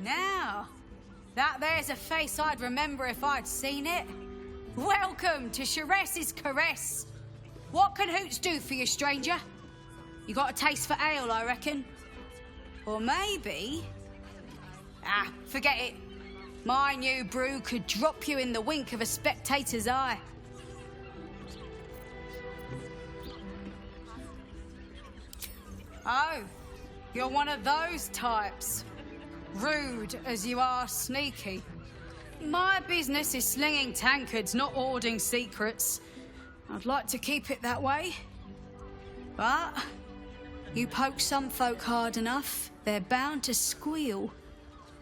Now, that there's a face I'd remember if I'd seen it. Welcome to 샤리스의 caress. What can Hoots do for you, stranger? You got a taste for ale, I reckon? Or maybe... Ah, forget it. My new brew could drop you in the wink of a spectator's eye. Oh, you're one of those types. Rude as you are sneaky. My business is slinging tankards, not hoarding secrets. I'd like to keep it that way. But you poke some folk hard enough, they're bound to squeal.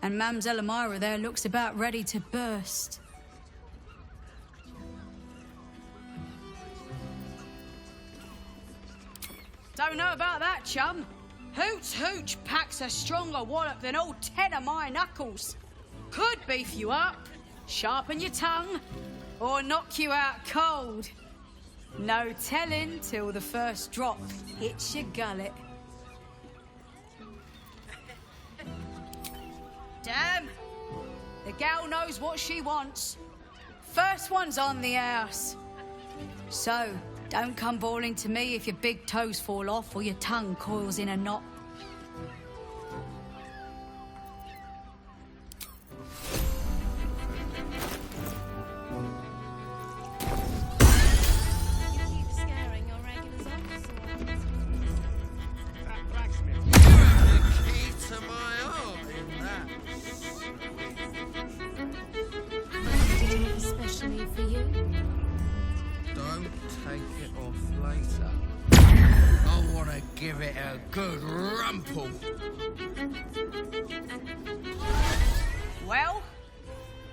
And Mamselle Elmira there looks about ready to burst. Don't know about that, chum. Hoots Hooch packs a stronger wallop than all 10 of my knuckles. Could beef you up, sharpen your tongue, or knock you out cold. No telling till the first drop hits your gullet. Damn! The gal knows what she wants. First one's on the house. So, don't come bawling to me if your big toes fall off or your tongue coils in a knot. Give it a good rumple. Well,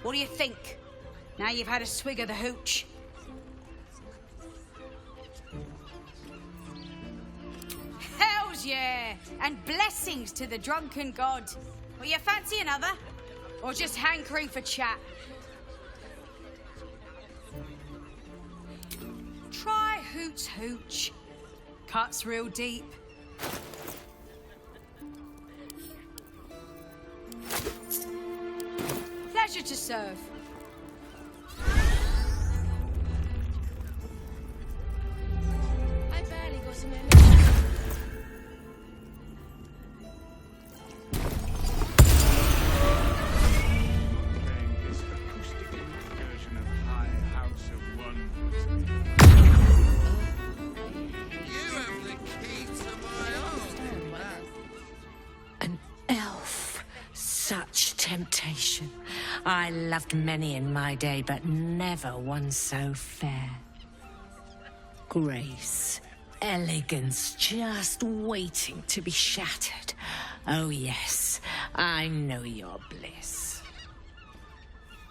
what do you think? Now you've had a swig of the hooch. Hells yeah! And blessings to the drunken god. Well, you fancy another? Or just hankering for chat? Try Hoots Hooch. Cuts real deep. Pleasure to serve. I barely got a minute. Such temptation. I loved many in my day, but never one so fair. Grace, elegance, just waiting to be shattered. Oh yes, I know your bliss.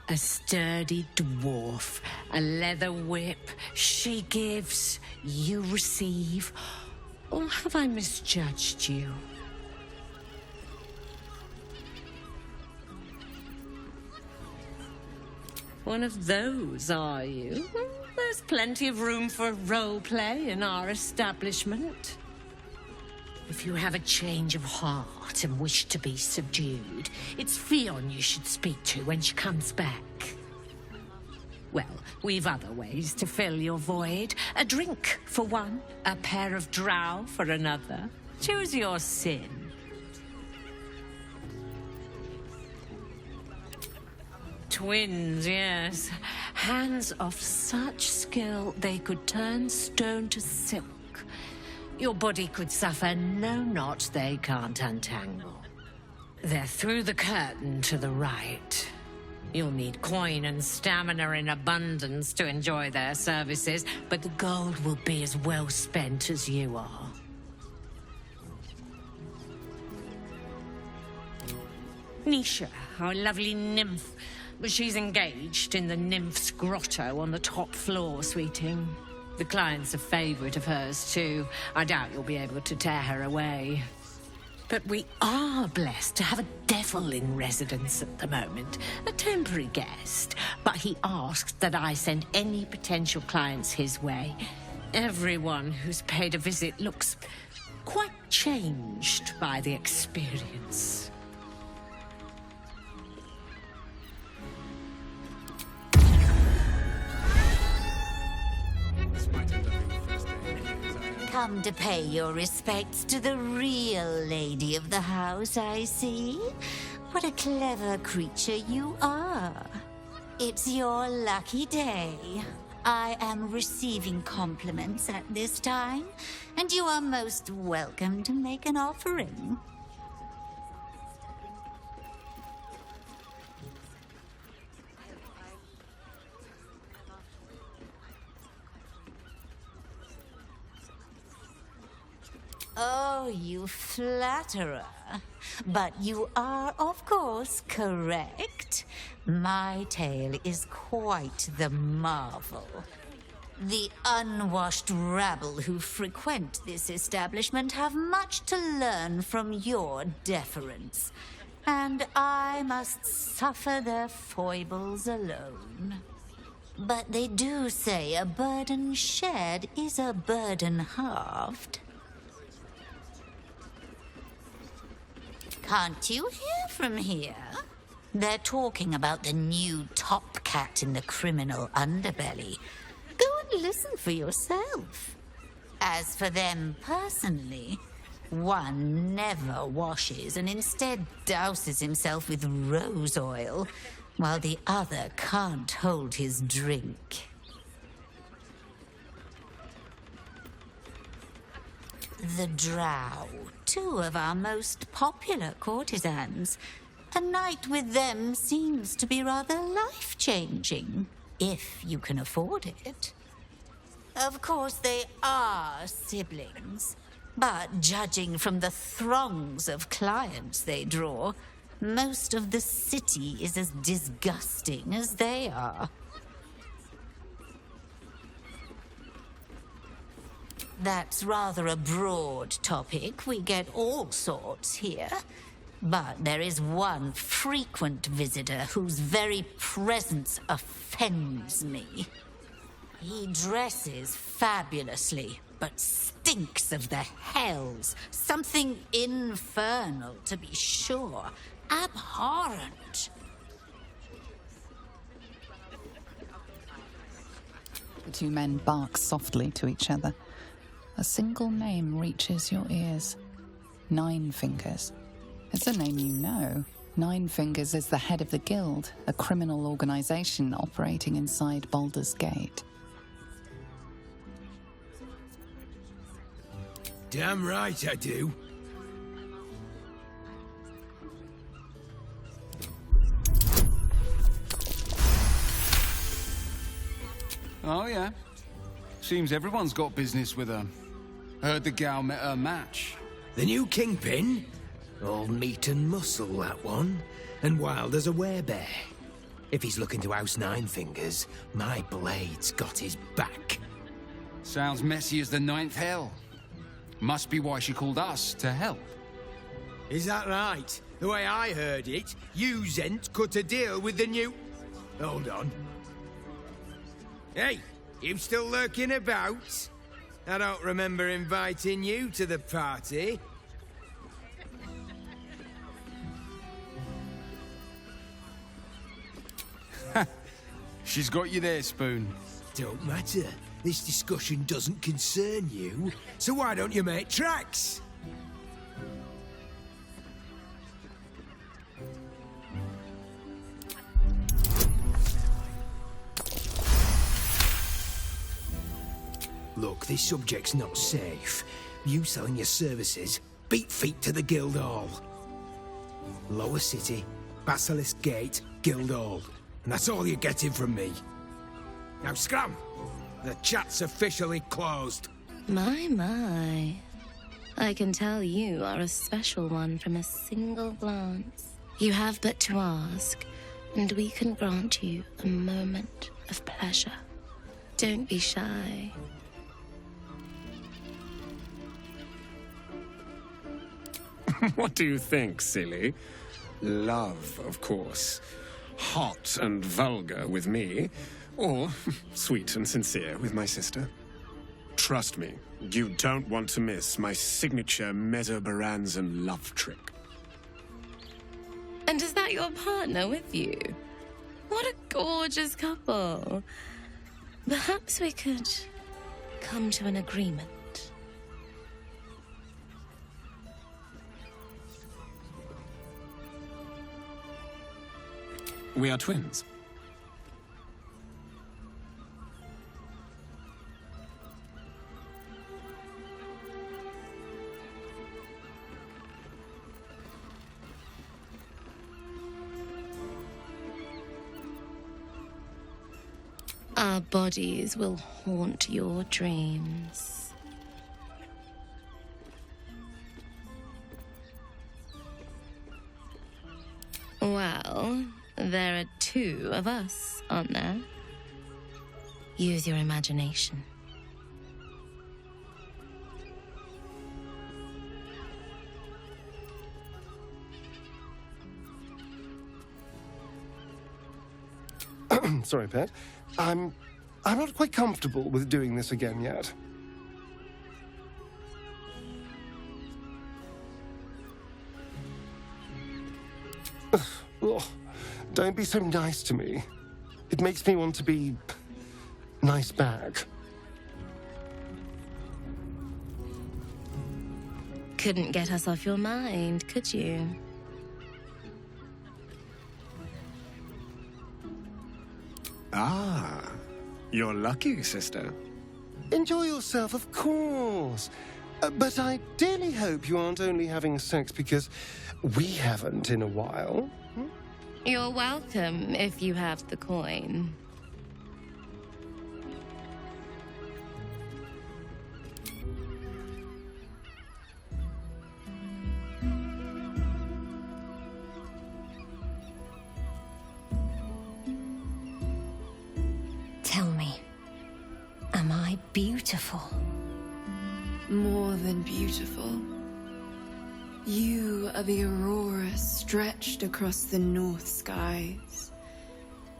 A sturdy dwarf, a leather whip, she gives, you receive. Or have I misjudged you? One of those, are you? There's plenty of room for role play in our establishment. If you have a change of heart and wish to be subdued, it's Fionn you should speak to when she comes back. Well, we've other ways to fill your void. A drink for one, a pair of drow for another. Choose your sin. Twins, yes. Hands of such skill they could turn stone to silk. Your body could suffer no knot they can't untangle. They're through the curtain to the right. You'll need coin and stamina in abundance to enjoy their services, but the gold will be as well spent as you are. Nisha, our lovely nymph. She's engaged in the nymph's grotto on the top floor, sweeting. The client's a favorite of hers, too. I doubt you'll be able to tear her away. But we are blessed to have a devil in residence at the moment. A temporary guest. But he asked that I send any potential clients his way. Everyone who's paid a visit looks quite changed by the experience. come to pay your respects to the real lady of the house, I see. What a clever creature you are. It's your lucky day. I am receiving compliments at this time, and you are most welcome to make an offering. Oh, you flatterer. But you are, of course, correct. My tale is quite the marvel. The unwashed rabble who frequent this establishment have much to learn from your deference, and I must suffer their foibles alone. But they do say a burden shared is a burden halved. Can't you hear from here? They're talking about the new top cat in the criminal underbelly. Go and listen for yourself. As for them personally, one never washes and instead douses himself with rose oil, while the other can't hold his drink. The Drow, two of our most popular courtesans. A night with them seems to be rather life-changing, if you can afford it. Of course, they are siblings, but judging from the throngs of clients they draw, most of the city is as disgusting as they are. That's rather a broad topic. We get all sorts here. But there is one frequent visitor whose very presence offends me. He dresses fabulously, but stinks of the hells. Something infernal, to be sure. Abhorrent. The two men bark softly to each other. A single name reaches your ears. Nine Fingers. It's a name you know. Nine Fingers is the head of the Guild, a criminal organization operating inside Baldur's Gate. Damn right I do. Oh, yeah. Seems everyone's got business with her. Heard the gal met her match. The new kingpin? All meat and muscle, that one. And wild as a werebear. If he's looking to oust Nine Fingers, my blade's got his back. Sounds messy as the ninth hell. Must be why she called us to help. Is that right? The way I heard it, you Zent cut a deal with the new... Hold on. Hey, you still lurking about? I don't remember inviting you to the party. She's got you there, Spoon. Don't matter. This discussion doesn't concern you, so why don't you make tracks? Look, this subject's not safe. You selling your services, beat feet to the Guildhall. Lower City, Basilisk Gate, Guildhall. And that's all you're getting from me. Now scram! The chat's officially closed. My. I can tell you are a special one from a single glance. You have but to ask, and we can grant you a moment of pleasure. Don't be shy. What do you think, silly? Love, of course. Hot and vulgar with me, or sweet and sincere with my sister. Trust me, you don't want to miss my signature Mesobaranzan love trick. And is that your partner with you? What a gorgeous couple. Perhaps we could come to an agreement. We are twins. Our bodies will haunt your dreams. Well, there are two of us, aren't there? Use your imagination. Sorry, Pet. I'm not quite comfortable with doing this again yet. Ugh, don't be so nice to me. It makes me want to be nice back. Couldn't get us off your mind, could you? Ah, you're lucky, sister. Enjoy yourself, of course. But I dearly hope you aren't only having sex because we haven't in a while. You're welcome if you have the coin. Tell me, am I beautiful? More than beautiful. You are the aurora stretched across the north skies.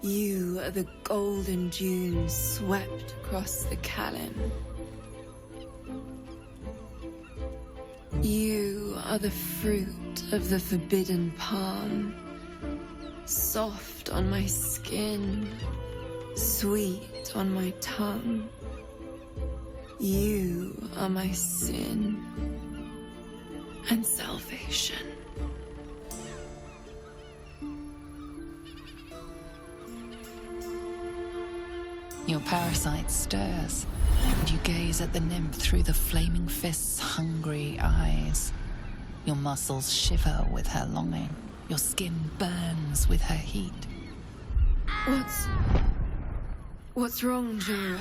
You are the golden dunes swept across the Callan. You are the fruit of the forbidden palm, soft on my skin, sweet on my tongue. You are my sin and salvation. Your parasite stirs, and you gaze at the nymph through the flaming fist's hungry eyes. Your muscles shiver with her longing. Your skin burns with her heat. What's wrong, Jura?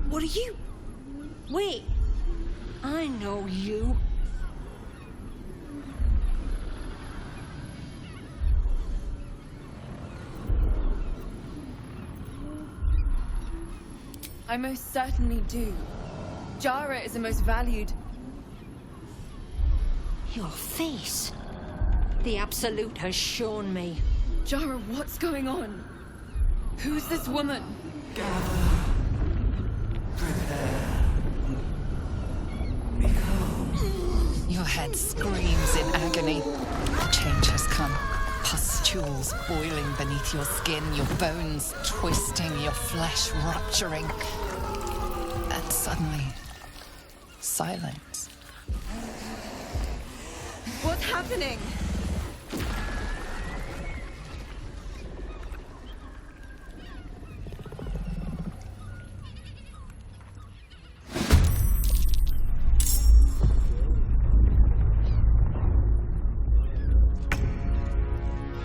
What are you? Wait, I know you. I most certainly do. Jara is the most valued. Your face. The Absolute has shown me. Jara, what's going on? Who's this woman? Your head screams in agony. Change has come. Pustules boiling beneath your skin, your bones twisting, your flesh rupturing. And suddenly, silence. What's happening?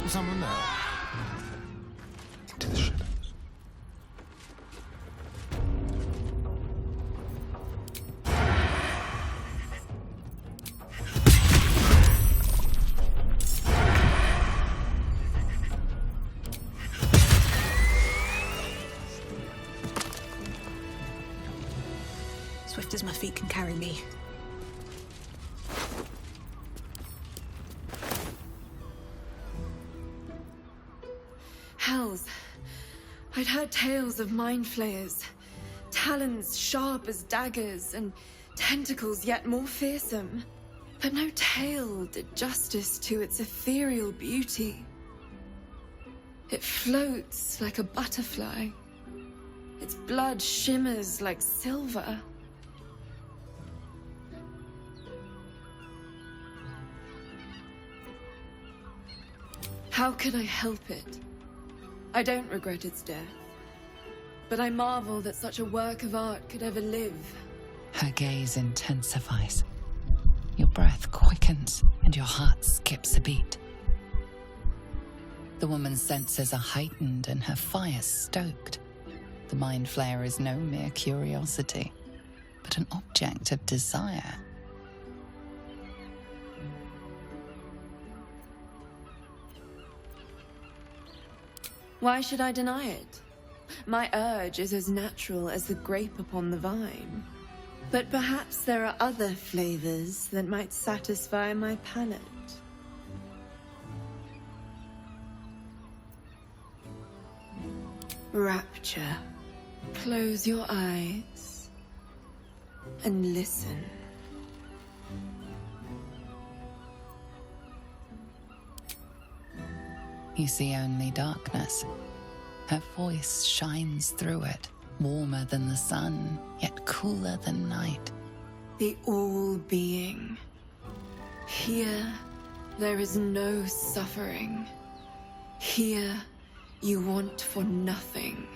Someone there. Into the shadows. Swift as my feet can carry me. Hells. I'd heard tales of mind flayers. Talons sharp as daggers and tentacles yet more fearsome. But no tale did justice to its ethereal beauty. It floats like a butterfly. Its blood shimmers like silver. How could I help it? I don't regret its death. But I marvel that such a work of art could ever live. Her gaze intensifies. Your breath quickens and your heart skips a beat. The woman's senses are heightened and her fire stoked. The mind flayer is no mere curiosity, but an object of desire. Why should I deny it? My urge is as natural as the grape upon the vine. But perhaps there are other flavors that might satisfy my palate. Rapture. Close your eyes and listen. You see only darkness. Her voice shines through it, warmer than the sun, yet cooler than night. The all-being. Here, there is no suffering. Here, you want for nothing.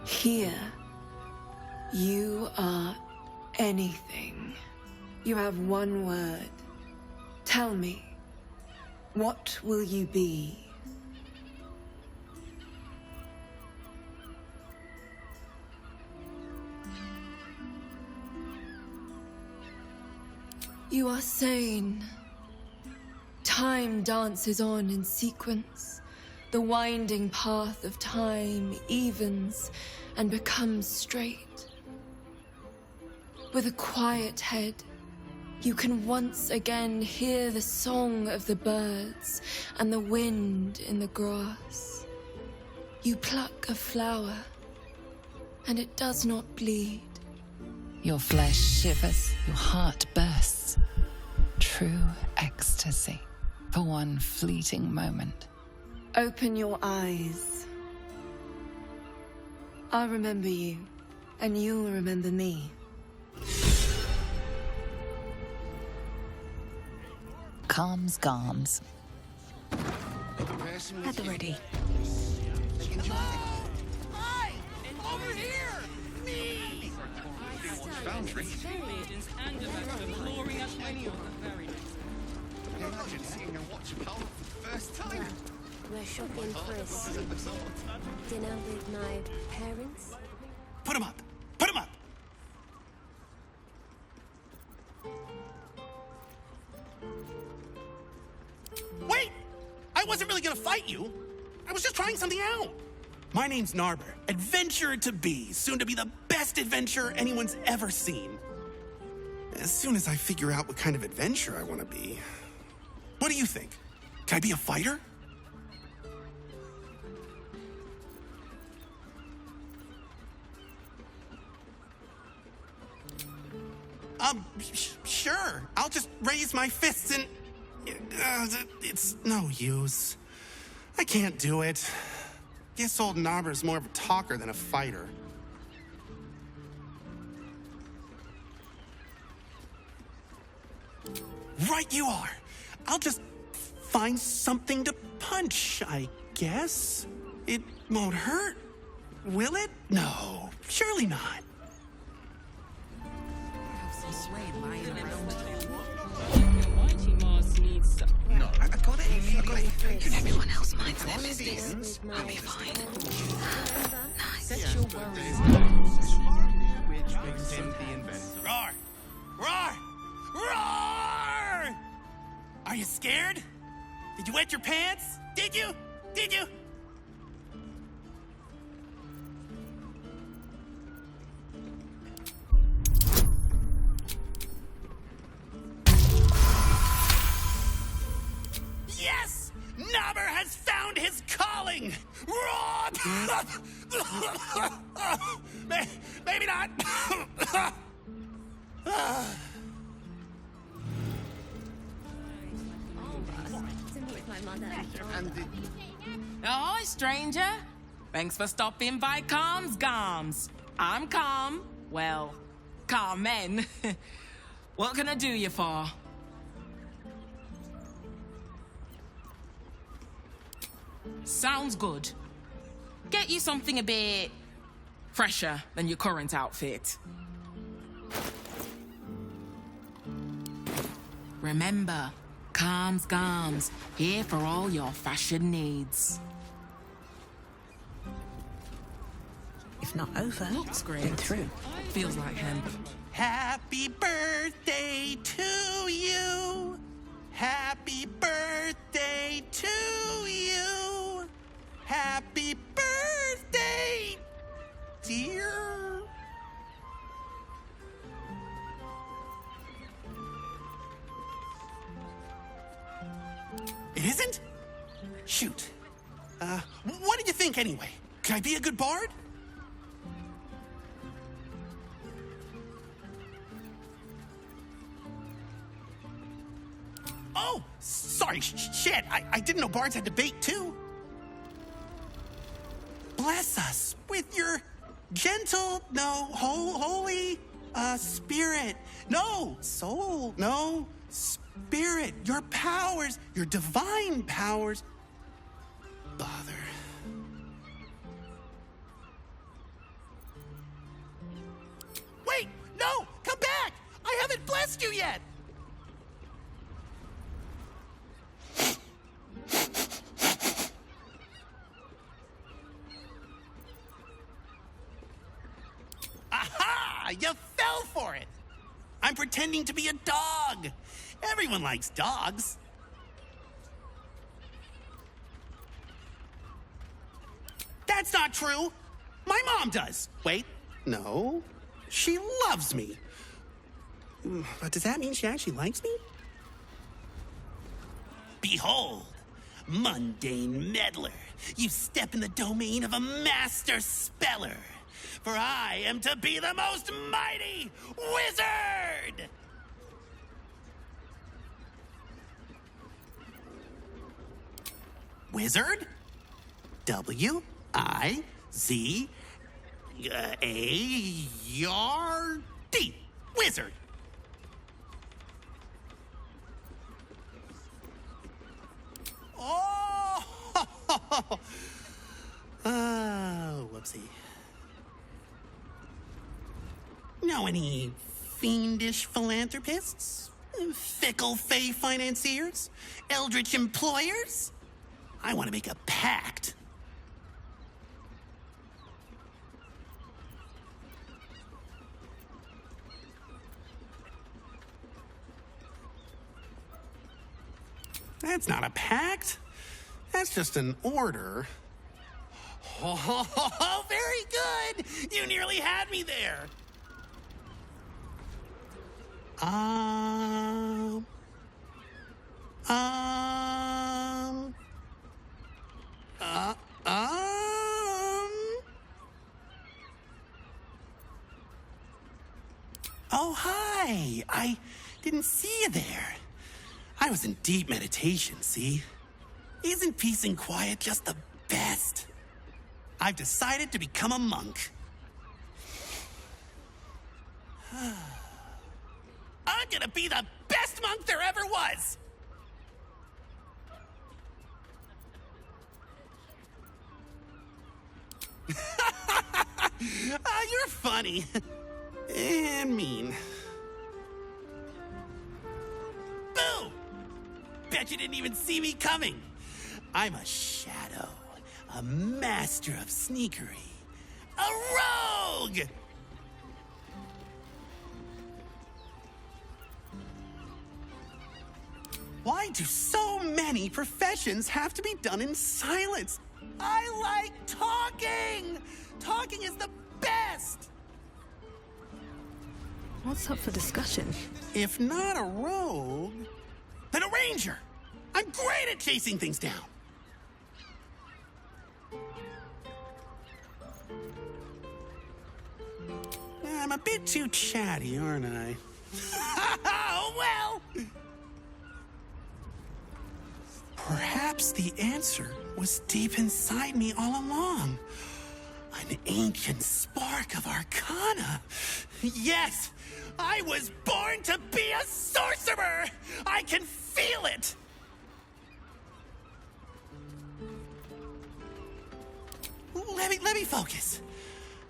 Here, you are anything. You have one word. Tell me, what will you be? You are sane. Time dances on in sequence. The winding path of time evens and becomes straight. With a quiet head, you can once again hear the song of the birds and the wind in the grass. You pluck a flower, and it does not bleed. Your flesh shivers, your heart bursts. True ecstasy for one fleeting moment. Open your eyes. I'll remember you, and you'll remember me. Calms Garms. At the ready. Hi! Over here! Me! Foundry. Imagine seeing a watch pal for the first time. We're shopping first. Dinner with my parents. Put him up! Put him up! Wait! I wasn't really gonna fight you. I was just trying something out. My name's Narber, adventurer to be, soon to be the best adventurer anyone's ever seen. As soon as I figure out what kind of adventurer I want to be. What do you think? Can I be a fighter? Sure. I'll just raise my fists and... it's no use. I can't do it. Guess old Narber's more of a talker than a fighter. Right you are. I'll just find something to punch, I guess. It won't hurt, will it? No, surely not. No, I got it. Everyone else minds their business. I'll be fine. Nice. Roar! Roar! Roar! Are you scared? Did you wet your pants? Did you? Did you? Yes! Nobber has found his calling! Roar! Maybe not. Oh, hi, stranger. Thanks for stopping by Calm's Garms. I'm Calm. Well, Carmen. What can I do you for? Sounds good. Get you something a bit fresher than your current outfit. Remember, Calm's Garms, here for all your fashion needs. If not over, looks great. then through. Feels like hemp. Happy birthday to you. Happy birthday to you. Happy birthday, dear. It isn't? Shoot. What did you think anyway? Could I be a good bard? Oh, sorry, shit. I didn't know bards had to bake too. Bless us with your gentle, no, holy, spirit. No, soul, no, spirit. Your powers, your divine powers. Bother. Wait, no, come back. I haven't blessed you yet. Aha! You fell for it! I'm pretending to be a dog. Everyone likes dogs. That's not true. My mom does. Wait, no. She loves me. But does that mean she actually likes me? Behold, mundane meddler, you step in the domain of a master speller. For I am to be the most mighty wizard! Wizard? W-I-Z-A-R-D. Wizard. Oh! Whoopsie. Know any fiendish philanthropists? Fickle fey financiers? Eldritch employers? I want to make a pact. That's not a pact. That's just an order. Oh, very good. You nearly had me there. Oh, hi. I didn't see you there. I was in deep meditation, see? Isn't peace and quiet just the best? I've decided to become a monk. I'm gonna be the best monk there ever was! You're funny. And mean. Boo! Bet you didn't even see me coming. I'm a shadow, a master of sneakery, a rogue! Why do so many professions have to be done in silence? I like talking! Talking is the best! What's up for discussion? If not a rogue, then a ranger! I'm great at chasing things down! I'm a bit too chatty, aren't I? Oh, well! Perhaps the answer was deep inside me all along. An ancient spark of arcana. Yes, I was born to be a sorcerer! I can feel it! Let me focus.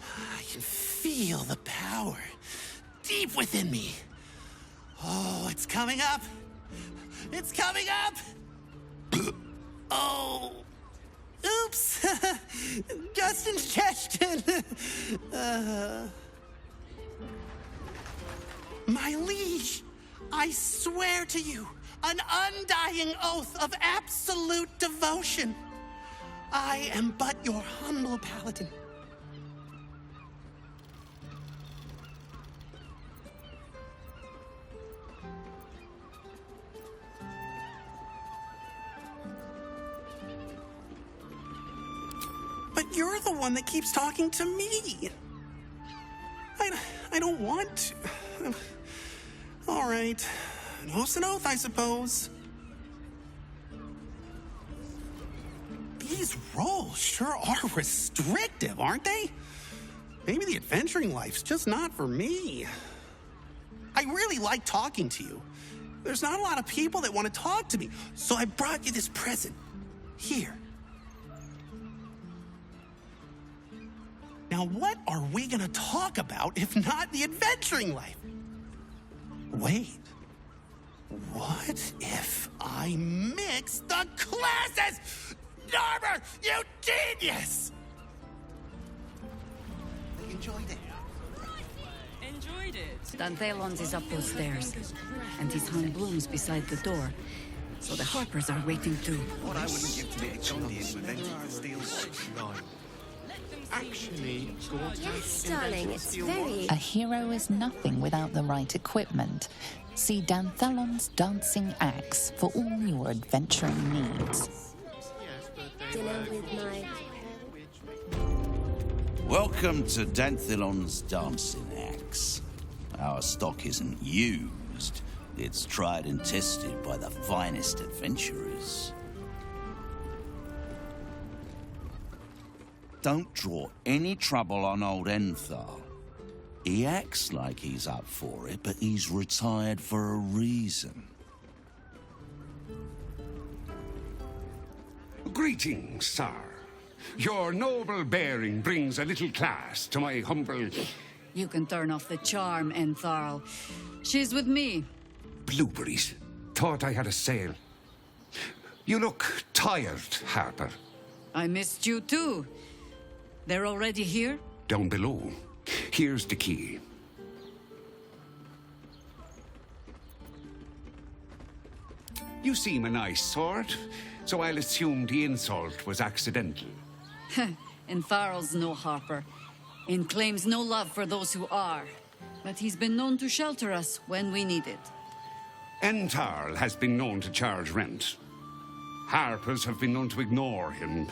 I can feel the power deep within me. Oh, it's coming up. It's coming up. Oh. Oops. Just indigestion. My liege, I swear to you an undying oath of absolute devotion. I am but your humble paladin. But you're the one that keeps talking to me. I don't want to. All right. An oath's an oath, I suppose. These roles sure are restrictive, aren't they? Maybe the adventuring life's just not for me. I really like talking to you. There's not a lot of people that want to talk to me, so I brought you this present. Here. Now, what are we gonna talk about if not the adventuring life? Wait. What if I mix the classes? Narber, you genius! I enjoyed it. Enjoyed it. Danthelon's is up those stairs, and he's hung blooms beside the door, so the Harpers are waiting too. What I wouldn't give to be a chance who invented the steel watch. Actually, Yes, darling, it's very... A hero is nothing without the right equipment. See Danthelon's dancing axe for all your adventuring needs. Dinner with my... Welcome to Danthelon's dancing axe. Our stock isn't used. It's tried and tested by the finest adventurers. Don't draw any trouble on old Enthal. He acts like he's up for it, but he's retired for a reason. Greetings, sir. Your noble bearing brings a little class to my humble... You can turn off the charm, Entharl. She's with me. Blueberries. Thought I had a sale. You look tired, Harper. I missed you too. They're already here? Down below. Here's the key. You seem a nice sort, so I'll assume the insult was accidental. Entharl's no Harper, and claims no love for those who are. But he's been known to shelter us when we need it. Enthal has been known to charge rent. Harpers have been known to ignore him.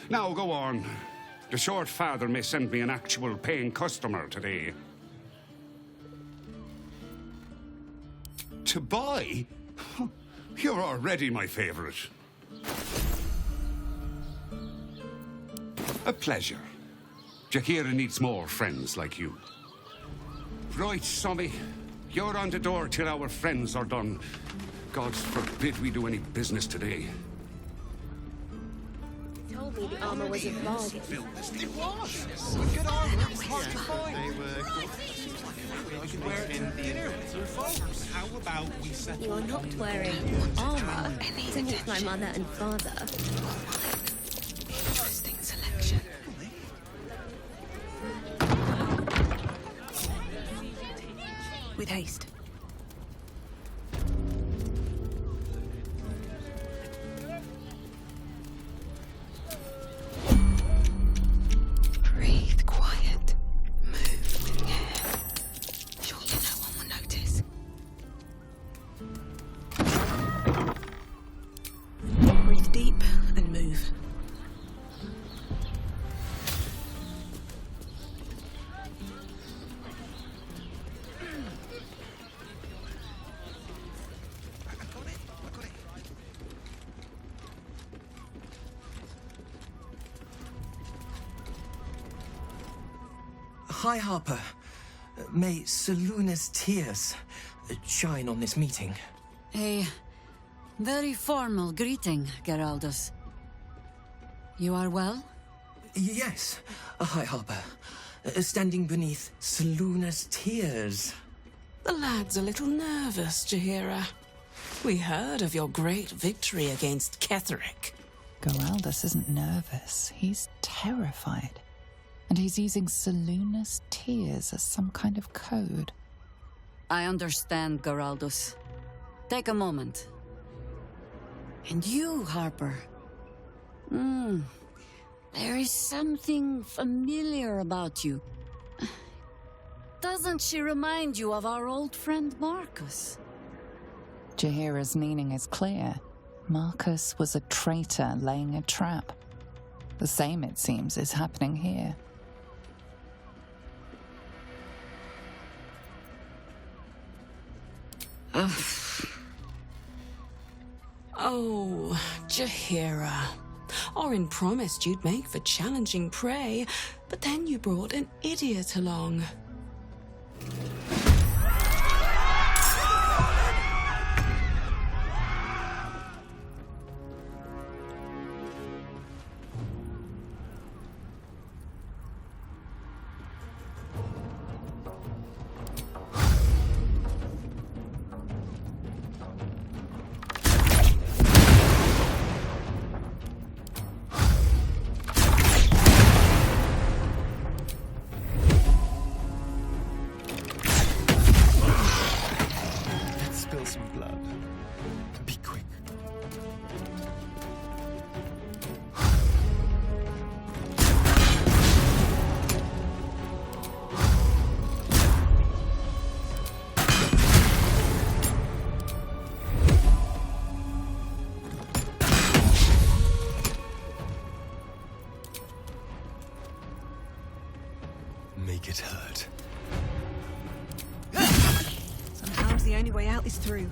Now go on. The short father may send me an actual paying customer today. To buy? You're already my favorite. A pleasure. Jahira needs more friends like you. Right, Sommy. You're on the door till our friends are done. God forbid we do any business today. Told me the armor was a bargain. It was! Good armor, it's hard to find. They were good. I could wear it to dinner with your folks. How about we settle... You are not wearing armor to meet my mother and father. Interesting selection. With haste. Breathe quiet. Move with care. Surely no one will notice. Breathe deep and move. Hi, Harper. May Seluna's tears shine on this meeting. A very formal greeting, Geraldus. You are well? Yes, High Harper. Standing beneath Selûne's tears. The lad's a little nervous, Jaheira. We heard of your great victory against Ketheric. Geraldus isn't nervous. He's terrified. And he's using Selûne's tears as some kind of code. I understand, Geraldus. Take a moment. And you, Harper. There is something familiar about you. Doesn't she remind you of our old friend Marcus? Jaheira's meaning is clear. Marcus was a traitor laying a trap. The same, it seems, is happening here. Oh, Jaheira. Orin promised you'd make for challenging prey, but then you brought an idiot along. Make it hurt. Sometimes the only way out is through.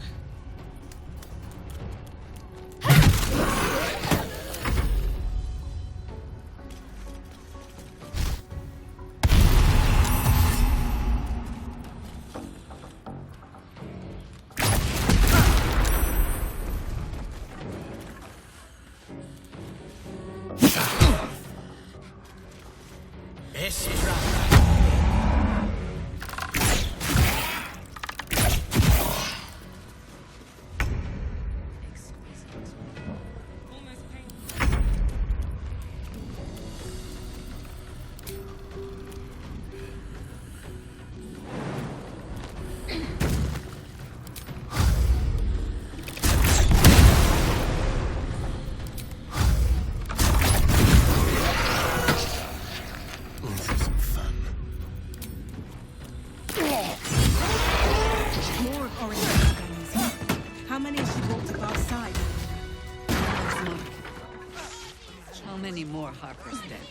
Harper's dead.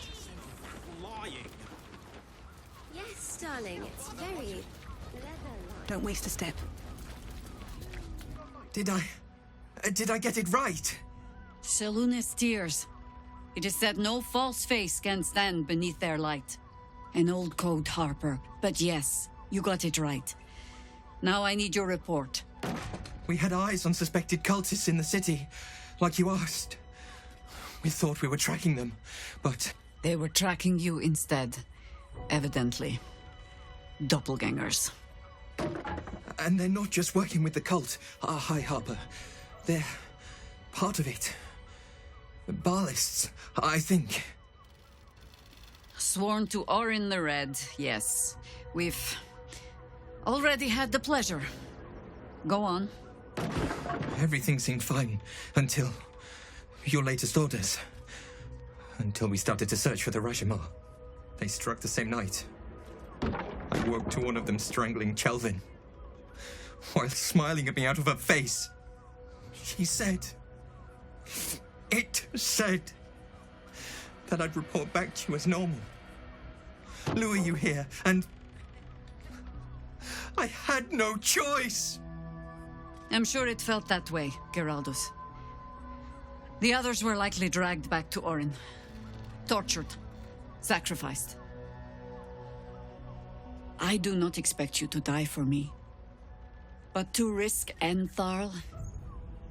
Lying. Yes, darling, it's very leather-like. Don't waste a step. Did I get it right? Selûne's tears. It is said no false face can stand beneath their light. An old code, Harper. But yes, you got it right. Now I need your report. We had eyes on suspected cultists in the city, like you asked. We thought we were tracking them, but... They were tracking you instead. Evidently. Doppelgangers. And they're not just working with the cult, High Harper. They're part of it. Ballists, I think. Sworn to Orin the Red, yes. We've already had the pleasure. Go on. Everything seemed fine until your latest orders. Until we started to search for the Rashomar. They struck the same night. I woke to one of them strangling Chelvin, while smiling at me out of her face. She said... It said that I'd report back to you as normal. Lure you here, and... I had no choice! I'm sure it felt that way, Geraldus. The others were likely dragged back to Orin. Tortured. Sacrificed. I do not expect you to die for me. But to risk Entharl,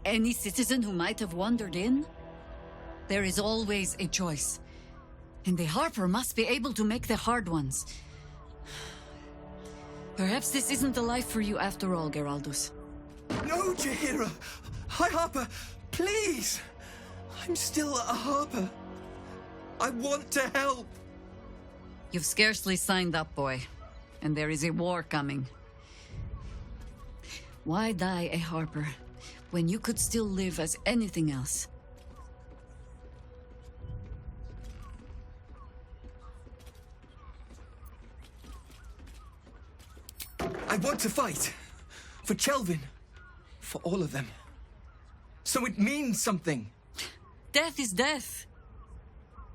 any citizen who might have wandered in, there is always a choice. And the Harper must be able to make the hard ones. Perhaps this isn't the life for you after all, Geraldus. No, Jaheira! Hi, Harper! Please! I'm still a Harper. I want to help! You've scarcely signed up, boy. And there is a war coming. Why die a Harper when you could still live as anything else? I want to fight. For Chelvin. For all of them. So it means something. Death is death.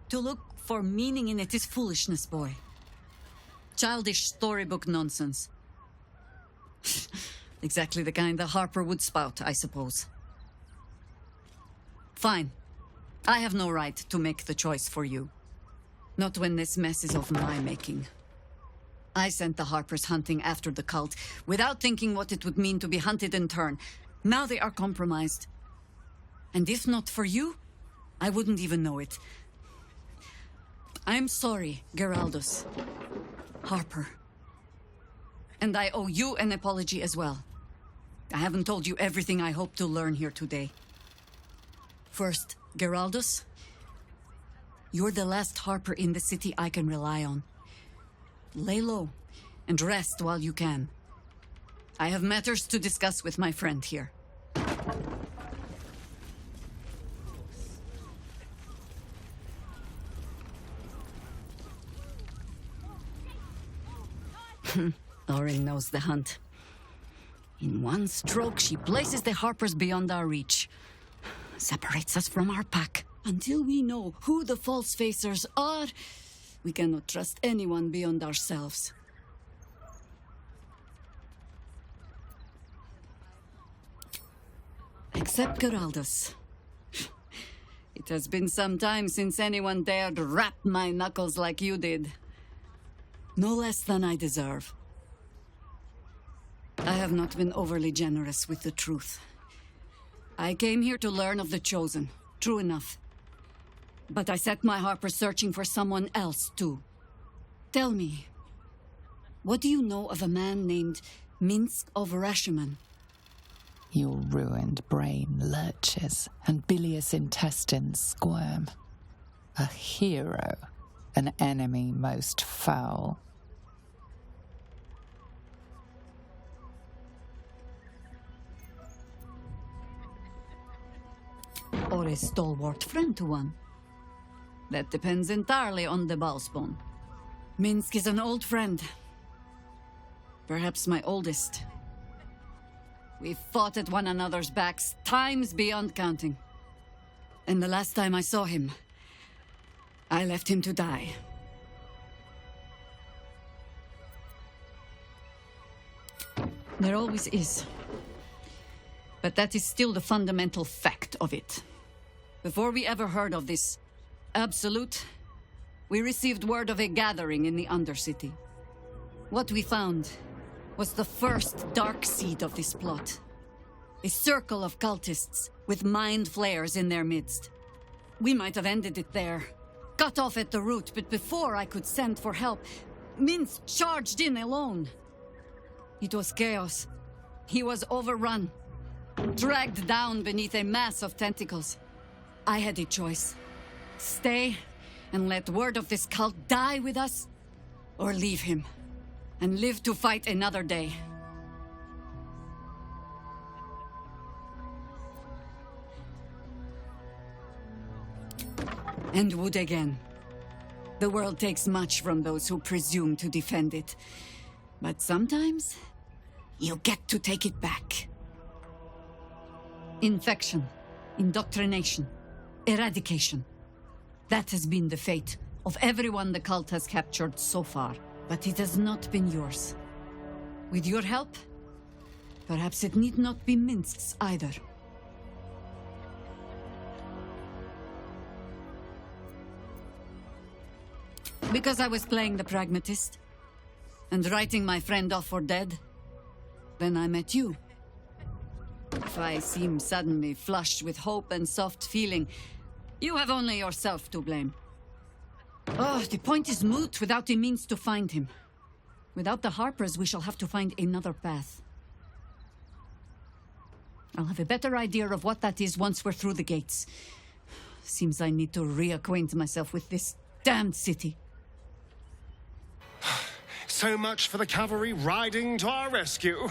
To look for meaning in it is foolishness, boy. Childish storybook nonsense. Exactly the kind the Harper would spout, I suppose. Fine. I have no right to make the choice for you. Not when this mess is of my making. I sent the Harpers hunting after the cult, without thinking what it would mean to be hunted in turn. Now they are compromised. And if not for you, I wouldn't even know it. I'm sorry, Geraldus. Harper. And I owe you an apology as well. I haven't told you everything I hope to learn here today. First, Geraldus, you're the last Harper in the city I can rely on. Lay low and rest while you can. I have matters to discuss with my friend here. Orin knows the hunt. In one stroke, she places the Harpers beyond our reach. Separates us from our pack. Until we know who the false facers are, we cannot trust anyone beyond ourselves. Except Geraldus. It has been some time since anyone dared rap my knuckles like you did. No less than I deserve. I have not been overly generous with the truth. I came here to learn of the Chosen, true enough. But I set my Harper searching for someone else, too. Tell me, what do you know of a man named Minsk of Rashiman? Your ruined brain lurches and bilious intestines squirm. A hero, an enemy most foul. Or a stalwart friend to one? That depends entirely on the Ballspawn. Minsk is an old friend. Perhaps my oldest. We fought at one another's backs times beyond counting. And the last time I saw him, I left him to die. There always is. But that is still the fundamental fact of it. Before we ever heard of this Absolute, we received word of a gathering in the Undercity. What we found was the first dark seed of this plot. A circle of cultists with mind flayers in their midst. We might have ended it there, cut off at the root, but before I could send for help, Minsk charged in alone. It was chaos. He was overrun, dragged down beneath a mass of tentacles. I had a choice. Stay and let word of this cult die with us, or leave him and live to fight another day. And would again. The world takes much from those who presume to defend it. But sometimes, you get to take it back. Infection, indoctrination, eradication. That has been the fate of everyone the cult has captured so far. But it has not been yours. With your help, perhaps it need not be Minsk's either. Because I was playing the pragmatist and writing my friend off for dead, then I met you. If I seem suddenly flushed with hope and soft feeling, you have only yourself to blame. Oh, the point is moot without the means to find him. Without the Harpers, we shall have to find another path. I'll have a better idea of what that is once we're through the gates. Seems I need to reacquaint myself with this damned city. So much for the cavalry riding to our rescue.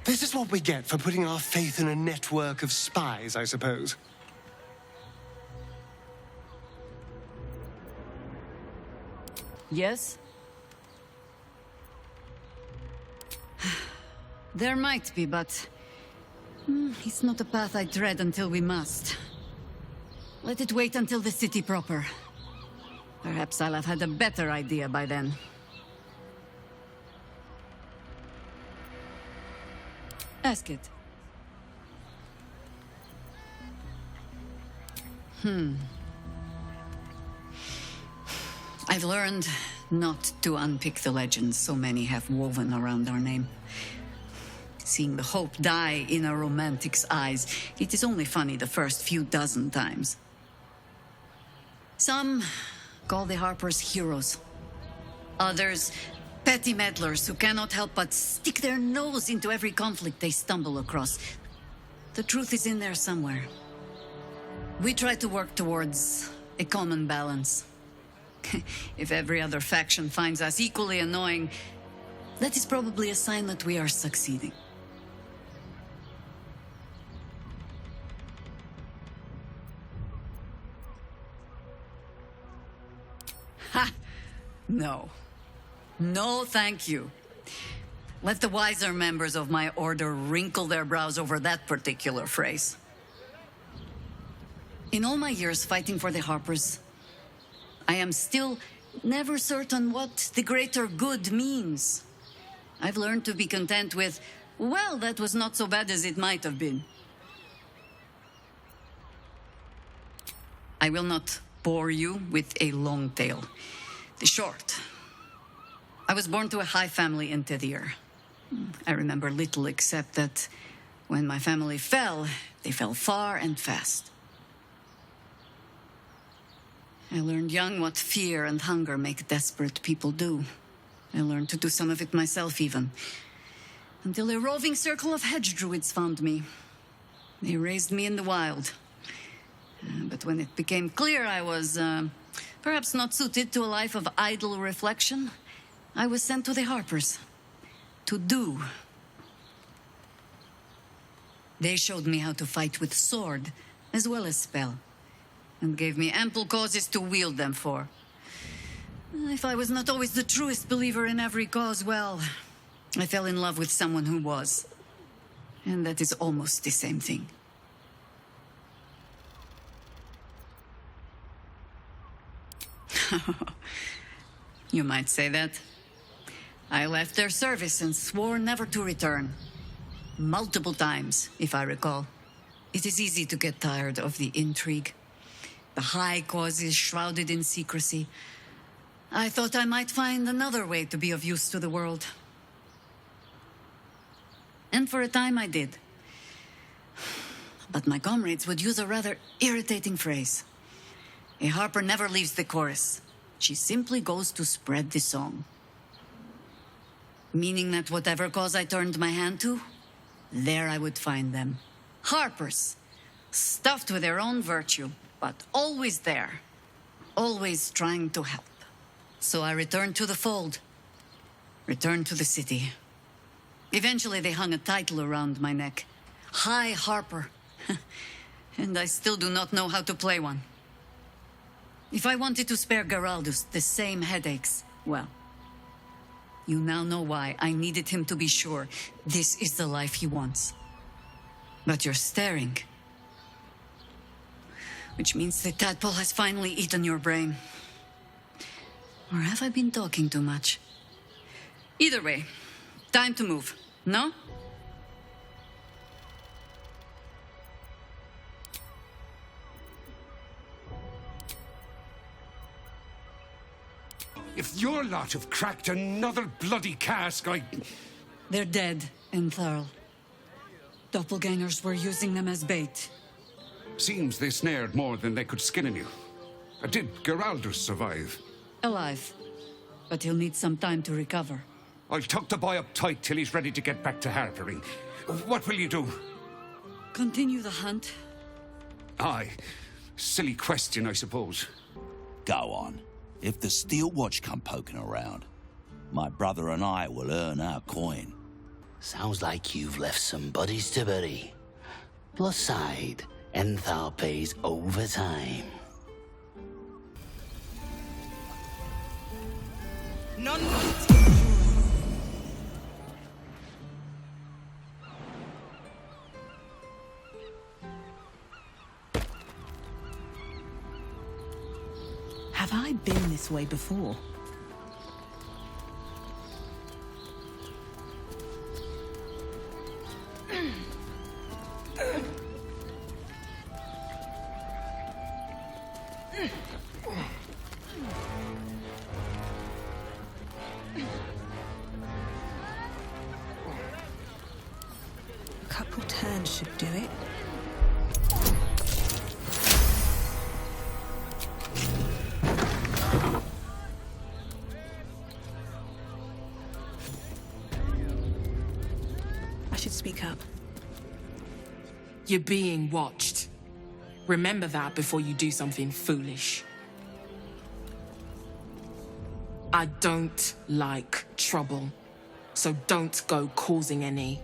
This is what we get for putting our faith in a network of spies, I suppose. Yes? There might be, but it's not a path I tread until we must. Let it wait until the city proper. Perhaps I'll have had a better idea by then. Ask it. I've learned not to unpick the legends so many have woven around our name. Seeing the hope die in a romantic's eyes, it is only funny the first few dozen times. Some call the Harpers heroes. Others, petty meddlers who cannot help but stick their nose into every conflict they stumble across. The truth is in there somewhere. We try to work towards a common balance. If every other faction finds us equally annoying, that is probably a sign that we are succeeding. Ha! No. No, thank you. Let the wiser members of my order wrinkle their brows over that particular phrase. In all my years fighting for the Harpers, I am still never certain what the greater good means. I've learned to be content with, well, that was not so bad as it might have been. I will not bore you with a long tale. The short. I was born to a high family in Tedir. I remember little except that when my family fell, they fell far and fast. I learned young what fear and hunger make desperate people do. I learned to do some of it myself even. Until a roving circle of hedge druids found me. They raised me in the wild. But when it became clear I was perhaps not suited to a life of idle reflection, I was sent to the Harpers. To do. They showed me how to fight with sword, as well as spell, and gave me ample causes to wield them for. If I was not always the truest believer in every cause, well, I fell in love with someone who was. And that is almost the same thing. You might say that. I left their service and swore never to return. Multiple times, if I recall. It is easy to get tired of the intrigue. The high causes shrouded in secrecy. I thought I might find another way to be of use to the world. And for a time I did. But my comrades would use a rather irritating phrase. A harper never leaves the chorus. She simply goes to spread the song. Meaning that whatever cause I turned my hand to, there I would find them. Harpers, stuffed with their own virtue, but always there. Always trying to help. So I returned to the fold. Returned to the city. Eventually they hung a title around my neck. High Harper. And I still do not know how to play one. If I wanted to spare Geraldus the same headaches, well, you now know why I needed him to be sure this is the life he wants. But you're staring. Which means the tadpole has finally eaten your brain. Or have I been talking too much? Either way, time to move, no? If your lot have cracked another bloody cask, They're dead, Entharl. Doppelgangers were using them as bait. Seems they snared more than they could skin in you. Did Geraldus survive? Alive. But he'll need some time to recover. I'll tuck the boy up tight till he's ready to get back to harpering. What will you do? Continue the hunt. Aye. Silly question, I suppose. Go on. If the Steel Watch come poking around, my brother and I will earn our coin. Sounds like you've left some buddies to bury. Plus side, Enthal pays overtime. None. Have I been this way before? A couple turns should do it. I should speak up. You're being watched. Remember that before you do something foolish. I don't like trouble, so don't go causing any.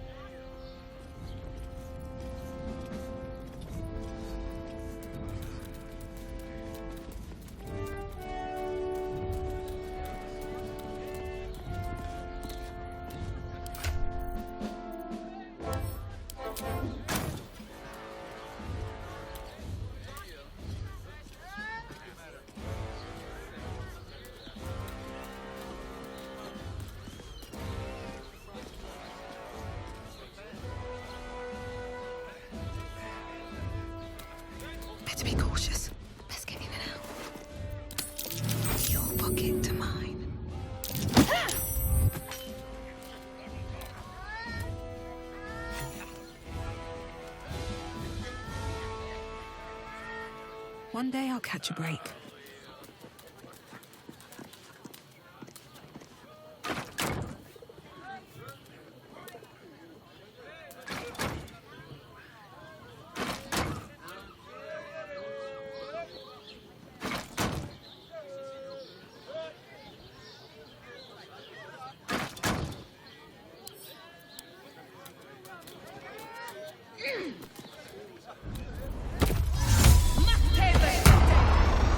Better be cautious. Best get in and out. Your pocket to mine. One day I'll catch a break.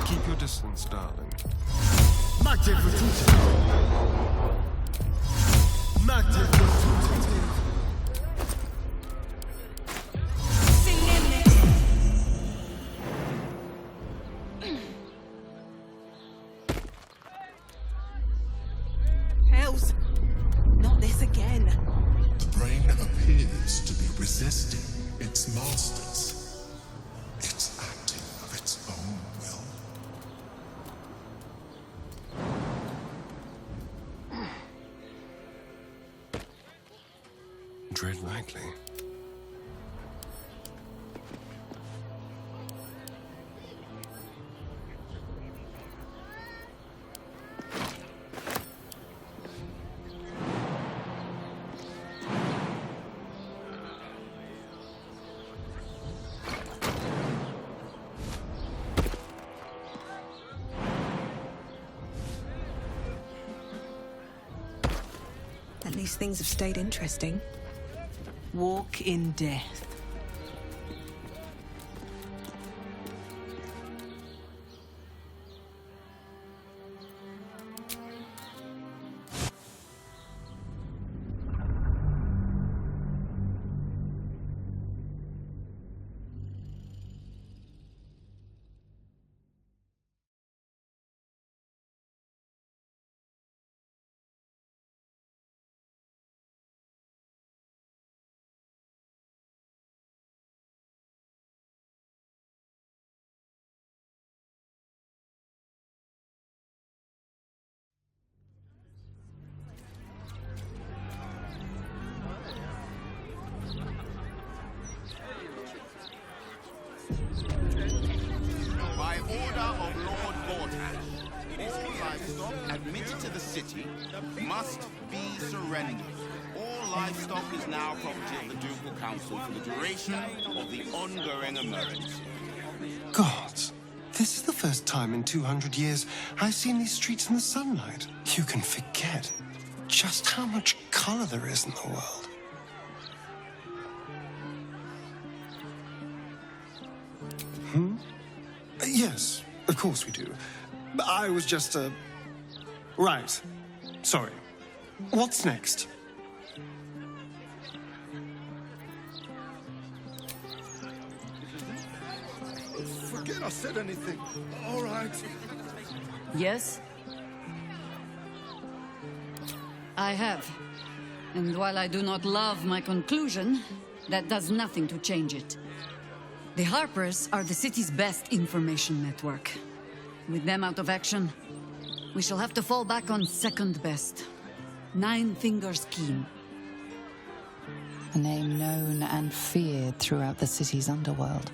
Keep your distance, darling. Hells! Not this again. The brain appears to be resisting its masters. It's acting of its own will. Tread lightly. At least things have stayed interesting. Walk in death. By order of Lord beforehand. All livestock admitted to the city must be surrendered. All livestock is now property of the Ducal Council for the duration of the ongoing emergency. Gods, this is the first time in 200 years I've seen these streets in the sunlight. You can forget just how much color there is in the world. Yes, of course we do. I was just, Right. Sorry. What's next? Forget I said anything. All right. Yes? I have. And while I do not love my conclusion, that does nothing to change it. The Harpers are the city's best information network. With them out of action, we shall have to fall back on second best. Nine Fingers Keen. A name known and feared throughout the city's underworld.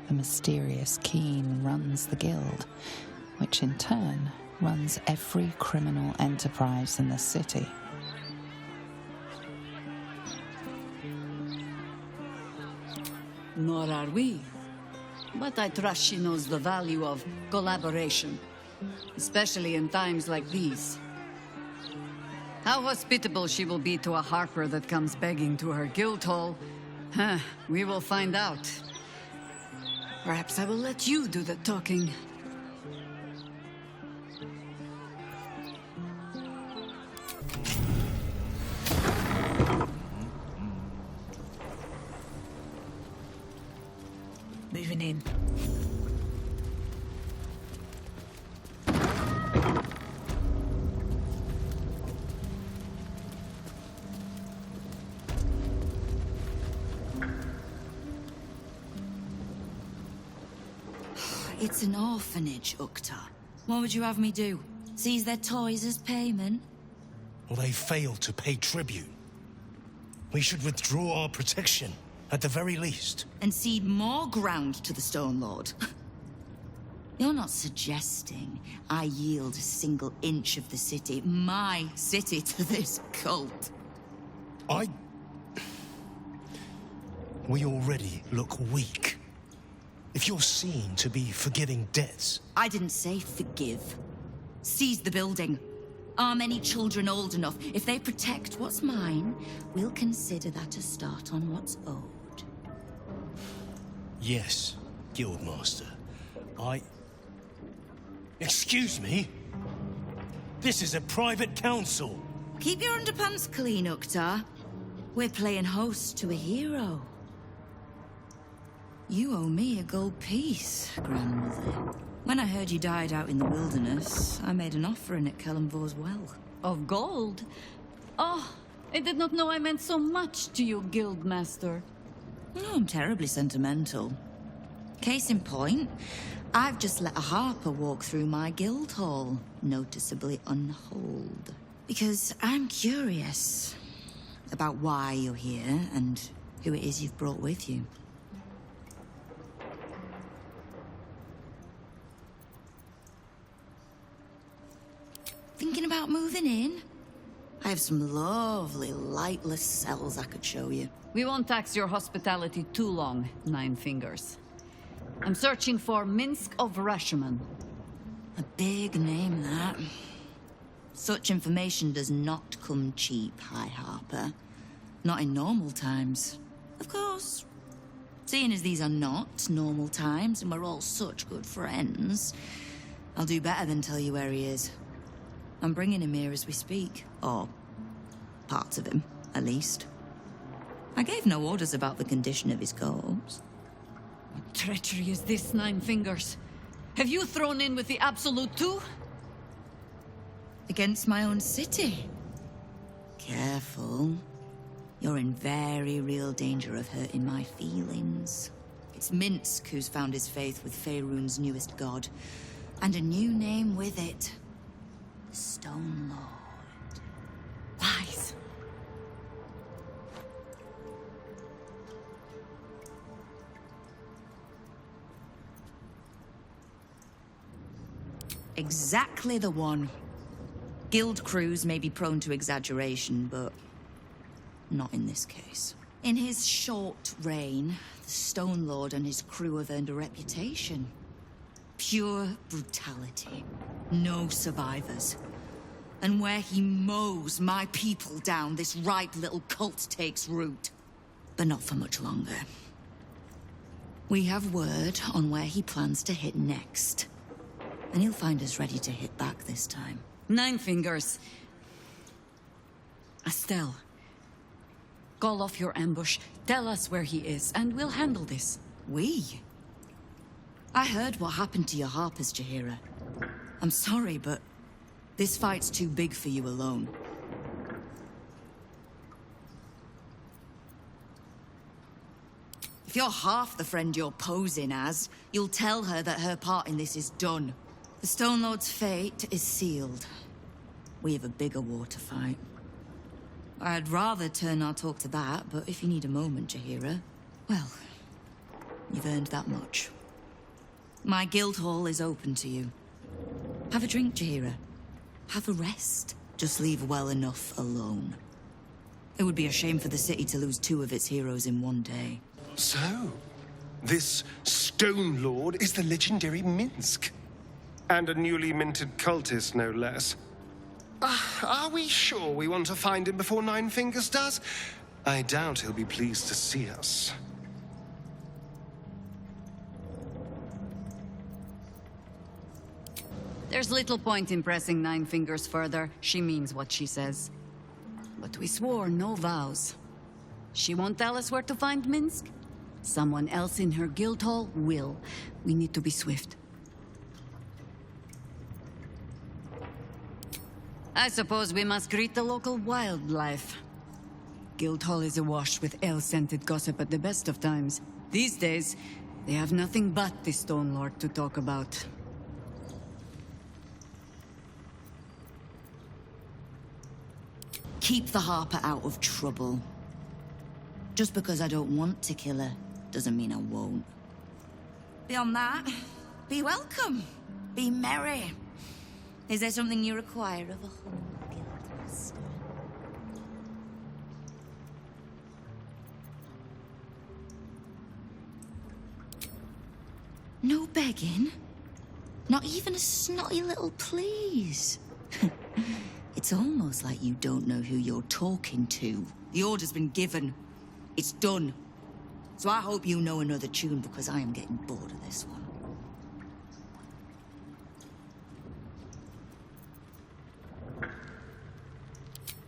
The mysterious Keen runs the guild, which in turn runs every criminal enterprise in the city. Nor are we. But I trust she knows the value of collaboration, especially in times like these. How hospitable she will be to a Harper that comes begging to her guild hall, we will find out. Perhaps I will let you do the talking. Moving in. It's an orphanage, Ukta. What would you have me do? Seize their toys as payment? Well, they failed to pay tribute. We should withdraw our protection, at the very least. And cede more ground to the Stone Lord? You're not suggesting I yield a single inch of the city, my city, to this cult? We already look weak. If you're seen to be forgiving debts... I didn't say forgive. Seize the building. Arm any children old enough. If they protect what's mine, we'll consider that a start on what's owed. Yes, Guildmaster. Excuse me? This is a private council. Keep your underpants clean, Uktar. We're playing host to a hero. You owe me a gold piece, grandmother. When I heard you died out in the wilderness, I made an offering at Kellamvor's well. Of gold? Oh, I did not know I meant so much to you, Guildmaster. Oh, I'm terribly sentimental. Case in point, I've just let a Harper walk through my guild hall, noticeably unholed. Because I'm curious about why you're here and who it is you've brought with you. Thinking about moving in? I have some lovely, lightless cells I could show you. We won't tax your hospitality too long, Nine Fingers. I'm searching for Minsk of Rashomon. A big name, that. Such information does not come cheap, High Harper. Not in normal times. Of course. Seeing as these are not normal times and we're all such good friends, I'll do better than tell you where he is. I'm bringing him here as we speak. Or parts of him, at least. I gave no orders about the condition of his corpse. What treachery is this, Nine Fingers? Have you thrown in with the Absolute too? Against my own city? Careful. You're in very real danger of hurting my feelings. It's Minsk who's found his faith with Faerun's newest god. And a new name with it. The Stone Lord. Lies. Exactly the one. Guild crews may be prone to exaggeration, but not in this case. In his short reign, the Stone Lord and his crew have earned a reputation. Pure brutality. No survivors. And where he mows my people down, this ripe little cult takes root. But not for much longer. We have word on where he plans to hit next. And he'll find us ready to hit back this time. Nine Fingers. Estelle. Call off your ambush, tell us where he is, and we'll handle this. We? I heard what happened to your Harpers, Jaheira. I'm sorry, but this fight's too big for you alone. If you're half the friend you're posing as, you'll tell her that her part in this is done. The Stone Lord's fate is sealed. We have a bigger war to fight. I'd rather turn our talk to that, but if you need a moment, Jaheira, well, you've earned that much. My guild hall is open to you. Have a drink, Jaheira. Have a rest. Just leave well enough alone. It would be a shame for the city to lose 2 of its heroes in one day. So, this Stone Lord is the legendary Minsk. And a newly minted cultist, no less. Are we sure we want to find him before Nine Fingers does? I doubt he'll be pleased to see us. There's little point in pressing Nine Fingers further. She means what she says. But we swore no vows. She won't tell us where to find Minsk? Someone else in her guild hall will. We need to be swift. I suppose we must greet the local wildlife. Guildhall is awash with ale-scented gossip at the best of times. These days, they have nothing but the Stone Lord to talk about. Keep the Harper out of trouble. Just because I don't want to kill her, doesn't mean I won't. Beyond that, be welcome. Be merry. Is there something you require of a humble guildmaster? No begging? Not even a snotty little please? It's almost like you don't know who you're talking to. The order's been given. It's done. So I hope you know another tune, because I am getting bored of this one.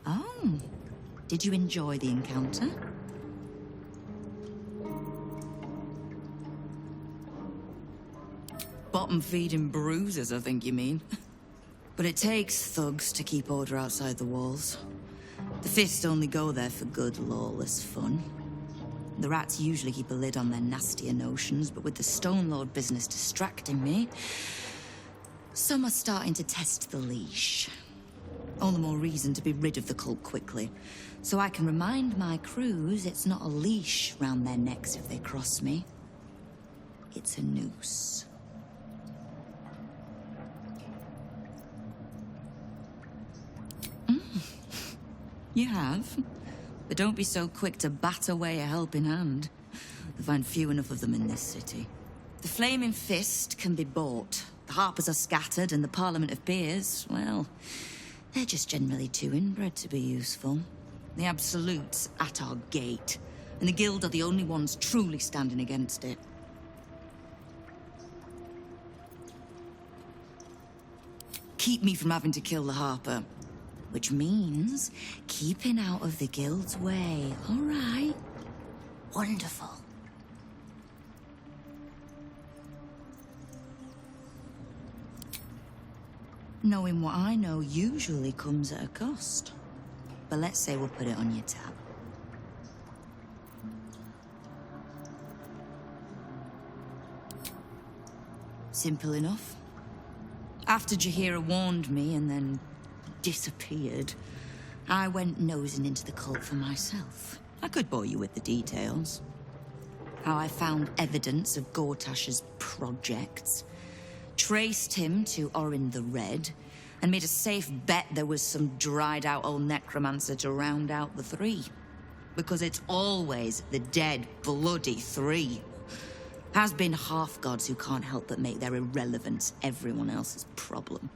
Oh, did you enjoy the encounter? Bottom-feeding bruises, I think you mean. But it takes thugs to keep order outside the walls. The fists only go there for good, lawless fun. The rats usually keep a lid on their nastier notions, but with the Stone Lord business distracting me, some are starting to test the leash. All the more reason to be rid of the cult quickly, so I can remind my crews it's not a leash round their necks if they cross me. It's a noose. You have. But don't be so quick to bat away a helping hand. I find few enough of them in this city. The Flaming Fist can be bought. The Harpers are scattered, and the Parliament of Peers, well, they're just generally too inbred to be useful. The Absolute's at our gate, and the Guild are the only ones truly standing against it. Keep me from having to kill the Harper. Which means keeping out of the Guild's way, all right? Wonderful. Knowing what I know usually comes at a cost. But let's say we'll put it on your tab. Simple enough. After Jaheira warned me and then disappeared, I went nosing into the cult for myself. I could bore you with the details. How I found evidence of Gortash's projects. traced him to Orin the Red, and made a safe bet there was some dried-out old necromancer to round out the three. Because it's always the dead, bloody three. Has been half-gods who can't help but make their irrelevance everyone else's problem.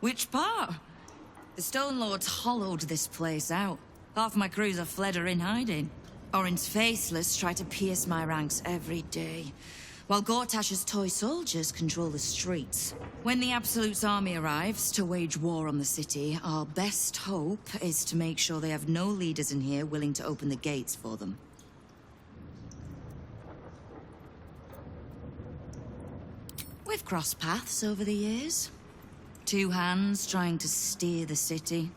Which part? The Stone Lords hollowed this place out. Half my crews have fled or in hiding. Orin's faceless try to pierce my ranks every day, while Gortash's toy soldiers control the streets. When the Absolute's army arrives to wage war on the city, our best hope is to make sure they have no leaders in here willing to open the gates for them. We've crossed paths over the years. Two hands trying to steer the city.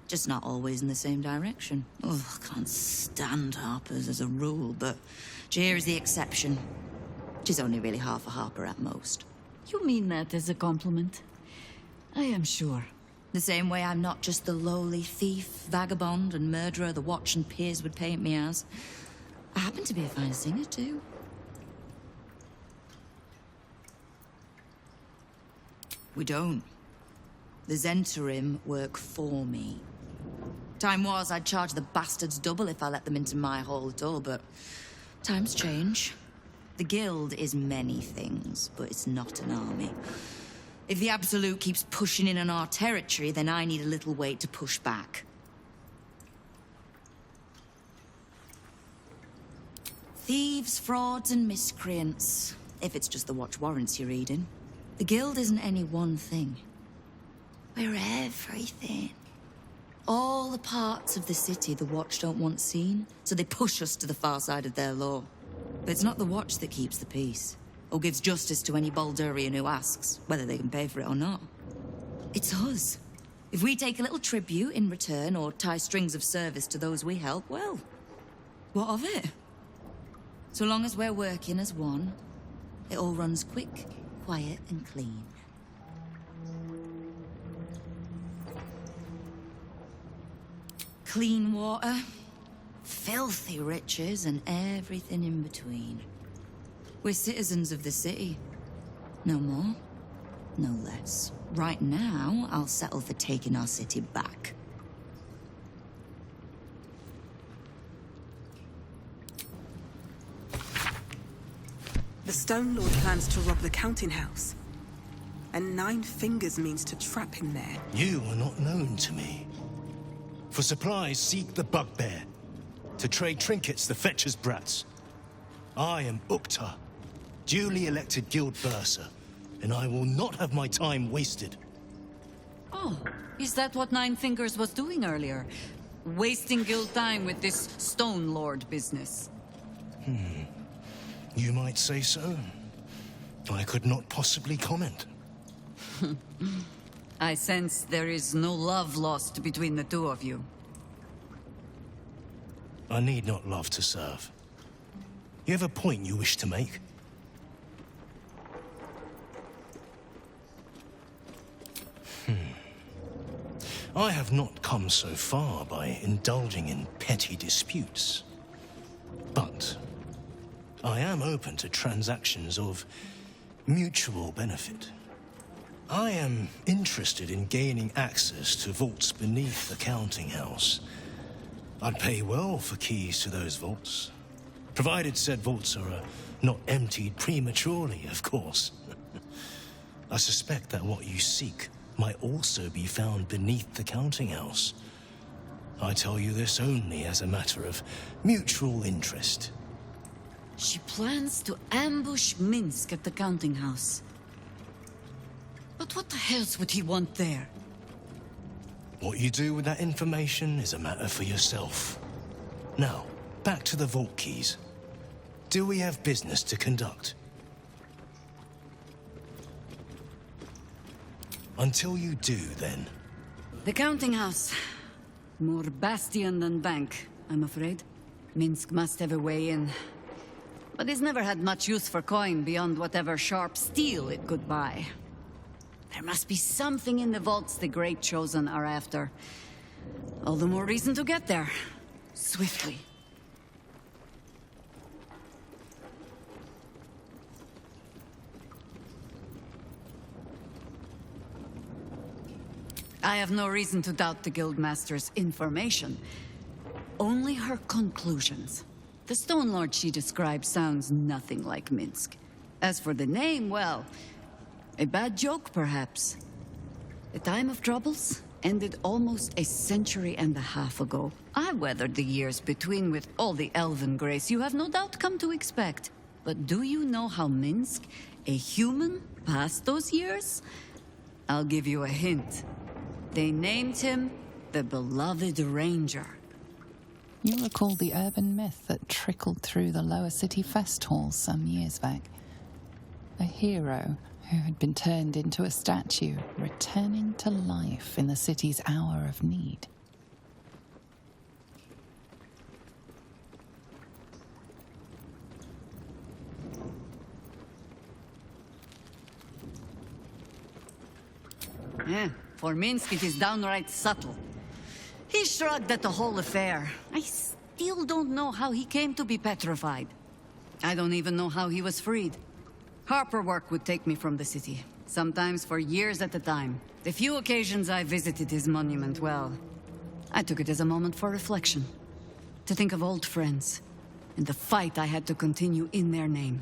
Just not always in the same direction. Oh, I can't stand Harpers as a rule, but Jair is the exception. She's only really half a Harper at most. You mean that as a compliment? I am sure. The same way I'm not just the lowly thief, vagabond, and murderer the Watch and peers would paint me as. I happen to be a fine singer, too. We don't. The Zentarim work for me. Time was I'd charge the bastards double if I let them into my hall at all, but times change. The Guild is many things, but it's not an army. If the Absolute keeps pushing in on our territory, then I need a little weight to push back. Thieves, frauds, and miscreants. If it's just the Watch warrants you're reading. The Guild isn't any one thing. We're everything. All the parts of the city the Watch don't want seen, so they push us to the far side of their law. But it's not the Watch that keeps the peace, or gives justice to any Baldurian who asks, whether they can pay for it or not. It's us. If we take a little tribute in return, or tie strings of service to those we help, well, what of it? So long as we're working as one, it all runs quick, quiet, and clean. Clean water, filthy riches, and everything in between. We're citizens of the city. No more, no less. Right now, I'll settle for taking our city back. The Stone Lord plans to rob the counting house. And 9 Fingers means to trap him there. You are not known to me. For supplies, seek the Bugbear. To trade trinkets, the Fetcher's Brats. I am Uktar, duly elected Guild Bursar, and I will not have my time wasted. Oh, is that what 9 Fingers was doing earlier? Wasting Guild time with this Stone Lord business? You might say so. I could not possibly comment. I sense there is no love lost between the two of you. I need not love to serve. You have a point you wish to make? I have not come so far by indulging in petty disputes. But I am open to transactions of mutual benefit. I am interested in gaining access to vaults beneath the counting house. I'd pay well for keys to those vaults, provided said vaults are not emptied prematurely, of course. I suspect that what you seek might also be found beneath the counting house. I tell you this only as a matter of mutual interest. She plans to ambush Minsk at the counting house. But what the hells would he want there? What you do with that information is a matter for yourself. Now, back to the vault keys. Do we have business to conduct? Until you do, then. The counting house. More bastion than bank, I'm afraid. Minsk must have a way in. But it's never had much use for coin beyond whatever sharp steel it could buy. There must be something in the vaults the Great Chosen are after. All the more reason to get there. Swiftly. I have no reason to doubt the Guildmaster's information. Only her conclusions. The Stone Lord she describes sounds nothing like Minsk. As for the name, well, a bad joke, perhaps. The time of troubles ended almost a century and a half ago. I weathered the years between with all the elven grace you have no doubt come to expect. But do you know how Minsk, a human, passed those years? I'll give you a hint. They named him the Beloved Ranger. You recall the urban myth that trickled through the lower city fest halls some years back. A hero who had been turned into a statue, returning to life in the city's hour of need. Yeah, for Minsk it is downright subtle. He shrugged at the whole affair. I still don't know how he came to be petrified. I don't even know how he was freed. Harper work would take me from the city, sometimes for years at a time. The few occasions I visited his monument, well, I took it as a moment for reflection. To think of old friends, and the fight I had to continue in their name.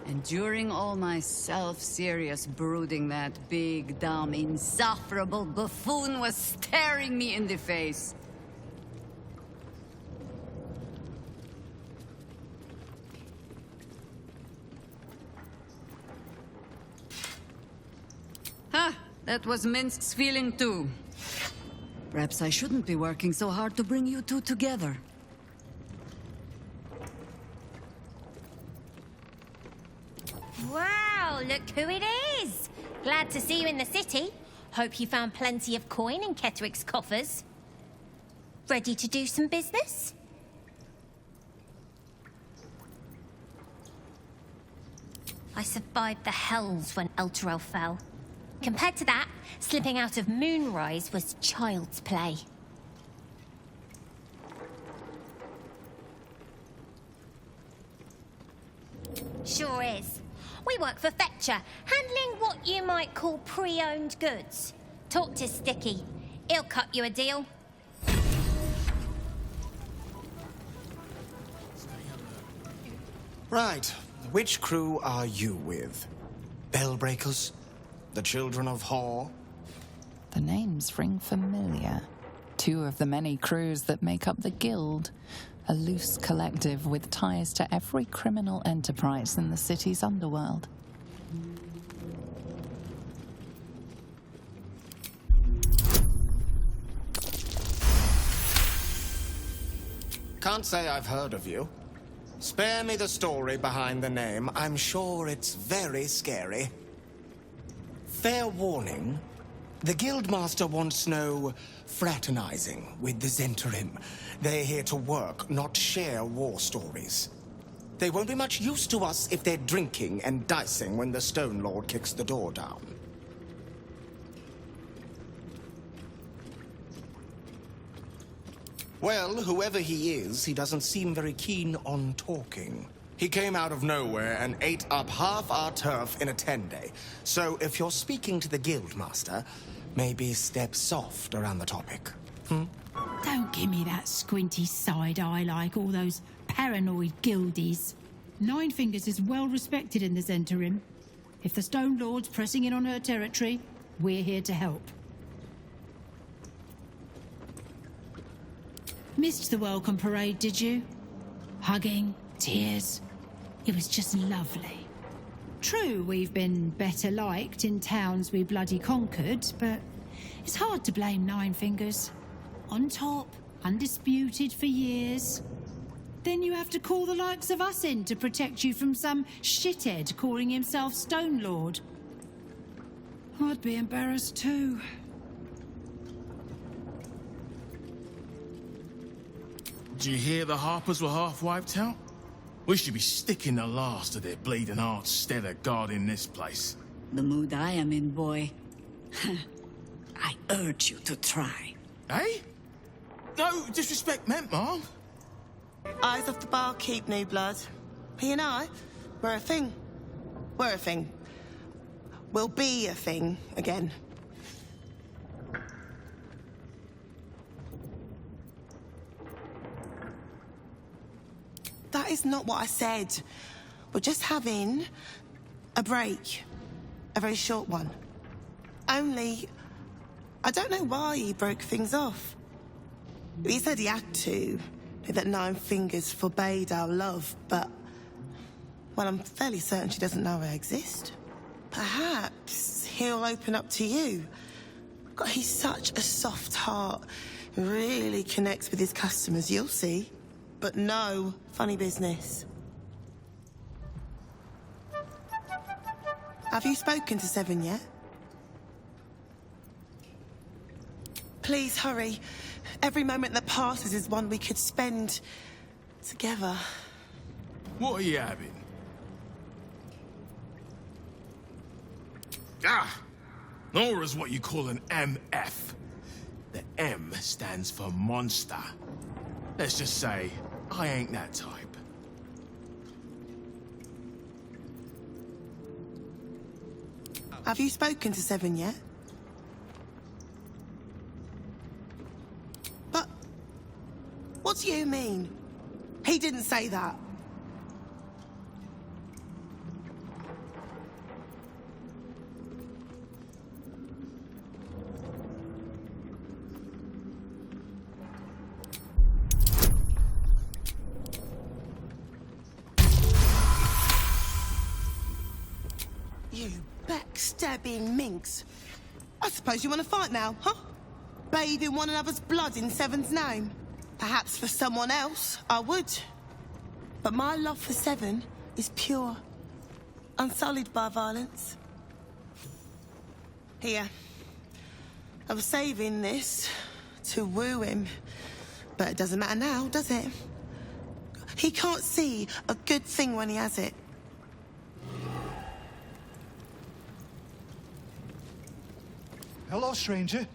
And during all my self-serious brooding, that big, dumb, insufferable buffoon was staring me in the face. Ha! That was Minsk's feeling too. Perhaps I shouldn't be working so hard to bring you two together. Wow, look who it is! Glad to see you in the city. Hope you found plenty of coin in Ketterick's coffers. Ready to do some business? I survived the hells when Elturel fell. Compared to that, slipping out of Moonrise was child's play. Sure is. We work for Fetcher, handling what you might call pre-owned goods. Talk to Sticky. He'll cut you a deal. Right. Which crew are you with? Bellbreakers? The Children of Hor? The names ring familiar. Two of the many crews that make up the Guild. A loose collective with ties to every criminal enterprise in the city's underworld. Can't say I've heard of you. Spare me the story behind the name. I'm sure it's very scary. Fair warning, the Guildmaster wants no fraternizing with the Zentarim. They're here to work, not share war stories. They won't be much use to us if they're drinking and dicing when the Stone Lord kicks the door down. Well, whoever he is, he doesn't seem very keen on talking. He came out of nowhere and ate up half our turf in a 10-day. So if you're speaking to the Guildmaster, maybe step soft around the topic. Don't give me that squinty side eye like all those paranoid guildies. Nine Fingers is well respected in the Zentarim. If the Stone Lord's pressing in on her territory, we're here to help. Missed the welcome parade, did you? Hugging, tears. It was just lovely. True, we've been better liked in towns we bloody conquered, but it's hard to blame Nine Fingers. On top, undisputed for years. Then you have to call the likes of us in to protect you from some shithead calling himself Stone Lord. I'd be embarrassed too. Did you hear the Harpers were half wiped out? We should be sticking the last of their bleeding hearts instead of guarding this place. the mood I am in, boy. I urge you to try. Eh? No disrespect meant, Mom. Eyes off the barkeep, new blood. He and I, we're a thing. We're a thing. We'll be a thing again. That is not what I said. We're just having a break. A very short one. Only, I don't know why he broke things off. He said he had to, that Nine Fingers forbade our love, but... well, I'm fairly certain she doesn't know I exist. Perhaps he'll open up to you. God, he's such a soft heart. Really connects with his customers, you'll see. But no funny business. Have you spoken to Seven yet? Please hurry. Every moment that passes is one we could spend together. What are you having? Ah! Nora's what you call an MF. The M stands for monster. Let's just say, I ain't that type. Have you spoken to Seven yet? But... what do you mean? He didn't say that. You backstabbing minx. I suppose you want to fight now, huh? Bathe in one another's blood in Seven's name. Perhaps for someone else, I would. But my love for Seven is pure, unsullied by violence. Here. I was saving this to woo him. But it doesn't matter now, does it? He can't see a good thing when he has it. Hello, stranger.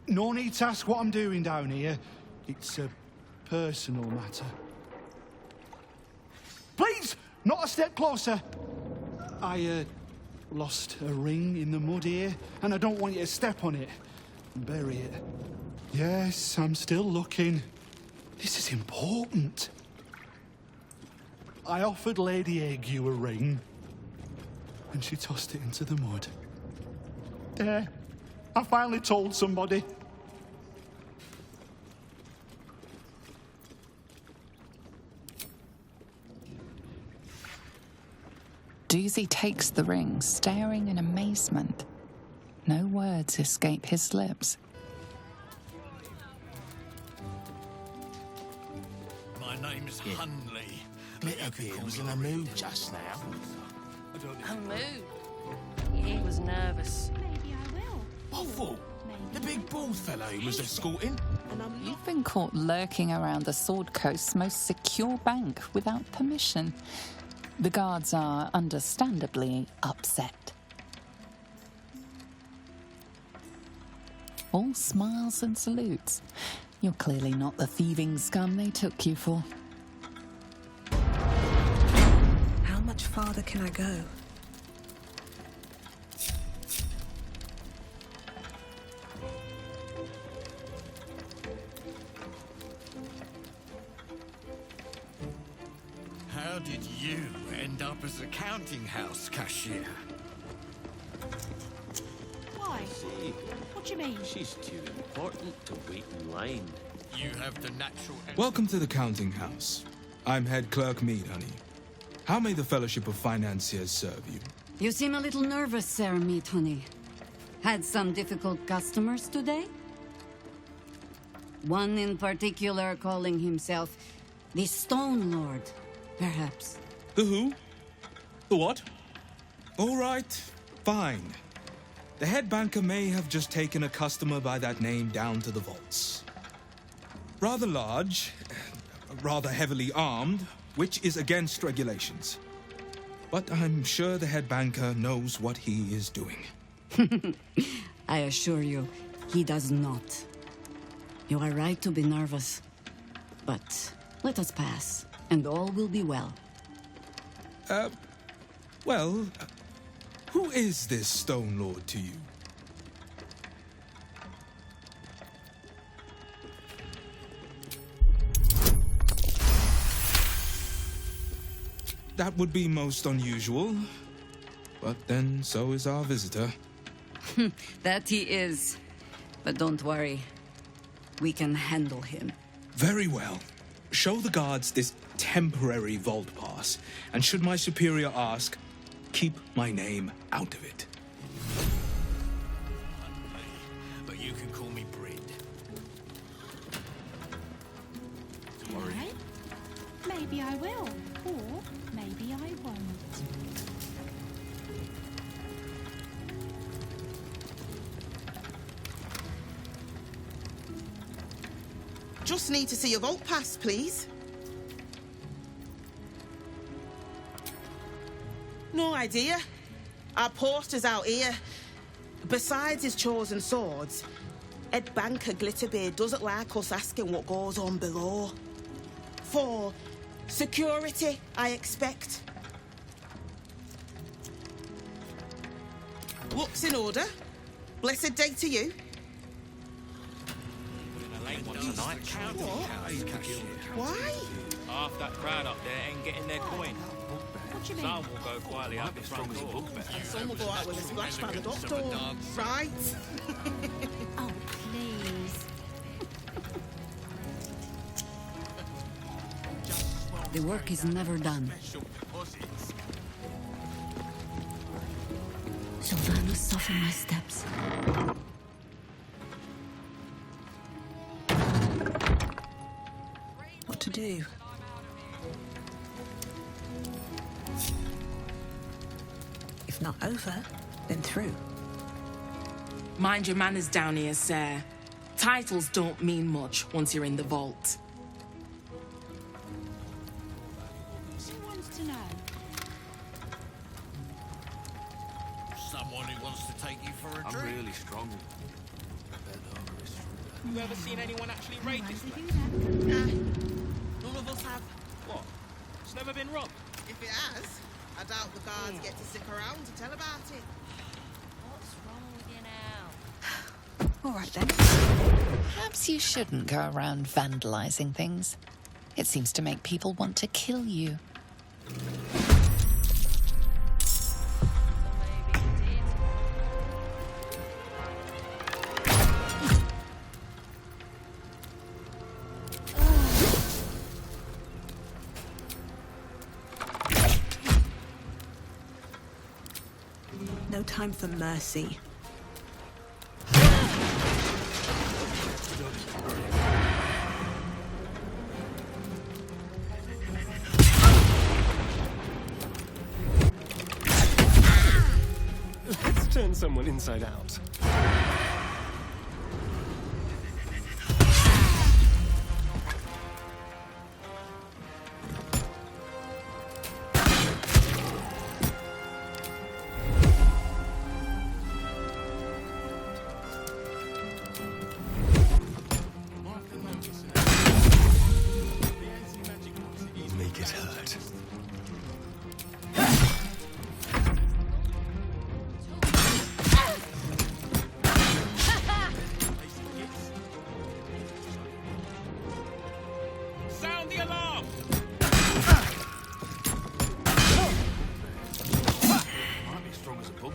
No need to ask what I'm doing down here. It's a personal matter. Please, not a step closer. I lost a ring in the mud here, and I don't want you to step on it and bury it. Yes, I'm still looking. This is important. I offered Lady Ague a ring, and she tossed it into the mud. There. I finally told somebody. Doozy takes the ring, staring in amazement. No words escape his lips. My name's Hunley. Litterbeard was in a mood just now. A mood? He was nervous. Bothwell, the big bald fellow he was escorting. You've been caught lurking around the Sword Coast's most secure bank without permission. The guards are understandably upset. All smiles and salutes. You're clearly not the thieving scum they took you for. How much farther can I go? How did you end up as a counting house cashier? Why? What do you mean? She's too important to wait in line. You have the natural... Welcome to the counting house. I'm head clerk Mead, honey. How may the Fellowship of Financiers serve you? You seem a little nervous, Sir Meat Honey. Had some difficult customers today? One in particular calling himself the Stone Lord, perhaps. The who? The what? All right, fine. The head banker may have just taken a customer by that name down to the vaults. Rather large, rather heavily armed, which is against regulations. but I'm sure the head banker knows what he is doing. I assure you, he does not. You are right to be nervous. But let us pass, and all will be well. Well, who is this Stone Lord to you? That would be most unusual. But then so is our visitor. That he is. But don't worry. We can handle him. Very well. Show the guards this temporary vault pass, and should my superior ask, keep my name out of it. But you can call me Brid. Right? Maybe I will, or maybe I won't. Just need to see your vault pass, please. No idea. Our porter's out here. Besides his chosen swords, Ed Banker Glitterbeard doesn't like us asking what goes on below. For security, I expect. Looks in order. Blessed day to you. Why? Half that crowd up there ain't getting their coin. What do you mean? Some will go quietly out the front door. And some will go out with a splash by the doctor. Right? Oh, please. The work is never done. Sylvanus, soften my steps. What to do? If not over, then through. Mind your manners down here, sir. Titles don't mean much once you're in the vault. Who wants to know? Someone who wants to take you for a I'm drink. really strong. You ever seen anyone actually raid this place? None of us have. What? It's never been robbed? If it has, I doubt the guards get to stick around to tell about it. What's wrong with you now? All right then. Perhaps you shouldn't go around vandalizing things. It seems to make people want to kill you. No time for mercy. Let's turn someone inside out. Make it hurt. Sound the alarm! Might be strong as a book.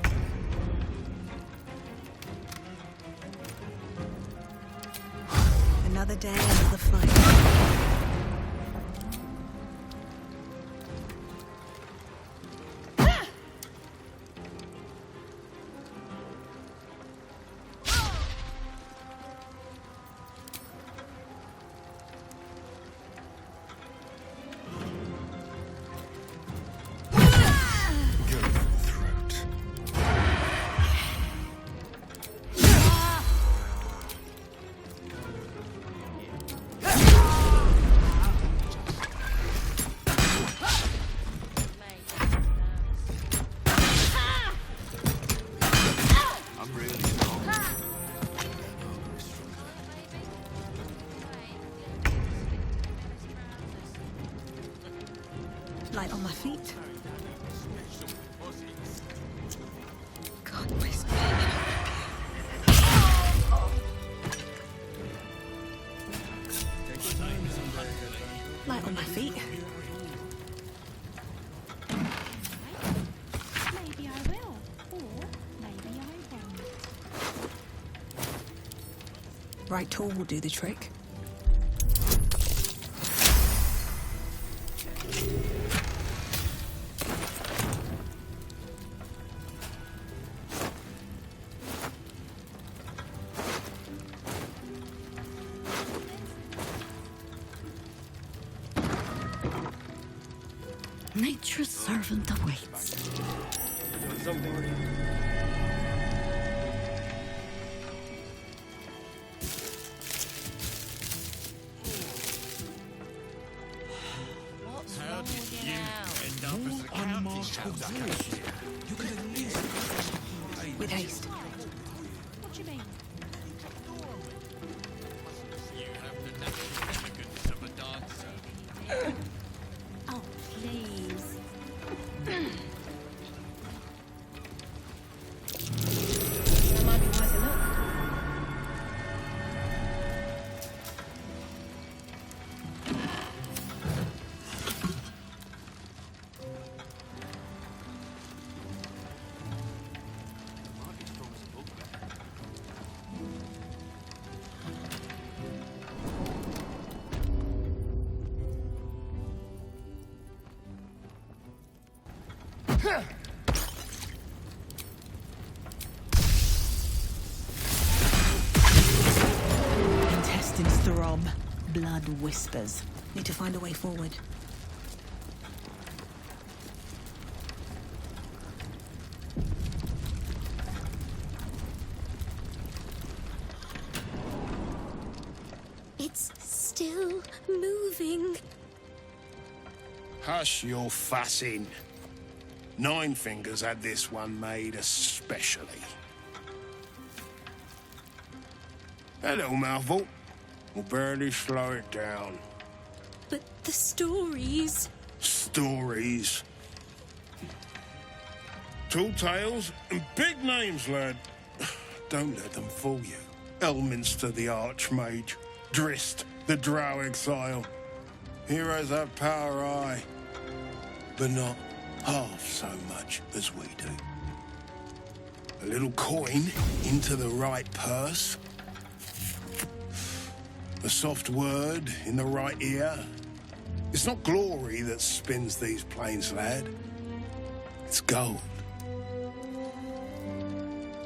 Another day, another fight. Go for the throat. Light on my feet. God, whisper. Light on my feet. Maybe I will, or maybe I won't. Right tool will do the trick. Nature's servant awaits. How did you end up as a county sheriff? You could at least With haste. What do you mean? You have the natural elegance of a dancer. Oh, please. That might be wise to look. Intestines throb. Blood whispers. Need to find a way forward. It's still moving. Hush your fussing. Nine Fingers had this one made especially. A little mouthful will barely slow it down. But the stories... Stories. Tall tales and big names, lad. Don't let them fool you. Elminster the Archmage, Drist the Drow Exile. Heroes have power, aye, but not half so much as we do. A little coin into the right purse. A soft word in the right ear. It's not glory that spins these plains, lad. It's gold.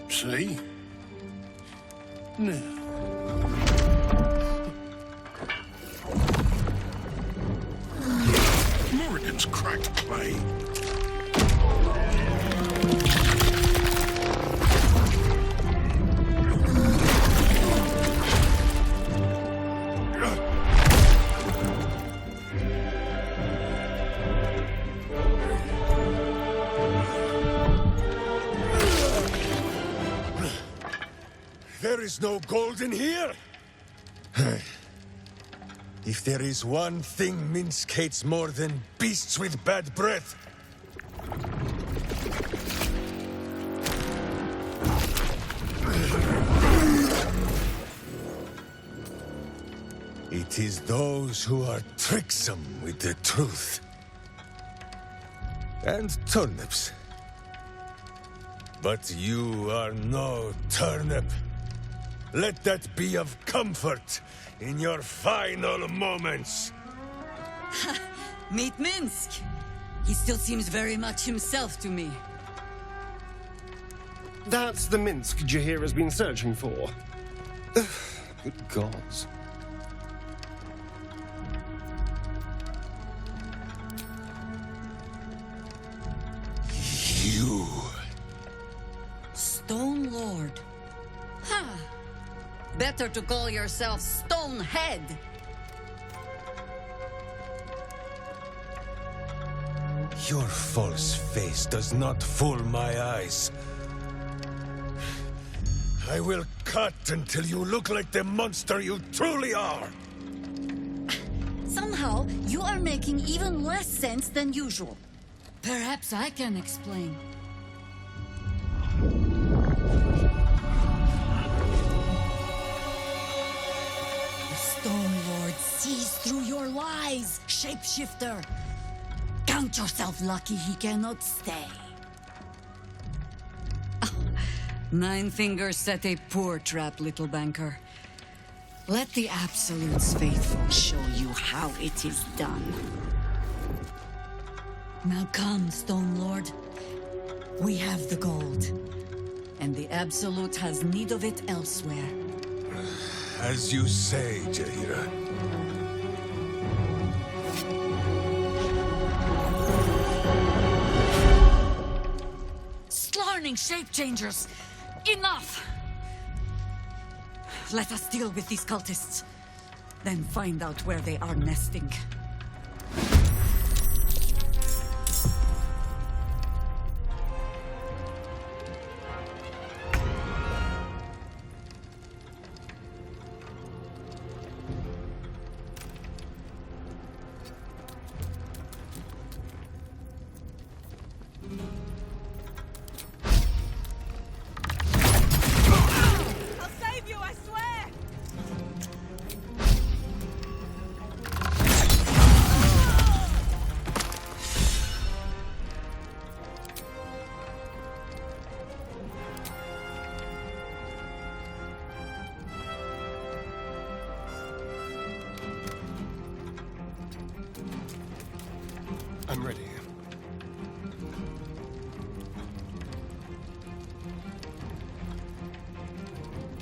See? Now. Morrigan's cracked clay. There is no gold in here! If there is one thing Minsk hates more than beasts with bad breath, it is those who are tricksome with the truth. And turnips. But you are no turnip. Let that be of comfort in your final moments. Meet Minsk. He still seems very much himself to me. That's the Minsk Jahira's been searching for. Good gods. You. Stone Lord. Ha! Better to call yourself Stonehead. Your false face does not fool my eyes. I will cut until you look like the monster you truly are. Somehow, you are making even less sense than usual. Perhaps I can explain. The Stone Lord sees through your lies, shapeshifter. Count yourself lucky he cannot stay. Nine Fingers set a poor trap, little banker. Let the Absolute's faithful show you how it is done. Now come, Stone Lord. We have the gold, and the Absolute has need of it elsewhere. As you say, Jaheira. Slarning shape-changers! Enough! Let us deal with these cultists, then find out where they are nesting. I'm ready.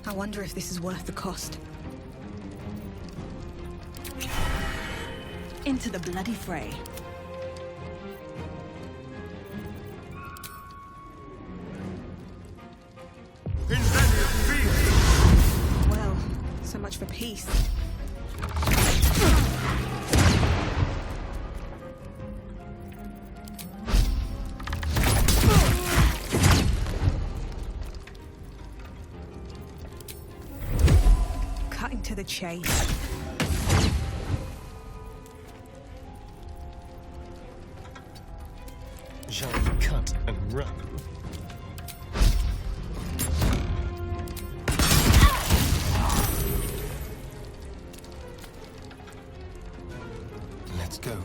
I wonder if this is worth the cost. Into the bloody fray. Well, so much for peace. Cutting to the chase. Shall we cut and run? Let's go.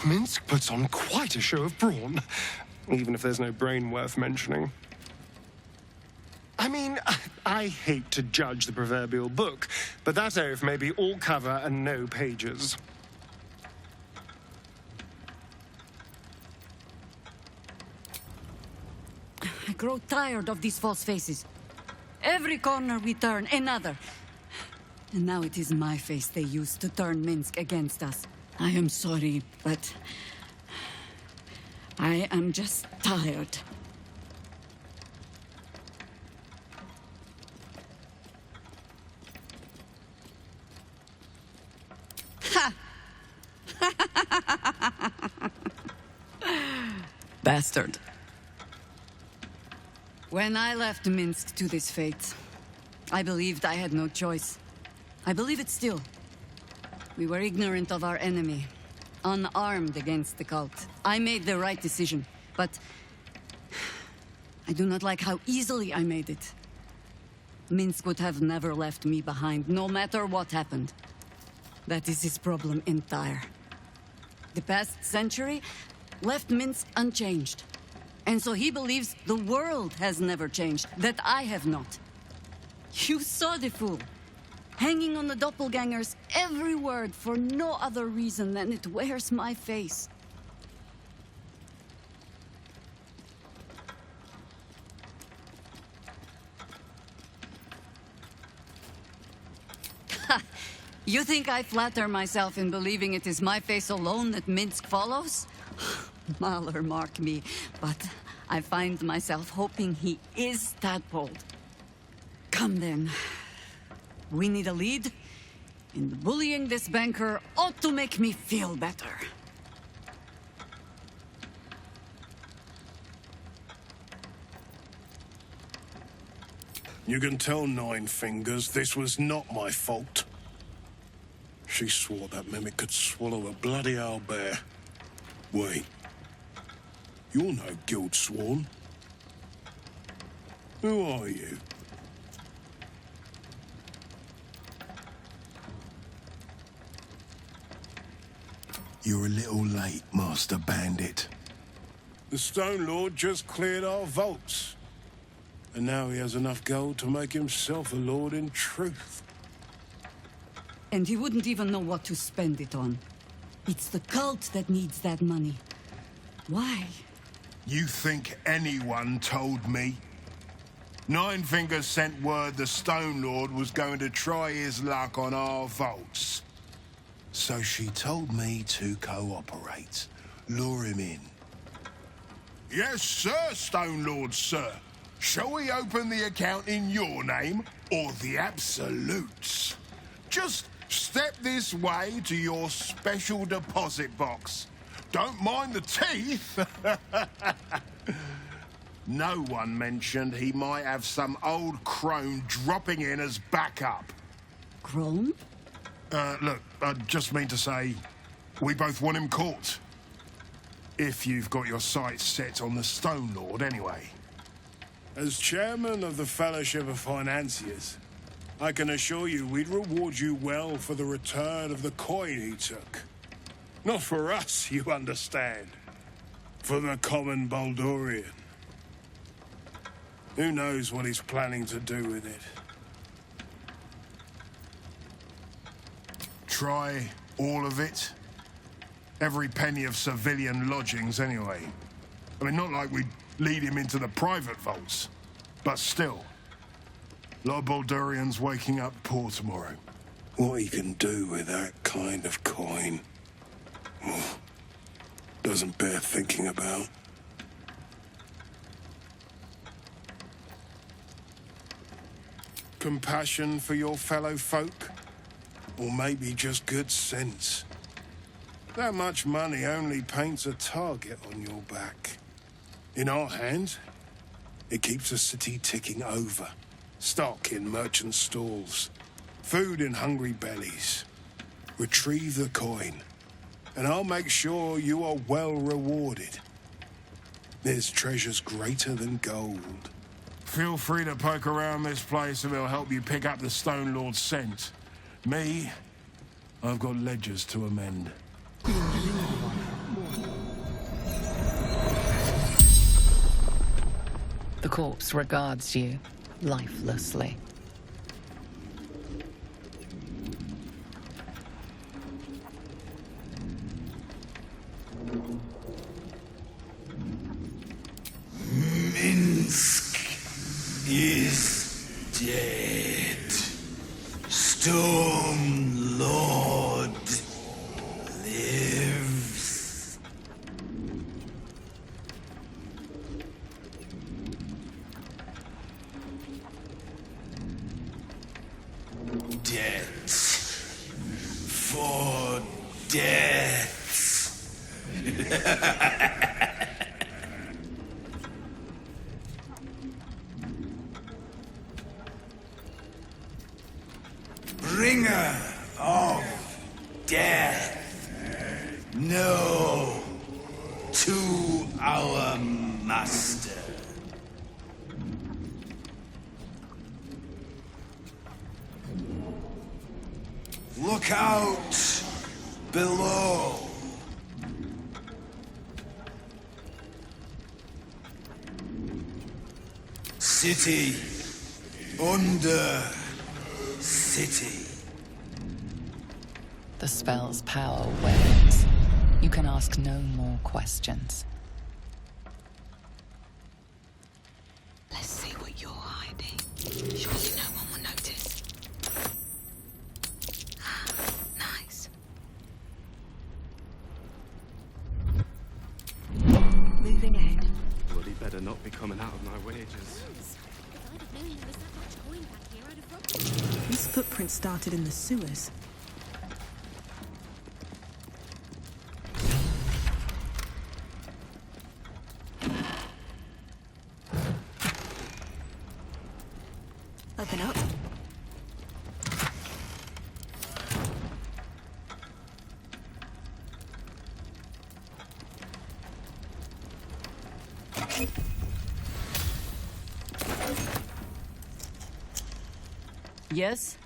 Minsk puts on quite a show of brawn, even if there's no brain worth mentioning. I mean, I hate to judge the proverbial book, but that oaf may be all cover and no pages. I grow tired of these false faces. Every corner we turn, another. And now it is my face they use to turn Minsk against us. I am sorry, but I am just tired. Ha! Bastard. When I left Minsk to this fate, I believed I had no choice. I believe it still. We were ignorant of our enemy, unarmed against the cult. I made the right decision, but I do not like how easily I made it. Minsk would have never left me behind, no matter what happened. That is his problem entire. The past century left Minsk unchanged. And so he believes the world has never changed, that I have not. You saw the fool. Hanging on the doppelganger's every word for no other reason than it wears my face. You think I flatter myself in believing it is my face alone that Minsk follows? Mahler mark me, but I find myself hoping he is tadpoled. Come then. We need a lead, and bullying this banker ought to make me feel better. You can tell Nine Fingers this was not my fault. She swore that mimic could swallow a bloody owlbear. Wait. You're no guild sworn. Who are you? You're a little late, Master Bandit. The Stone Lord just cleared our vaults. And now he has enough gold to make himself a lord in truth. And he wouldn't even know what to spend it on. It's the cult that needs that money. Why? You think anyone told me? Nine Fingers sent word the Stone Lord was going to try his luck on our vaults. So she told me to cooperate. Lure him in. Yes, sir, Stone Lord, sir. Shall we open the account in your name or the Absolute's? Just step this way to your special deposit box. Don't mind the teeth. No one mentioned he might have some old crone dropping in as backup. Crone? Look, I just mean to say, we both want him caught. If you've got your sights set on the Stone Lord, anyway. As chairman of the Fellowship of Financiers, I can assure you we'd reward you well for the return of the coin he took. Not for us, you understand. For the common Baldurian. Who knows what he's planning to do with it? Try all of it? Every penny of civilian lodgings, anyway. I mean, not like we'd lead him into the private vaults. But still. A lot of Baldurians waking up poor tomorrow. What he can do with that kind of coin... oh, doesn't bear thinking about. Compassion for your fellow folk? Or maybe just good sense? That much money only paints a target on your back. In our hands, it keeps the city ticking over. Stock in merchant stalls, food in hungry bellies. Retrieve the coin, and I'll make sure you are well rewarded. There's treasures greater than gold. Feel free to poke around this place and it'll help you pick up the Stone Lord's scent. Me, I've got ledgers to amend. The corpse regards you lifelessly. Minsk is dead. Stone debt. For death. Bringer of death. No to our master. Look out below. City under city. The spell's power wanes. You can ask no more questions. Let's see what you're hiding. Surely no one will notice. Nice. Moving ahead. Well, he better not be coming out of my wages. These footprints started in the sewers. Open up. Yes?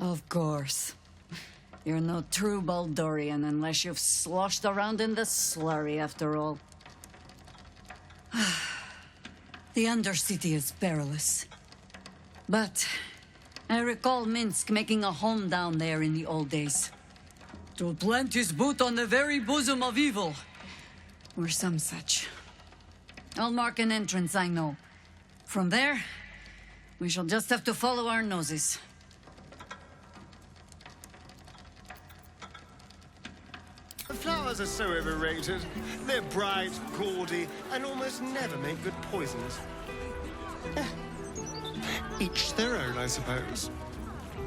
Of course. You're no true Baldorian unless you've sloshed around in the slurry, after all. The Undercity is perilous. But I recall Minsk making a home down there in the old days. To plant his boot on the very bosom of evil. Or some such. I'll mark an entrance, I know. From there, we shall just have to follow our noses. The flowers are so overrated. They're bright, gaudy, and almost never make good poisons. Each their own, I suppose.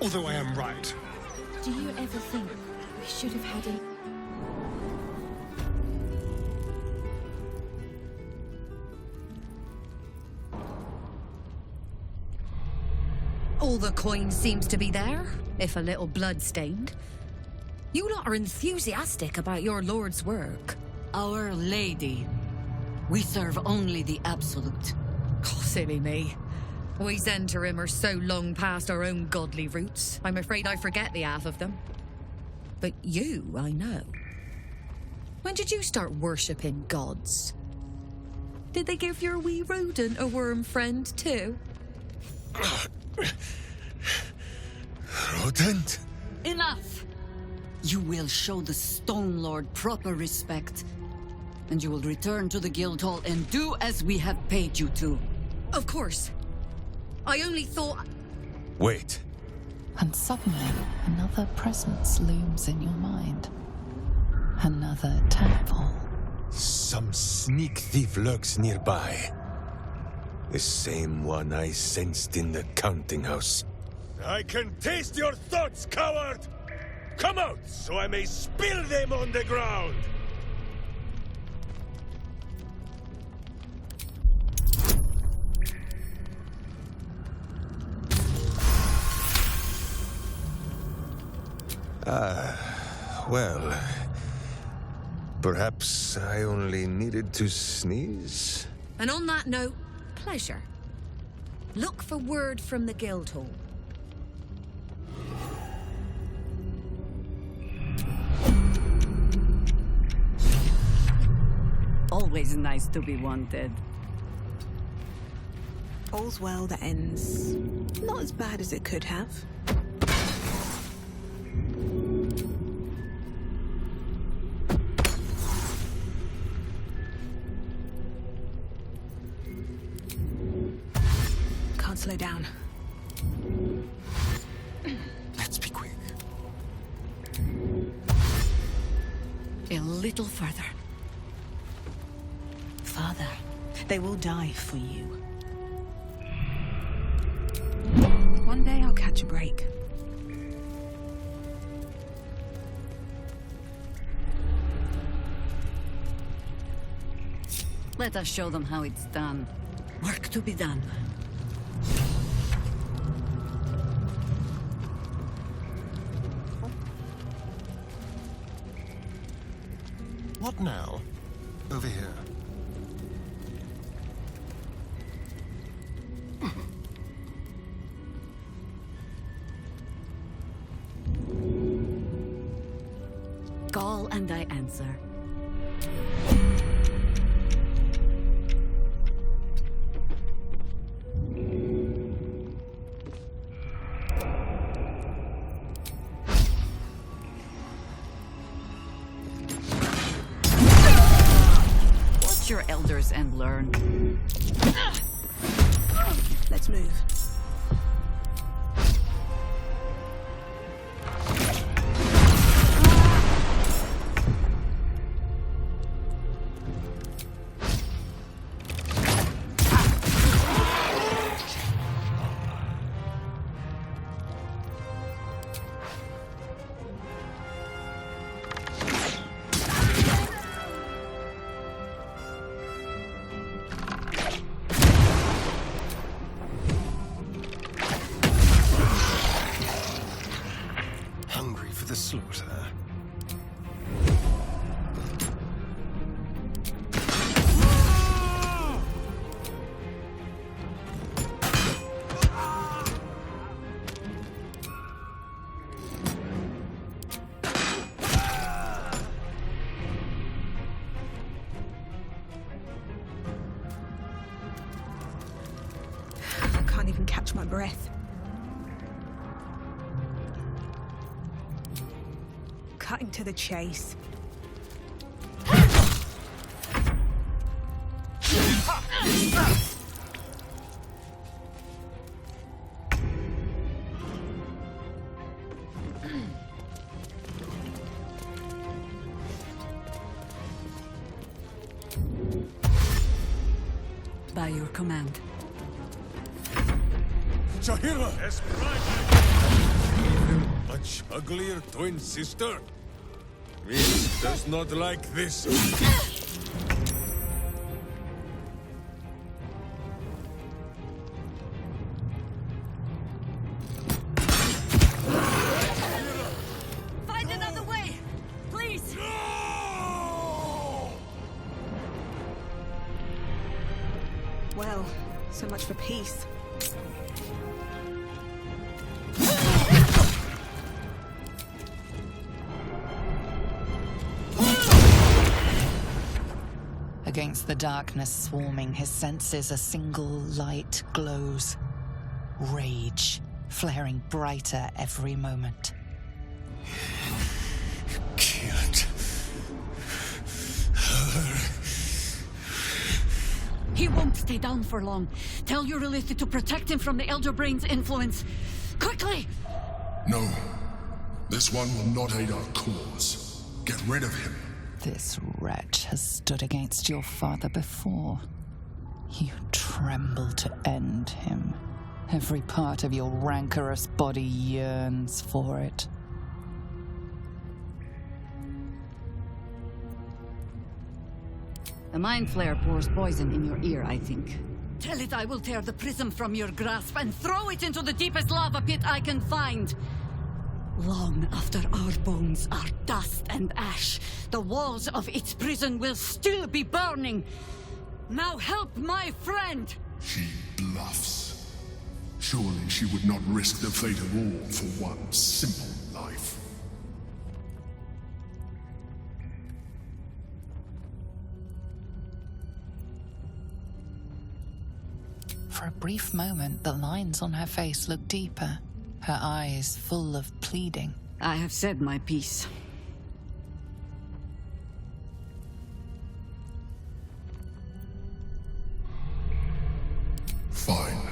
Although I am right. Do you ever think we should have had a... All the coin seems to be there, if a little blood-stained. You lot are enthusiastic about your lord's work. Our lady. We serve only the absolute. Oh, silly me. We Zentarim are so long past our own godly roots, I'm afraid I forget the half of them. But you, I know. When did you start worshipping gods? Did they give your wee rodent a worm friend, too? Rodent? Enough! You will show the Stone Lord proper respect. And you will return to the Guildhall and do as we have paid you to. Of course. I only thought... Wait. And suddenly, another presence looms in your mind. Another temple. Some sneak thief lurks nearby. The same one I sensed in the counting house. I can taste your thoughts, coward! Come out, so I may spill them on the ground! Well... Perhaps I only needed to sneeze? And on that note, pleasure. Look for word from the Guildhall. Always nice to be wanted. All's well that ends not as bad as it could have. Can't slow down. Let's be quick. A little further. Father, they will die for you. One day I'll catch a break. Let us show them how it's done. Work to be done. What now? Over here. Call and I answer. Watch your elders and learn. Let's move. Hungry for the slaughter. I can't even catch my breath. Cutting to the chase. By your command. Shahira! Yes, much uglier twin sister? It does not like this. Find another way! Please! Well, so much for peace. Against the darkness swarming his senses, a single light glows. Rage, flaring brighter every moment. Killed her. He won't stay down for long. Tell Eurylithi to protect him from the Elder Brain's influence. Quickly! No. This one will not aid our cause. Get rid of him. This wretch has stood against your father before. You tremble to end him. Every part of your rancorous body yearns for it. The mind flare pours poison in your ear, I think. Tell it I will tear the prism from your grasp and throw it into the deepest lava pit I can find. Long after our bones are dust and ash, the walls of its prison will still be burning. Now help my friend! She bluffs. Surely she would not risk the fate of all for one simple life. For a brief moment, the lines on her face look deeper, her eyes full of pleading. I have said my piece. Fine.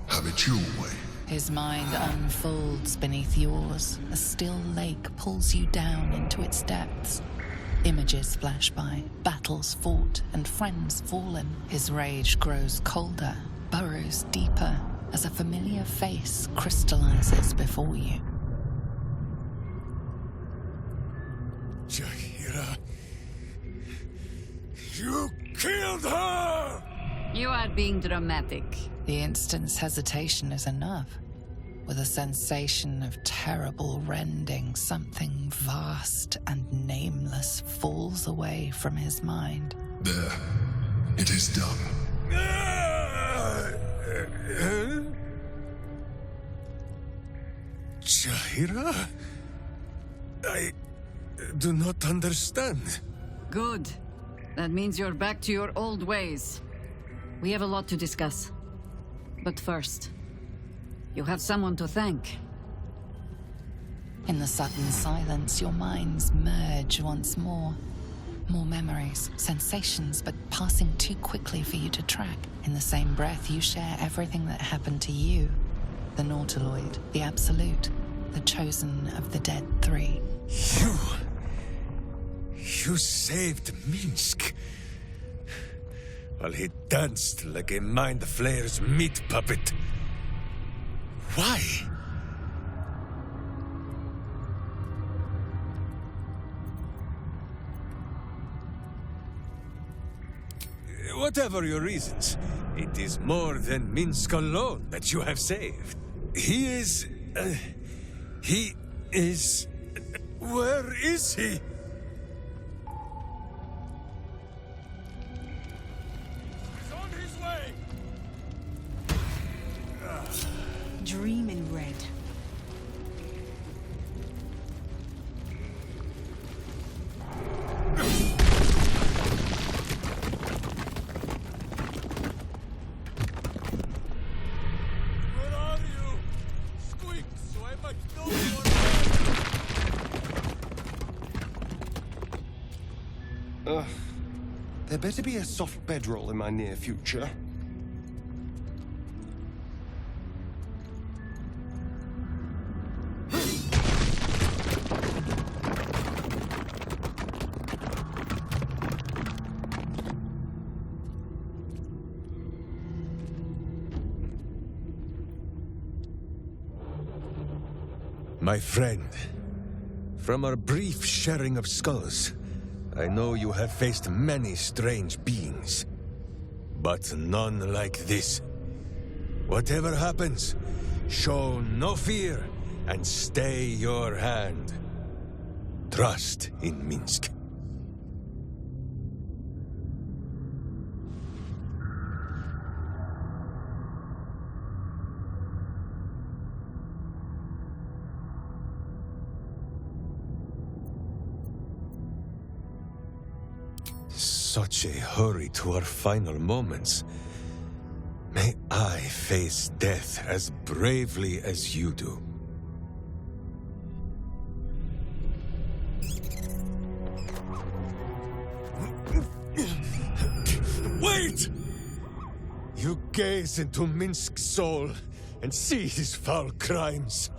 Have it your way. His mind unfolds beneath yours. A still lake pulls you down into its depths. Images flash by, battles fought, and friends fallen. His rage grows colder, burrows deeper. as a familiar face crystallizes before you. Jaheira, you killed her! You are being dramatic. The instant's hesitation is enough. With a sensation of terrible rending, something vast and nameless falls away from his mind. There. It is done. Jaheira? I do not understand. Good. That means you're back to your old ways. We have a lot to discuss. But first, you have someone to thank. In the sudden silence, your minds merge once more. More memories, sensations, but passing too quickly for you to track. In the same breath, you share everything that happened to you. The Nautiloid, the Absolute, the chosen of the dead three. You saved Minsk. While he danced like a Mind Flayer's meat puppet. Why? Whatever your reasons, it is more than Minsk alone that you have saved. He is... Where is he? Dream in red. Where are you? Squeak, so I might know your name. There better be a soft bedroll in my near future. My friend, from our brief sharing of skulls, I know you have faced many strange beings, but none like this. Whatever happens, show no fear and stay your hand. Trust in Minsk. Such a hurry to our final moments. May I face death as bravely as you do. Wait! You gaze into Minsk's soul and see his foul crimes.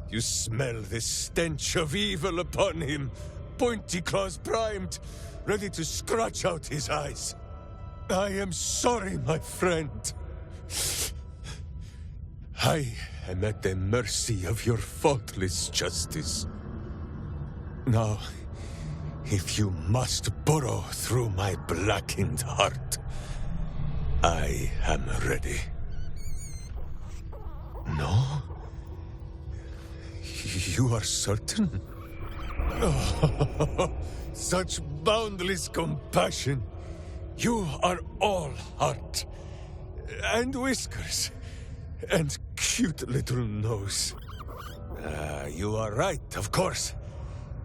You smell the stench of evil upon him, pointy claws primed, ready to scratch out his eyes. I am sorry, my friend. I am at the mercy of your faultless justice. Now, if you must burrow through my blackened heart, I am ready. No? You are certain? Oh, such boundless compassion. You are all heart. And whiskers. And cute little nose. You are right, of course.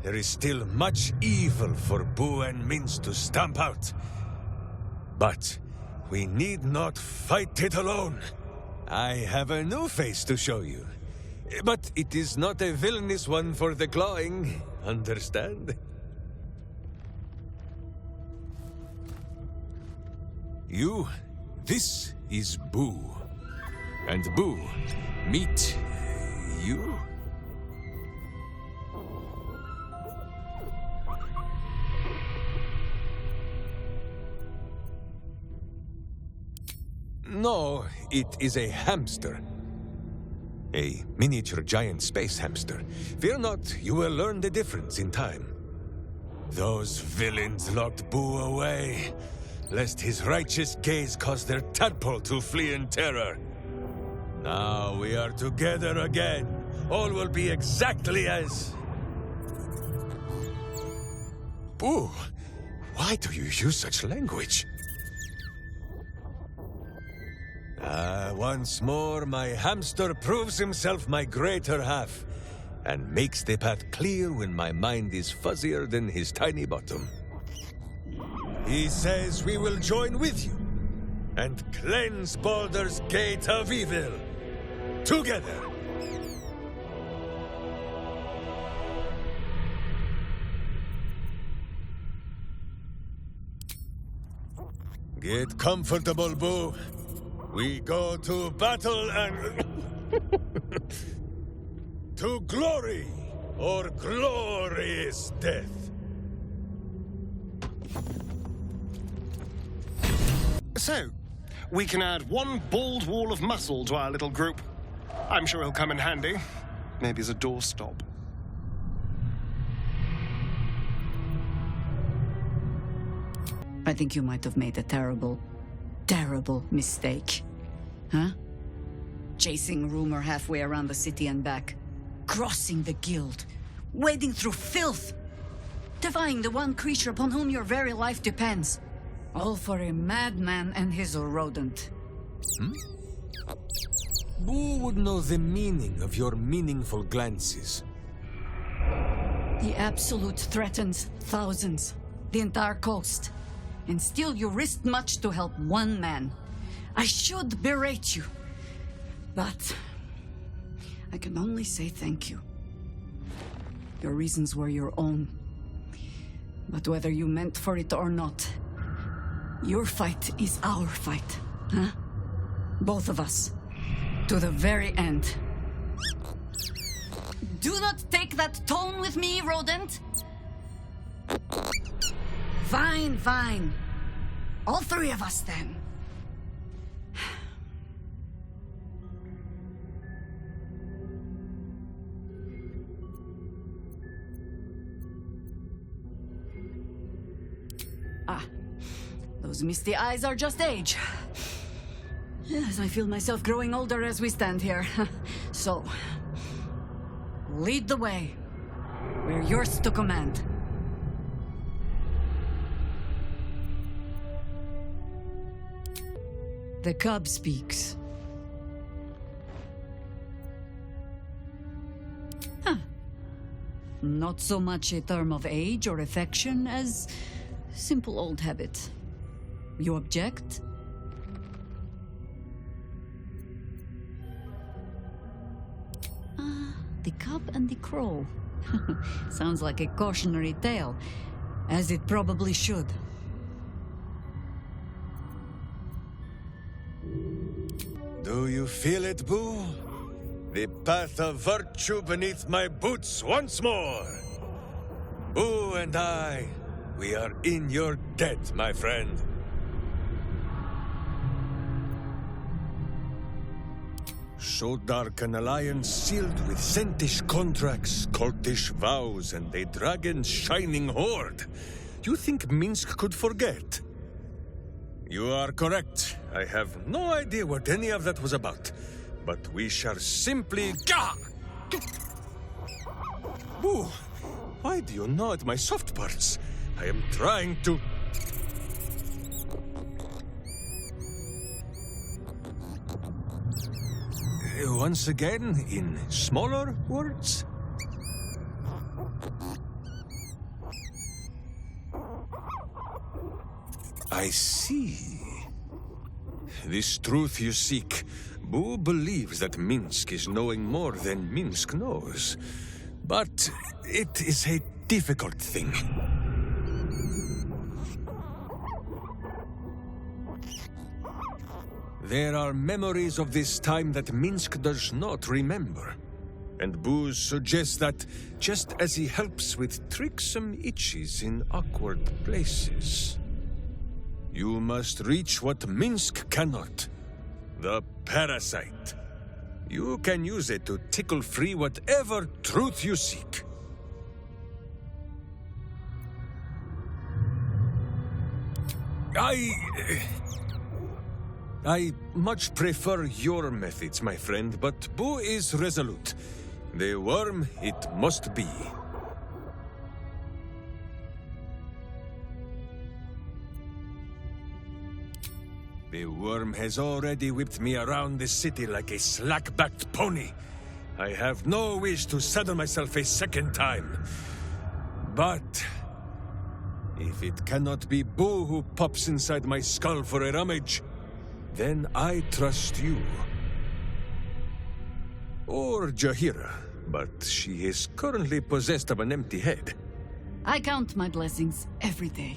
There is still much evil for Boo and Minsk to stamp out. But we need not fight it alone. I have a new face to show you. But it is not a villainous one for the clawing, understand? You, this is Boo. And Boo, meet you. No, it is a hamster. A miniature giant space hamster. Fear not, you will learn the difference in time. Those villains locked Boo away, lest his righteous gaze cause their tadpole to flee in terror. Now we are together again. All will be exactly as... Boo, why do you use such language? Once more, my hamster proves himself my greater half, and makes the path clear when my mind is fuzzier than his tiny bottom. He says we will join with you, and cleanse Baldur's Gate of evil, together. Get comfortable, Boo. We go to battle and... to glory, or glorious death. So, we can add one bald wall of muscle to our little group. I'm sure he'll come in handy. Maybe as a doorstop. I think you might have made a terrible, terrible mistake. Huh? Chasing rumor halfway around the city and back. Crossing the guild. Wading through filth. Defying the one creature upon whom your very life depends. All for a madman and his rodent. Who would know the meaning of your meaningful glances? The Absolute threatens thousands. The entire coast. And still you risked much to help one man. I should berate you. But I can only say thank you. Your reasons were your own. But whether you meant for it or not, your fight is our fight, huh? Both of us. To the very end. Do not take that tone with me, rodent! Fine, fine. All three of us, then. Those misty eyes are just age. Yes, I feel myself growing older as we stand here. So, lead the way. We're yours to command. The cub speaks. Not so much a term of age or affection as simple old habit. You object? The cub and the crow. Sounds like a cautionary tale, as it probably should. Do you feel it, Boo? The path of virtue beneath my boots once more. Boo and I, we are in your debt, my friend. So dark an alliance sealed with Sentish contracts, cultish vows, and a dragon's shining hoard. You think Minsk could forget? You are correct. I have no idea what any of that was about. But we shall simply... Boo! Why do you gnaw at my soft parts? I am trying to... Once again, in smaller words? I see. This truth you seek. Boo believes that Minsk is knowing more than Minsk knows. But it is a difficult thing. There are memories of this time that Minsk does not remember. And Boo suggests that, just as he helps with tricksome itches in awkward places, you must reach what Minsk cannot, The parasite. You can use it to tickle free whatever truth you seek. I much prefer your methods, my friend, but Boo is resolute. The worm, it must be. The worm has already whipped me around the city like a slack-backed pony. I have no wish to saddle myself a second time. But if it cannot be Boo who pops inside my skull for a rummage, then I trust you. Or Jahira, but she is currently possessed of an empty head. I count my blessings every day.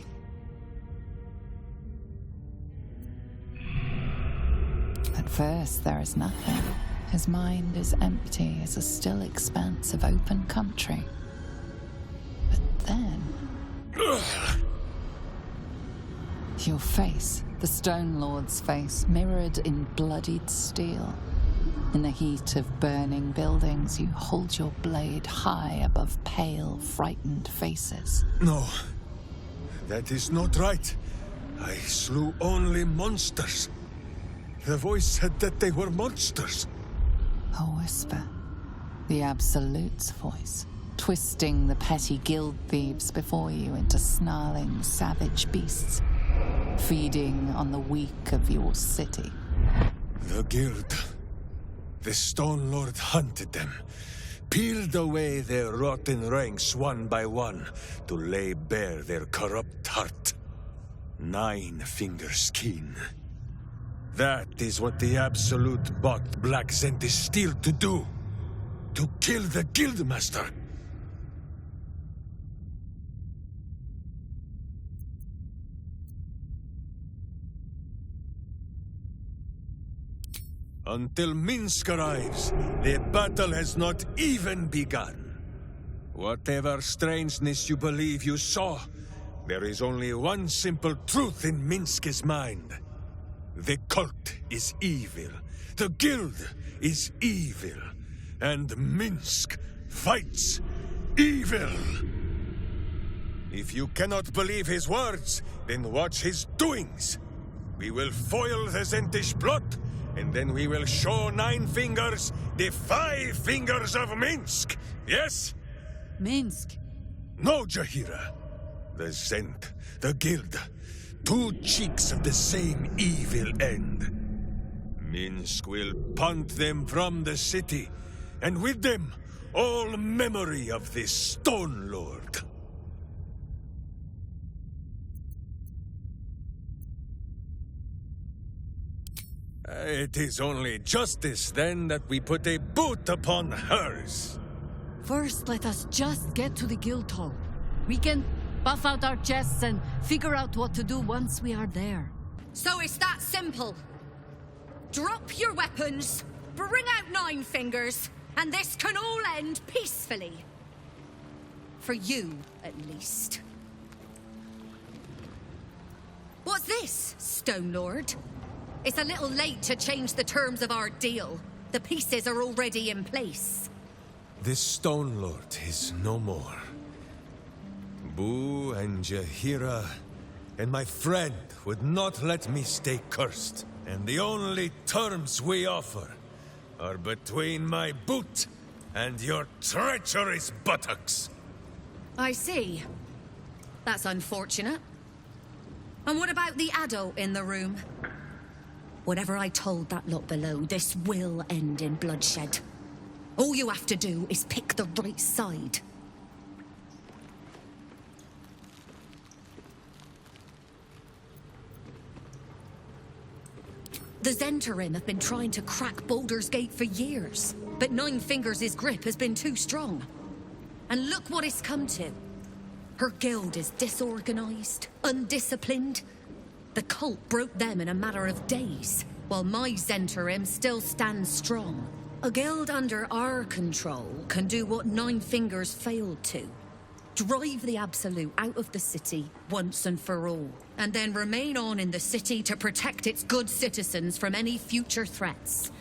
At first, there is nothing. His mind is empty as a still expanse of open country. But then... your face, the Stone Lord's face, mirrored in bloodied steel. In the heat of burning buildings, you hold your blade high above pale, frightened faces. No, that is not right. I slew only monsters. The voice said that they were monsters. A whisper. The Absolute's voice, twisting the petty guild thieves before you into snarling, savage beasts, feeding on the weak of your city. The guild. The Stone Lord hunted them, peeled away their rotten ranks one by one to lay bare their corrupt heart. 9 fingers keen. That is what the Absolute bought Black Zenti Steel to do. To kill the Guildmaster. Until Minsk arrives, the battle has not even begun. Whatever strangeness you believe you saw, there is only one simple truth in Minsk's mind. The cult is evil, the guild is evil, and Minsk fights evil. If you cannot believe his words, then watch his doings. We will foil the Zentish plot, and then we will show 9 fingers the 5 fingers of Minsk, yes? Minsk? No, Jahira. The Zent, the guild. 2 cheeks of the same evil end. Minsk will punt them from the city, and with them, all memory of the Stone Lord. It is only justice, then, that we put a boot upon hers. First, let us just get to the guild hall. We can buff out our chests and figure out what to do once we are there. So it's that simple. Drop your weapons, bring out 9 fingers, and this can all end peacefully. For you, at least. What's this, Stone Lord? It's a little late to change the terms of our deal. The pieces are already in place. The Stone Lord is no more. Boo and Jahira and my friend would not let me stay cursed. And the only terms we offer are between my boot and your treacherous buttocks. I see. That's unfortunate. And what about the adult in the room? Whatever I told that lot below, this will end in bloodshed. All you have to do is pick the right side. The Zentarim have been trying to crack Baldur's Gate for years, but 9 Fingers' grip has been too strong. And look what it's come to. Her guild is disorganized, undisciplined. The cult broke them in a matter of days, while my Zentarim still stands strong. A guild under our control can do what 9 Fingers failed to. Drive the Absolute out of the city once and for all, and then remain on in the city to protect its good citizens from any future threats.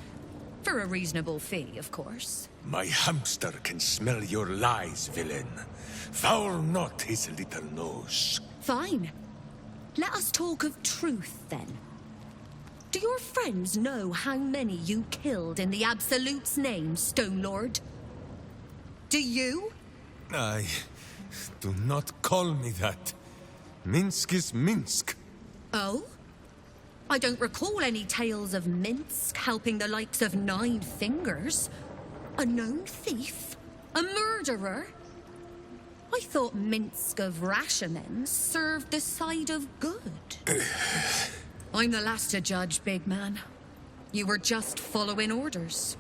For a reasonable fee, of course. My hamster can smell your lies, villain. Foul not his little nose. Fine. Let us talk of truth, then. Do your friends know how many you killed in the Absolute's name, Stone Lord? Do you? Do not call me that. Minsk is Minsk. Oh? I don't recall any tales of Minsk helping the likes of Nine Fingers. A known thief? A murderer? I thought Minsk of Rashonen served the side of good. I'm the last to judge, big man. You were just following orders.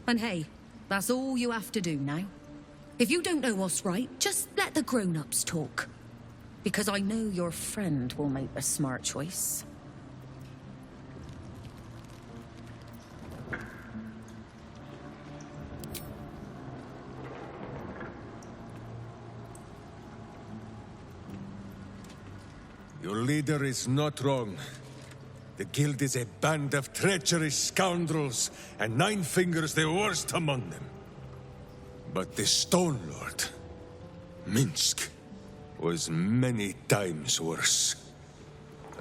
And hey, that's all you have to do now. If you don't know what's right, just let the grown-ups talk. Because I know your friend will make a smart choice. Your leader is not wrong. The guild is a band of treacherous scoundrels, and Nine Fingers the worst among them. But the Stone Lord, Minsk, was many times worse.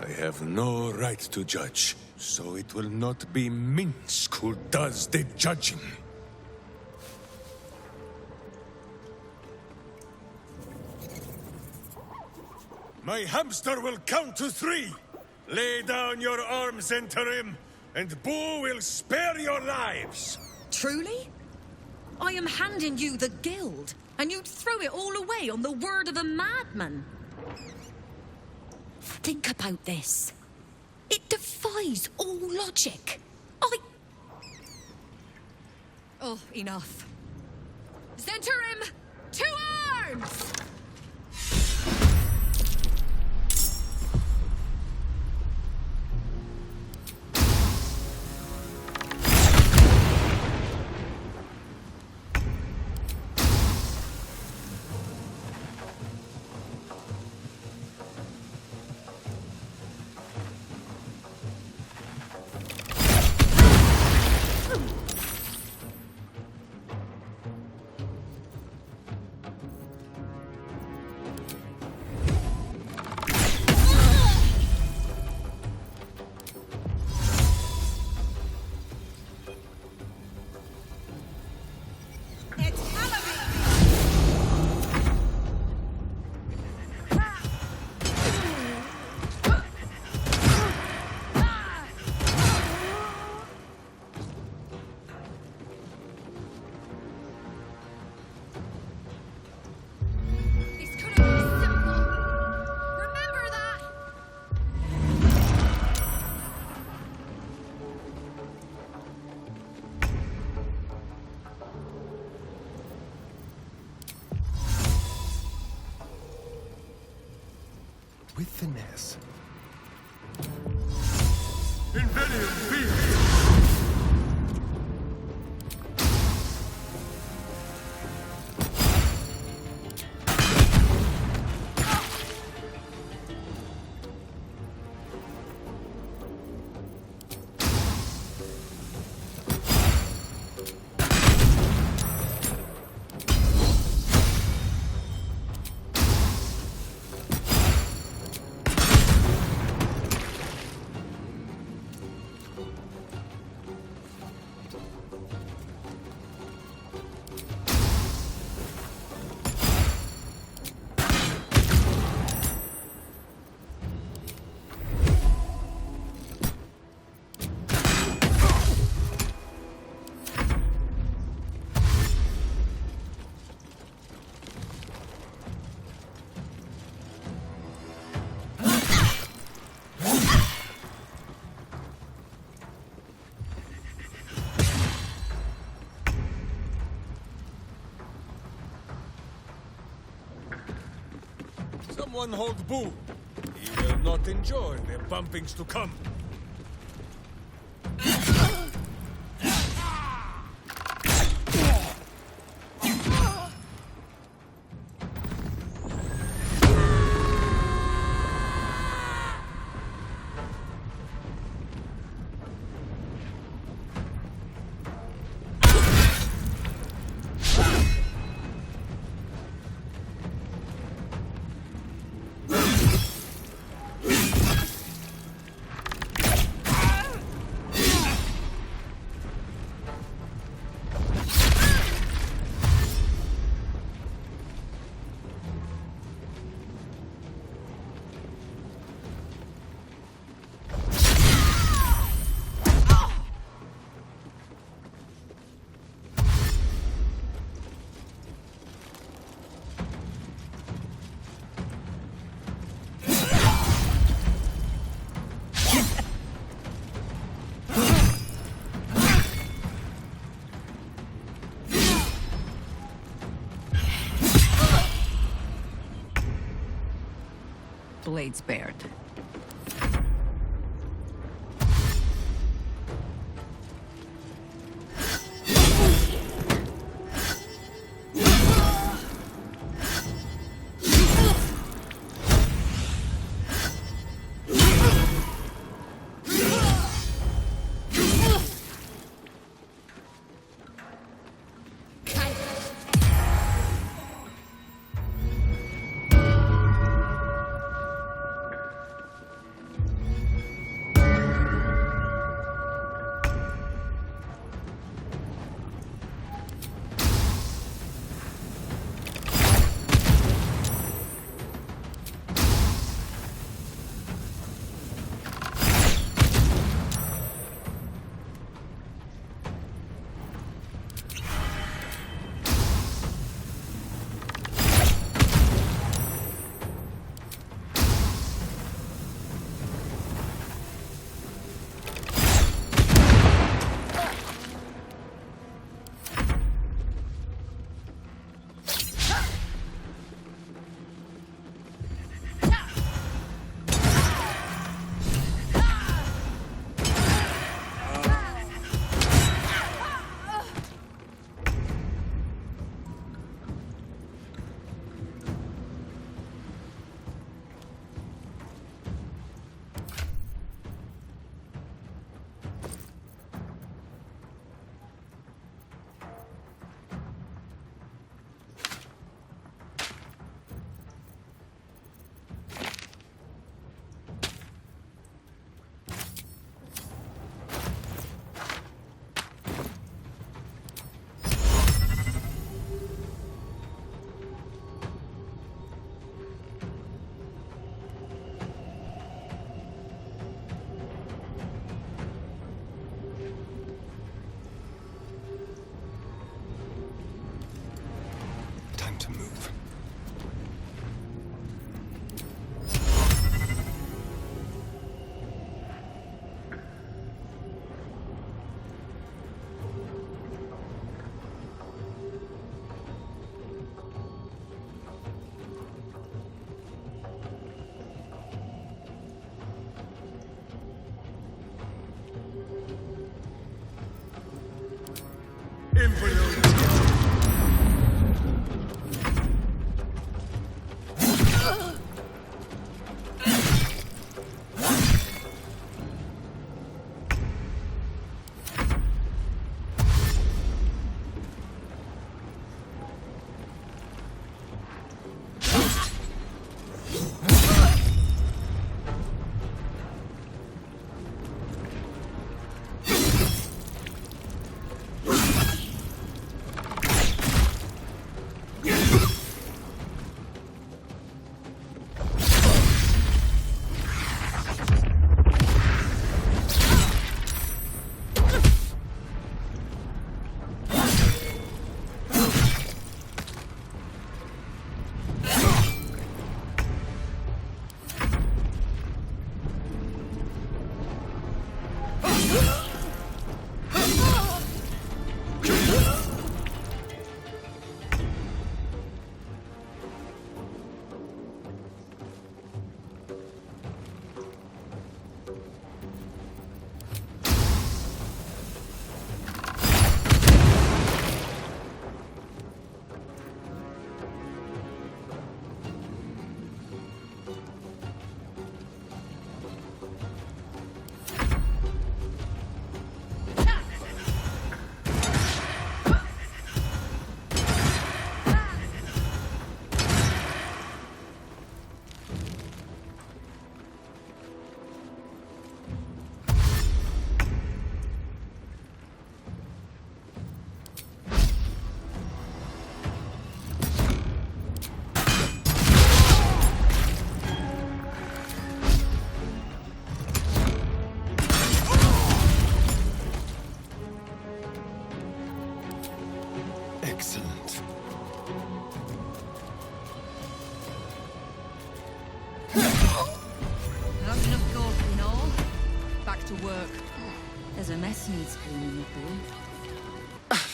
I have no right to judge, so it will not be Minsk who does the judging. My hamster will count to 3. Lay down your arms, Interim, and Boo will spare your lives. Truly? I am handing you the guild, and you'd throw it all away on the word of a madman. Think about this. It defies all logic. Oh, enough. Zentarim, to arms! With finesse. Invenium Field! Someone hold Boo. He will not enjoy the bumpings to come. blades bared.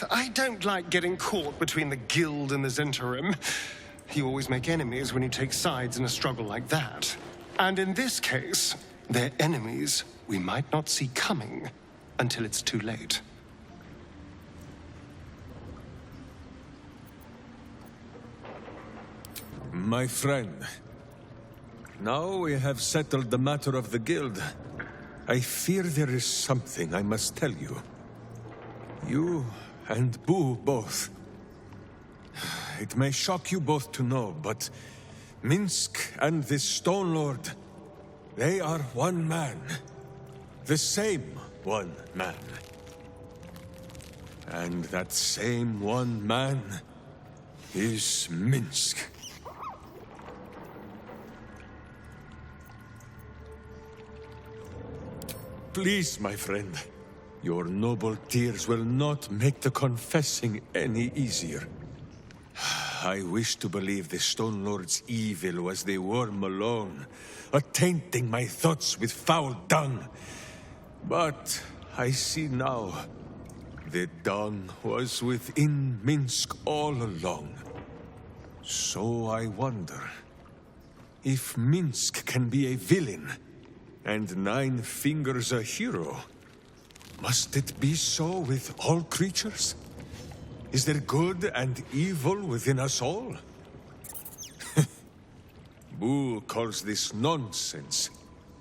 I don't like getting caught between the guild and the Zentarim. You always make enemies when you take sides in a struggle like that. And in this case, they're enemies we might not see coming until it's too late. My friend, now we have settled the matter of the guild. I fear there is something I must tell you. You and Boo both. It may shock you both to know, but Minsk and this Stone Lord, they are one man. The same one man. And that same one man is Minsk. Please, my friend. Your noble tears will not make the confessing any easier. I wish to believe the Stone Lord's evil was the worm alone, attainting my thoughts with foul dung. But I see now, the dung was within Minsk all along. So I wonder, if Minsk can be a villain, and Nine Fingers a hero, must it be so with all creatures? Is there good and evil within us all? Boo calls this nonsense.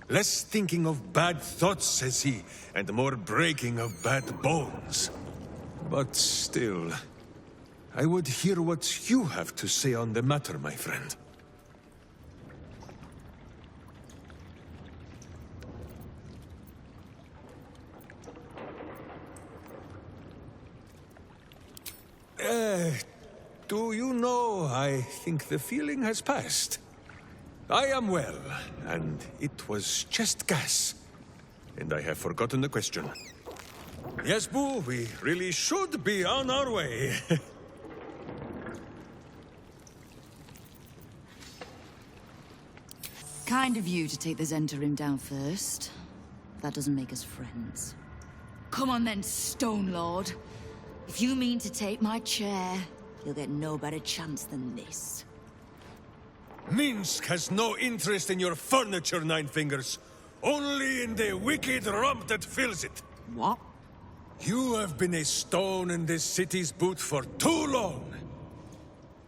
Less thinking of bad thoughts, says he, and more breaking of bad bones. But still, I would hear what you have to say on the matter, my friend. Do you know, I think the feeling has passed. I am well, and it was just gas. And I have forgotten the question. Yes, Boo, we really should be on our way. Kind of you to take the Zentarim down first. That doesn't make us friends. Come on then, Stone Lord. If you mean to take my chair, you'll get no better chance than this. Minsk has no interest in your furniture, Nine Fingers. Only in the wicked rump that fills it. What? You have been a stone in this city's boot for too long.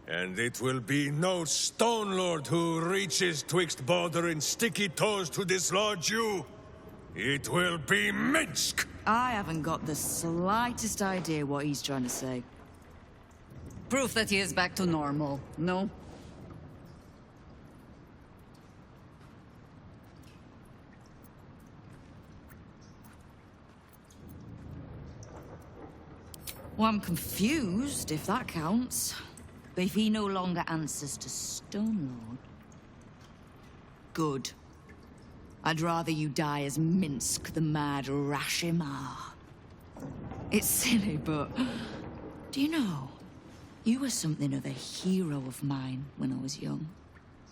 And it will be no Stone Lord who reaches twixt Baldur and sticky toes to dislodge you. It will be Minsk! I haven't got the slightest idea what he's trying to say. Proof that he is back to normal, no? Well, I'm confused, if that counts. But if he no longer answers to Stone Lord... Good. I'd rather you die as Minsk, the mad Rashimar. It's silly, but... Do you know? You were something of a hero of mine when I was young.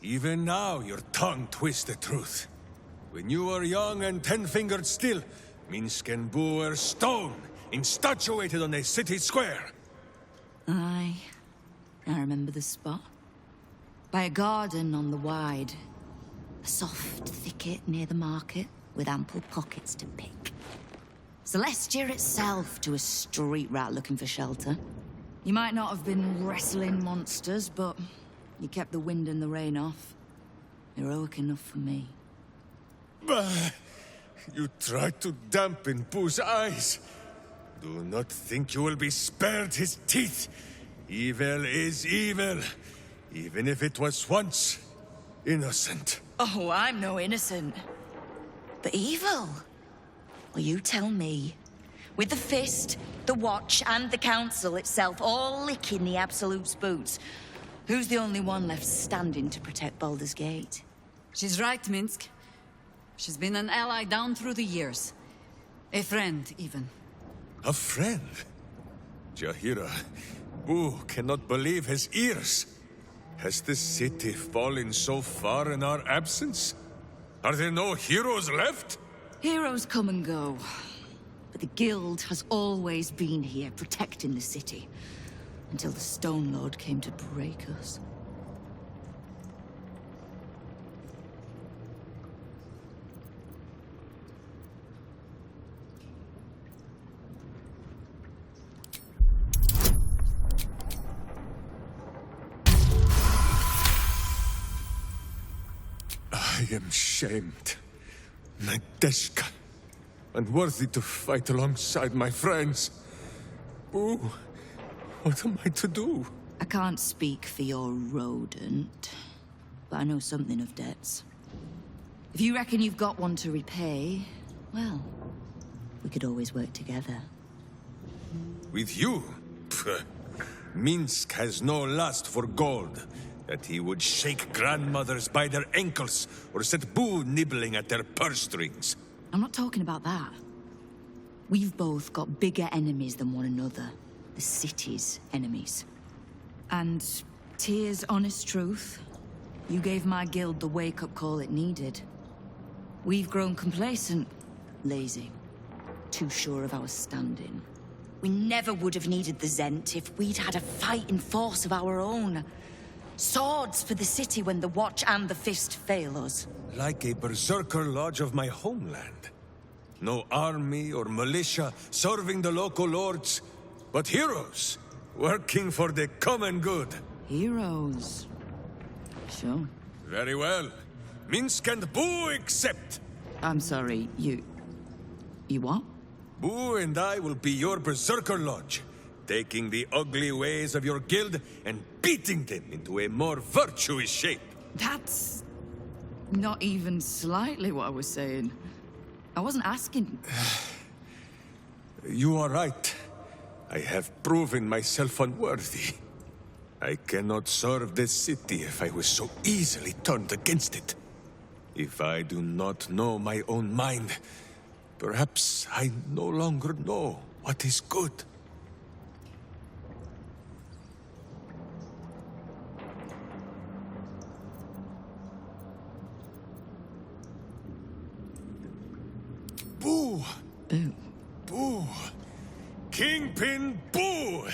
Even now, your tongue twists the truth. When you were young and 10-fingered still, Minsk and Boo were stone, instatuated on a city square. Aye. I remember the spot. By a garden on the Wide. A soft thicket near the market, with ample pockets to pick. Celestia itself to a street rat looking for shelter. You might not have been wrestling monsters, but you kept the wind and the rain off. Heroic enough for me. Bah! You tried to dampen Boo's eyes. Do not think you will be spared his teeth. Evil is evil, even if it was once innocent. Oh, I'm no innocent. But evil? Well, you tell me. With the Fist, the Watch, and the Council itself all licking the Absolute's boots, who's the only one left standing to protect Baldur's Gate? She's right, Minsk. She's been an ally down through the years. A friend, even. A friend? Jahira, Boo cannot believe his ears. Has the city fallen so far in our absence? Are there no heroes left? Heroes come and go. But the Guild has always been here, protecting the city. Until the Stone Lord came to break us. am shamed. Nadeshka. Unworthy to fight alongside my friends. Boo, what am I to do? I can't speak for your rodent, but I know something of debts. If you reckon you've got one to repay, well, we could always work together. With you? Pfft. Minsk has no lust for gold, that he would shake grandmothers by their ankles or set Boo nibbling at their purse strings. I'm not talking about that. We've both got bigger enemies than one another. The city's enemies. And Tyr's honest truth, you gave my guild the wake-up call it needed. We've grown complacent, lazy, too sure of our standing. We never would have needed the Zent if we'd had a fighting force of our own. Swords for the city when the Watch and the Fist fail us. Like a berserker lodge of my homeland. No army or militia serving the local lords, but heroes working for the common good. Heroes. Sure. Very well. Minsk and Boo accept. I'm sorry, you what? Boo and I will be your berserker lodge, taking the ugly ways of your guild and beating them into a more virtuous shape. That's not even slightly what I was saying. I wasn't asking. You are right. I have proven myself unworthy. I cannot serve this city if I was so easily turned against it. If I do not know my own mind, perhaps I no longer know what is good. Boo! Boo. Boo! Kingpin Boo!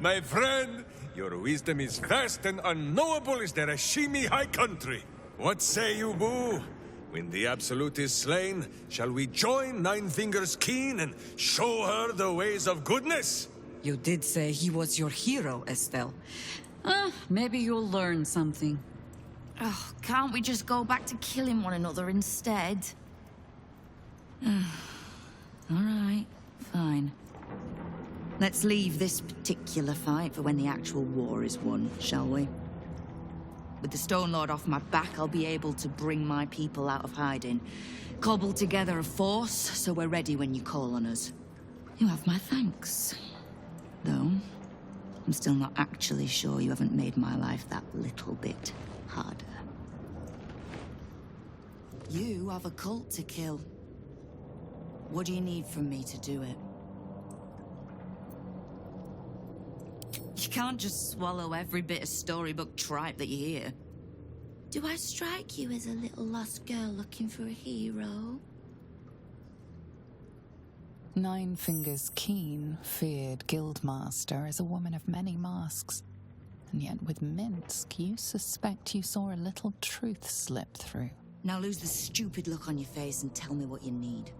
My friend, your wisdom is vast and unknowable as the Rashimi High Country. What say you, Boo? When the Absolute is slain, shall we join Nine Fingers Keen and show her the ways of goodness? You did say he was your hero, Estelle. Maybe you'll learn something. Oh, can't we just go back to killing one another instead? All right, fine. Let's leave this particular fight for when the actual war is won, shall we? With the Stone Lord off my back, I'll be able to bring my people out of hiding. Cobble together a force, so we're ready when you call on us. You have my thanks. Though, I'm still not actually sure you haven't made my life that little bit harder. You have a cult to kill. What do you need from me to do it? You can't just swallow every bit of storybook tripe that you hear. Do I strike you as a little lost girl looking for a hero? Nine Fingers Keen feared Guildmaster as a woman of many masks. And yet with Minsk, you suspect you saw a little truth slip through. Now lose the stupid look on your face and tell me what you need.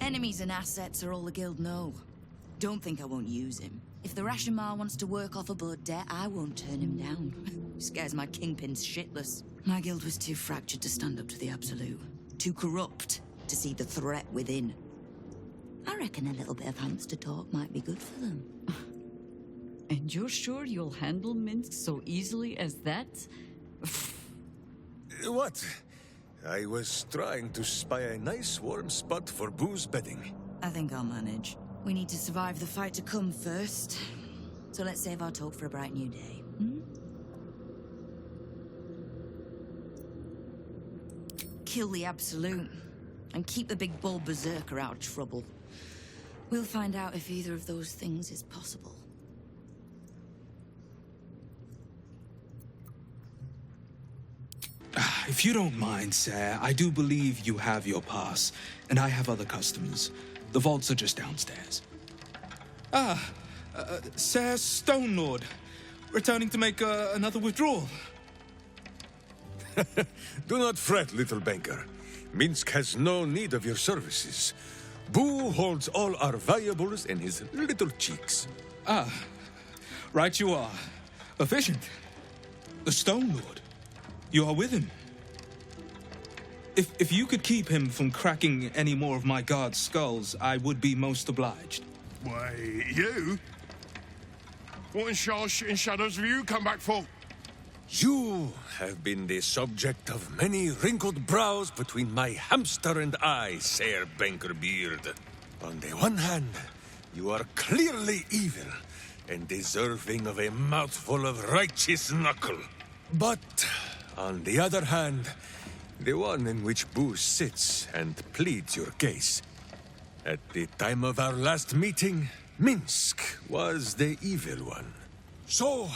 Enemies and assets are all the guild know. Don't think I won't use him. If the Rashomar wants to work off a blood debt, I won't turn him down. Scares my kingpins shitless. My guild was too fractured to stand up to the Absolute. Too corrupt to see the threat within. I reckon a little bit of hamster talk might be good for them. And you're sure you'll handle Minsk so easily as that? What? I was trying to spy a nice warm spot for Boo's bedding. I think I'll manage. We need to survive the fight to come first. So let's save our talk for a bright new day. Kill the Absolute. And keep the big bull berserker out of trouble. We'll find out if either of those things is possible. If you don't mind, sir, I do believe you have your pass, and I have other customers. The vaults are just downstairs. Sir Stone Lord, returning to make another withdrawal. Do not fret, little banker. Minsk has no need of your services. Boo holds all our valuables in his little cheeks. Right you are. Efficient. The Stone Lord. You are with him. If you could keep him from cracking any more of my guards' skulls, I would be most obliged. Wait, you? What in shadows have you come back for? You have been the subject of many wrinkled brows between my hamster and I, Sir Bankerbeard. On the one hand, you are clearly evil and deserving of a mouthful of righteous knuckle. But, on the other hand, the one in which Boo sits and pleads your case. At the time of our last meeting, Minsk was the evil one. So,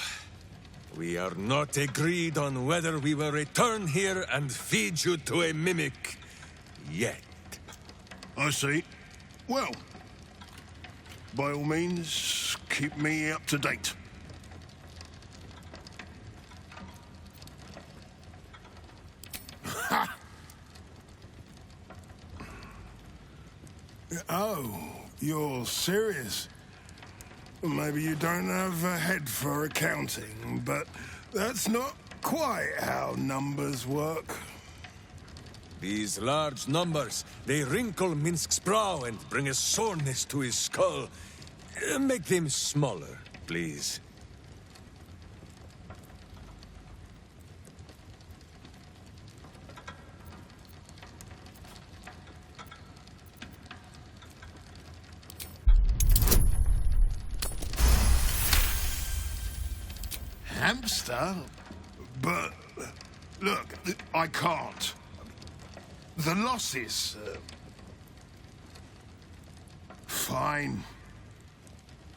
we are not agreed on whether we will return here and feed you to a mimic yet. I see. Well, by all means, keep me up to date. Ha! Oh, you're serious? Maybe you don't have a head for accounting, but that's not quite how numbers work. These large numbers, they wrinkle Minsk's brow and bring a soreness to his skull. Make them smaller, please. Hamster? But, look, I can't. The losses... Fine.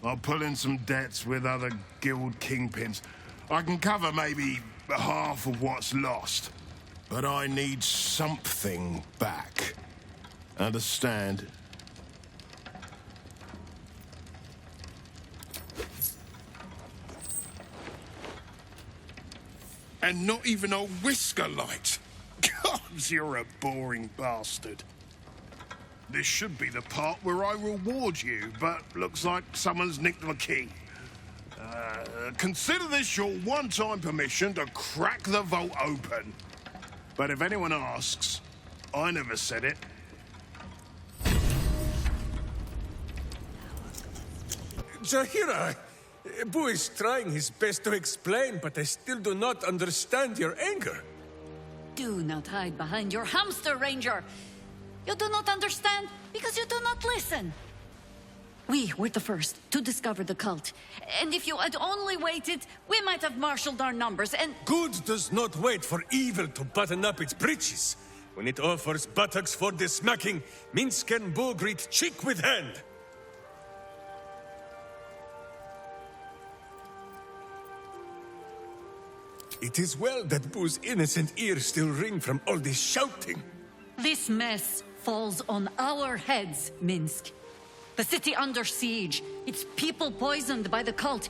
I'll pull in some debts with other guild kingpins. I can cover maybe half of what's lost. But I need something back. Understand? And not even a whisker light. God, you're a boring bastard. This should be the part where I reward you, but looks like someone's nicked my key. Consider this your one-time permission to crack the vault open. But if anyone asks, I never said it. Jahira, Boo is trying his best to explain, but I still do not understand your anger. Do not hide behind your hamster, Ranger. You do not understand because you do not listen. We were the first to discover the cult. And if you had only waited, we might have marshaled our numbers and... Good does not wait for evil to button up its breeches. When it offers buttocks for the smacking, Minsk and Boo greet cheek with hand. It is well that Boo's innocent ears still ring from all this shouting. This mess falls on our heads, Minsk. The city under siege, its people poisoned by the cult.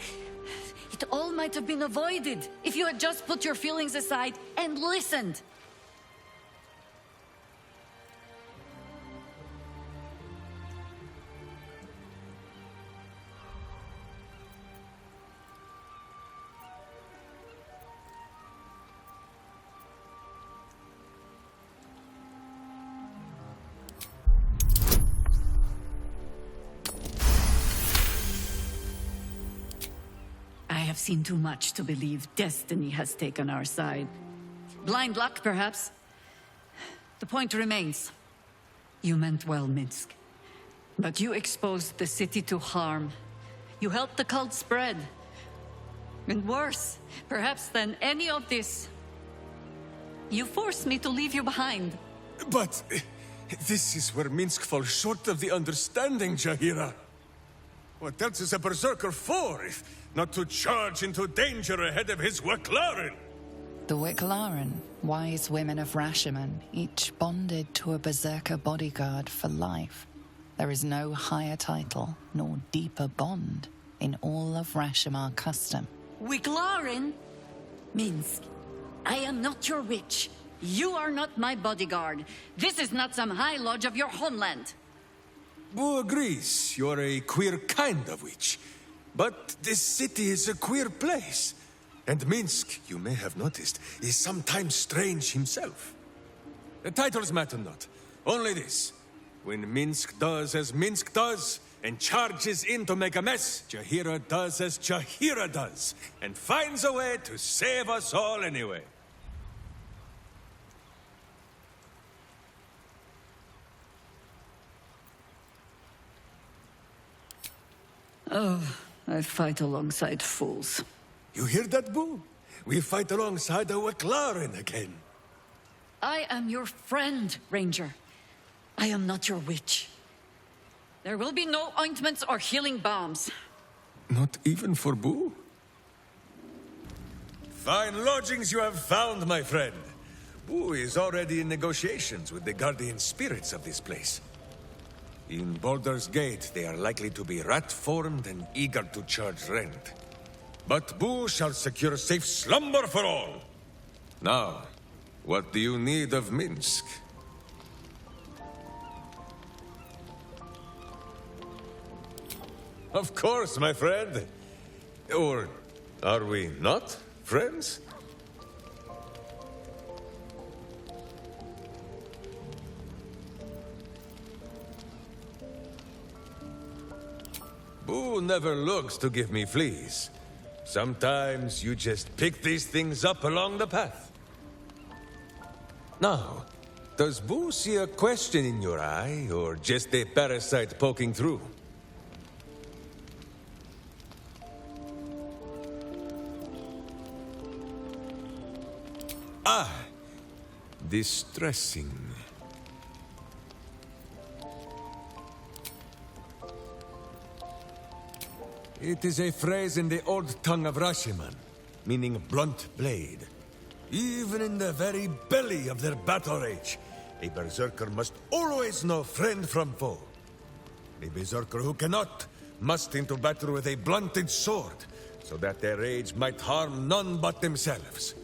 It all might have been avoided if you had just put your feelings aside and listened. I have seen too much to believe destiny has taken our side. Blind luck, perhaps. The point remains. You meant well, Minsk. But you exposed the city to harm. You helped the cult spread. And worse, perhaps than any of this, you forced me to leave you behind. But this is where Minsk falls short of the understanding, Jahira. What else is a berserker for, if not to charge into danger ahead of his Wicklaren? The Wicklaren, wise women of Rashomon, each bonded to a berserker bodyguard for life. There is no higher title nor deeper bond in all of Rashomon custom. Wicklaren? Minsk, I am not your witch. You are not my bodyguard. This is not some high lodge of your homeland. Boo agrees you're a queer kind of witch. But this city is a queer place. And Minsk, you may have noticed, is sometimes strange himself. The titles matter not. Only this. When Minsk does as Minsk does, and charges in to make a mess, Jahira does as Jahira does, and finds a way to save us all anyway. Oh, I fight alongside fools. You hear that, Boo? We fight alongside a McLaren again. I am your friend, Ranger. I am not your witch. There will be no ointments or healing balms. Not even for Boo? Fine lodgings you have found, my friend. Boo is already in negotiations with the guardian spirits of this place. In Baldur's Gate, they are likely to be rat-formed and eager to charge rent. But Boo shall secure safe slumber for all. Now, what do you need of Minsk? Of course, my friend. Or are we not friends? Boo never looks to give me fleas. Sometimes you just pick these things up along the path. Now, does Boo see a question in your eye, or just a parasite poking through? Ah, distressing. It is a phrase in the old tongue of Rashiman, meaning blunt blade. Even in the very belly of their battle rage, a berserker must always know friend from foe. A berserker who cannot must into battle with a blunted sword, so that their rage might harm none but themselves.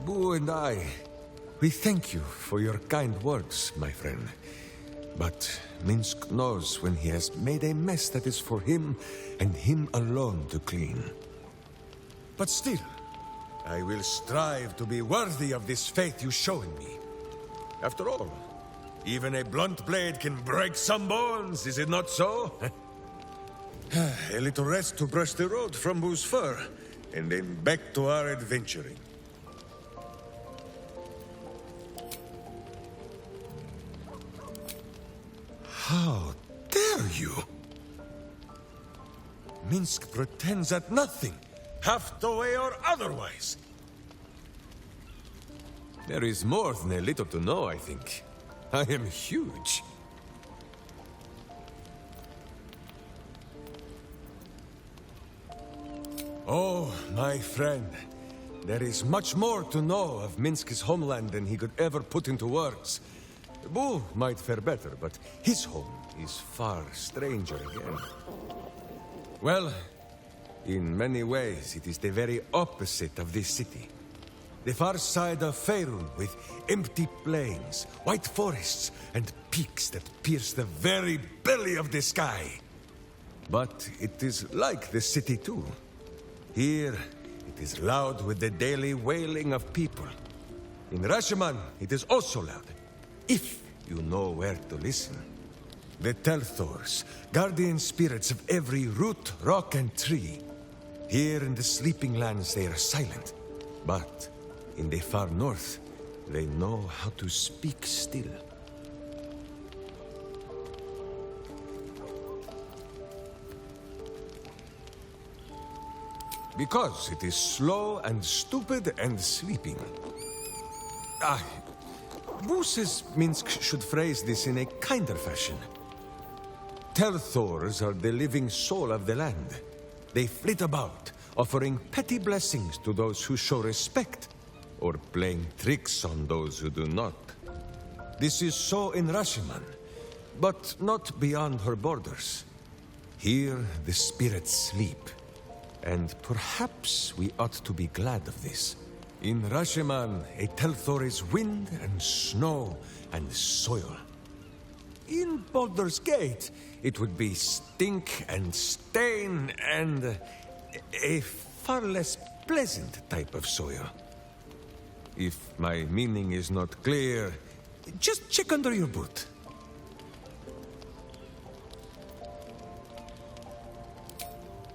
Boo and I, we thank you for your kind words, my friend. But Minsk knows when he has made a mess that is for him and him alone to clean. But still, I will strive to be worthy of this faith you show in me. After all, even a blunt blade can break some bones, is it not so? A little rest to brush the road from Boo's fur, and then back to our adventuring. How dare you? Minsk pretends at nothing, half the way or otherwise. There is more than a little to know, I think. I am huge. Oh, my friend. There is much more to know of Minsk's homeland than he could ever put into words. Boo might fare better, but his home is far stranger again. Well, in many ways, it is the very opposite of this city. The far side of Faerun, with empty plains, white forests, and peaks that pierce the very belly of the sky. But it is like the city too. Here, it is loud with the daily wailing of people. In Rashiman, it is also loud. If you know where to listen. The Telthors, guardian spirits of every root, rock, and tree. Here in the sleeping lands they are silent. But in the far north, they know how to speak still. Because it is slow and stupid and sleeping. Boo says Minsk should phrase this in a kinder fashion. Telthors are the living soul of the land. They flit about, offering petty blessings to those who show respect, or playing tricks on those who do not. This is so in Rashiman, but not beyond her borders. Here the spirits sleep, And perhaps we ought to be glad of this. In Rasheman, a Telthor is wind and snow and soil. In Baldur's Gate, it would be stink and stain and a far less pleasant type of soil. If my meaning is not clear, just check under your boot.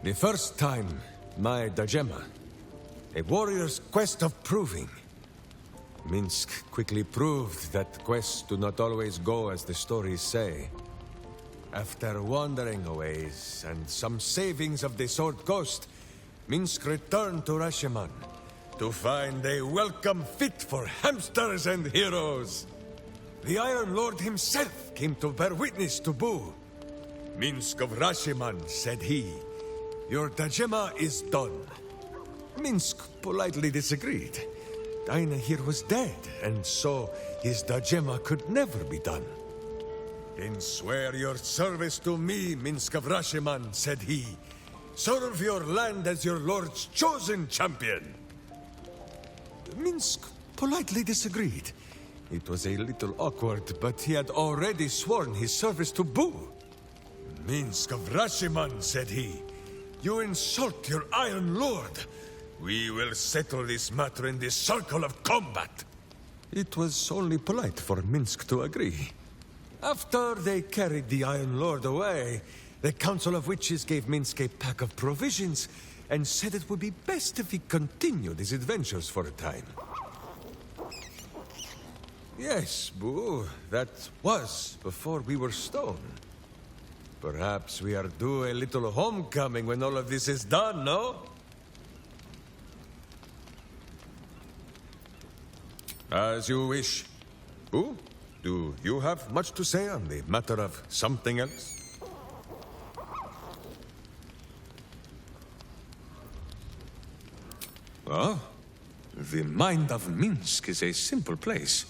The first time, my Dajema, a warrior's quest of proving. Minsk quickly proved that quests do not always go as the stories say. After wandering a ways and some savings of the Sword Coast, Minsk returned to Rasheman to find a welcome fit for hamsters and heroes. The Iron Lord himself came to bear witness to Boo. Minsk of Rasheman, said he, your Dajema is done. Minsk politely disagreed. Dinah here was dead, and so his Dajema could never be done. Then swear your service to me, Minsk of Rasheman, said he. Serve your land as your lord's chosen champion. Minsk politely disagreed. It was a little awkward, but he had already sworn his service to Boo. Minsk of Rasheman, said he. You insult your Iron Lord. We will settle this matter in the circle of combat. It was only polite for Minsk to agree. After they carried the Iron Lord away, the Council of Witches gave Minsk a pack of provisions and said it would be best if he continued his adventures for a time. Yes, Boo, that was before we were stone. Perhaps we are due a little homecoming when all of this is done, no? As you wish. Boo, do you have much to say on the matter of something else? Oh, the mind of Minsk is a simple place.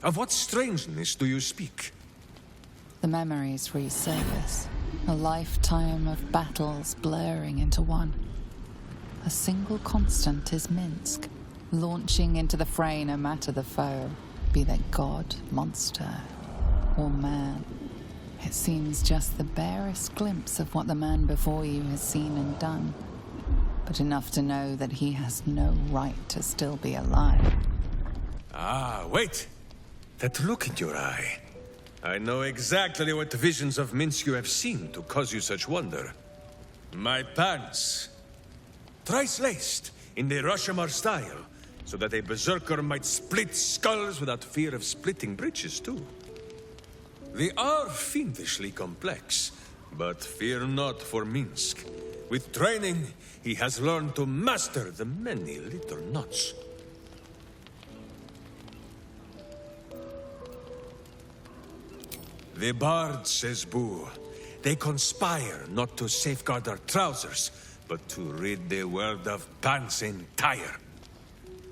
Of what strangeness do you speak? The memories resurface. A lifetime of battles blurring into one. A single constant is Minsk, launching into the fray no matter the foe, be they god, monster, or man. It seems just the barest glimpse of what the man before you has seen and done, but enough to know that he has no right to still be alive. Ah, wait! That look in your eye. I know exactly what visions of Minsk you have seen to cause you such wonder. My pants. Thrice-laced, in the Rashomar style, so that a berserker might split skulls without fear of splitting britches, too. They are fiendishly complex, but fear not for Minsk. With training, he has learned to master the many little knots. The bards, says Boo, they conspire not to safeguard our trousers, but to rid the world of pants entire.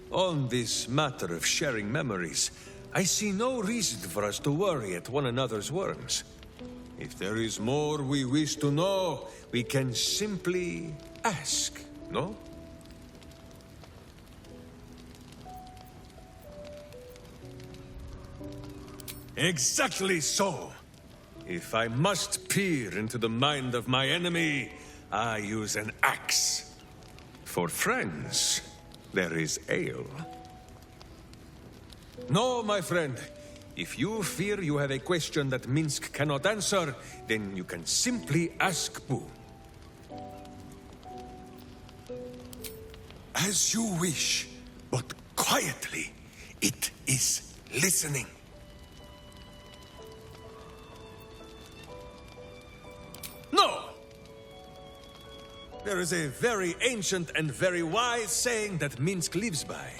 On this matter of sharing memories, I see no reason for us to worry at one another's worms. If there is more we wish to know, we can simply ask, no? Exactly so. If I must peer into the mind of my enemy, I use an axe. For friends, there is ale. No, my friend. If you fear you have a question that Minsk cannot answer, then you can simply ask Boo. As you wish, but quietly. It is listening. No! There is a very ancient and very wise saying that Minsk lives by.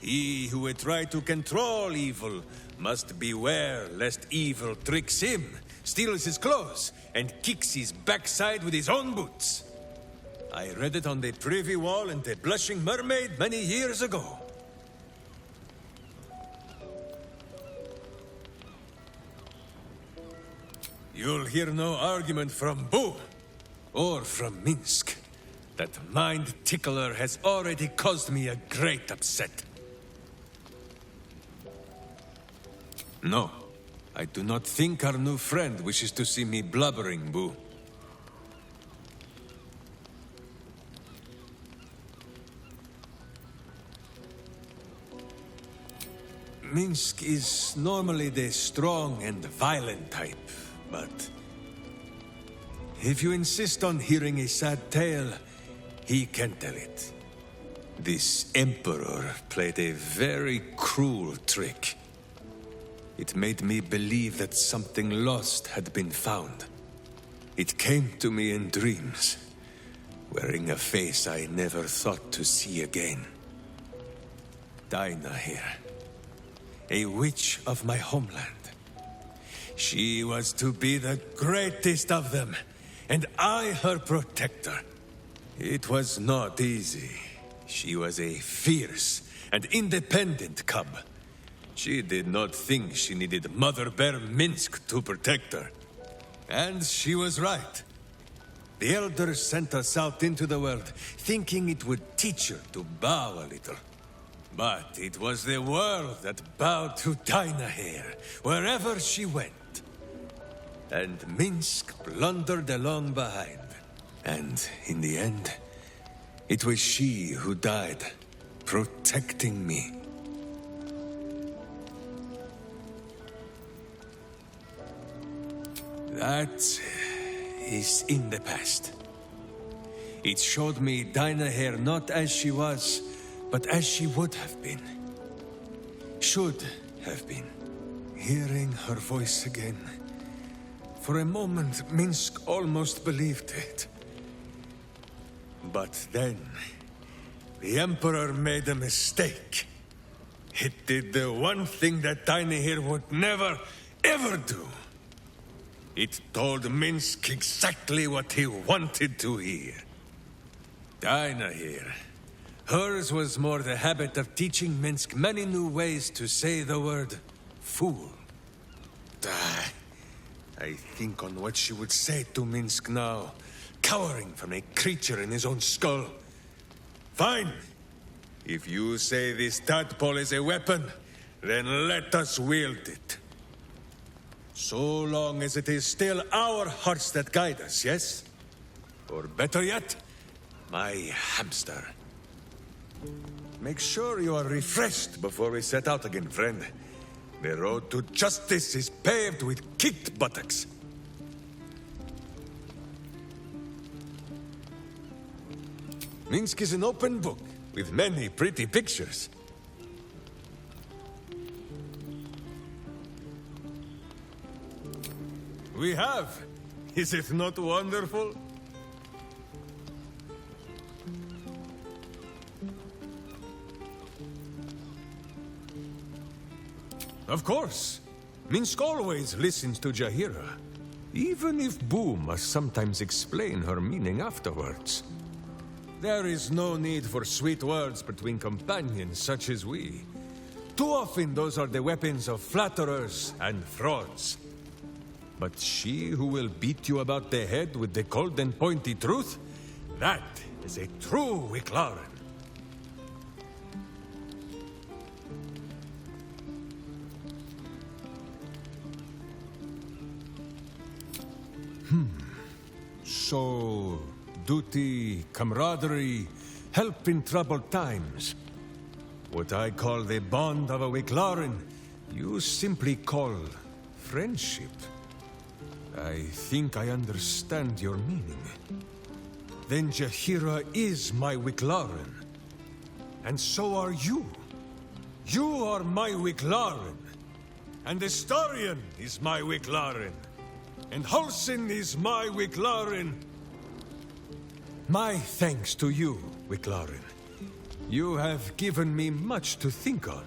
He who would try to control evil must beware lest evil tricks him, steals his clothes, and kicks his backside with his own boots. I read it on the privy wall in the Blushing Mermaid many years ago. You'll hear no argument from Boo or from Minsk. That mind tickler has already caused me a great upset. No, I do not think our new friend wishes to see me blubbering, Boo. Minsk is normally the strong and violent type, but if you insist on hearing a sad tale, he can tell it. This Emperor played a very cruel trick. It made me believe that something lost had been found. It came to me in dreams, wearing a face I never thought to see again. Dinah here. A witch of my homeland. She was to be the greatest of them, and I her protector. It was not easy. She was a fierce and independent cub. She did not think she needed Mother Bear Minsk to protect her. And she was right. The elders sent us out into the world, thinking it would teach her to bow a little. But it was the world that bowed to Dinah here, wherever she went. And Minsk blundered along behind. And in the end, it was she who died, protecting me. That is in the past. It showed me Dinah here not as she was, but as she would have been. Should have been. Hearing her voice again. For a moment, Minsk almost believed it. But then, the Emperor made a mistake. It did the one thing that Dinah here would never, ever do. It told Minsk exactly what he wanted to hear. Dinah here. Hers was more the habit of teaching Minsk many new ways to say the word fool. I think on what she would say to Minsk now, cowering from a creature in his own skull. Fine. If you say this tadpole is a weapon, then let us wield it. So long as it is still our hearts that guide us, yes? Or better yet, my hamster. Make sure you are refreshed before we set out again, friend. The road to justice is paved with kicked buttocks. Minsk is an open book, with many pretty pictures. We have. Is it not wonderful? Of course. Minsk always listens to Jaheira. Even if Boo must sometimes explain her meaning afterwards. There is no need for sweet words between companions such as we. Too often those are the weapons of flatterers and frauds. But she who will beat you about the head with the cold and pointy truth, that is a true Wicklaren. So, duty, camaraderie, help in troubled times. What I call the bond of a Wicklaren, you simply call friendship. I think I understand your meaning. Then Jaheira is my Wicklaren. And so are you. You are my Wicklaren. And Astarion is my Wicklaren. And Halsin is my Wicklaren. My thanks to you, Wicklaren. You have given me much to think on.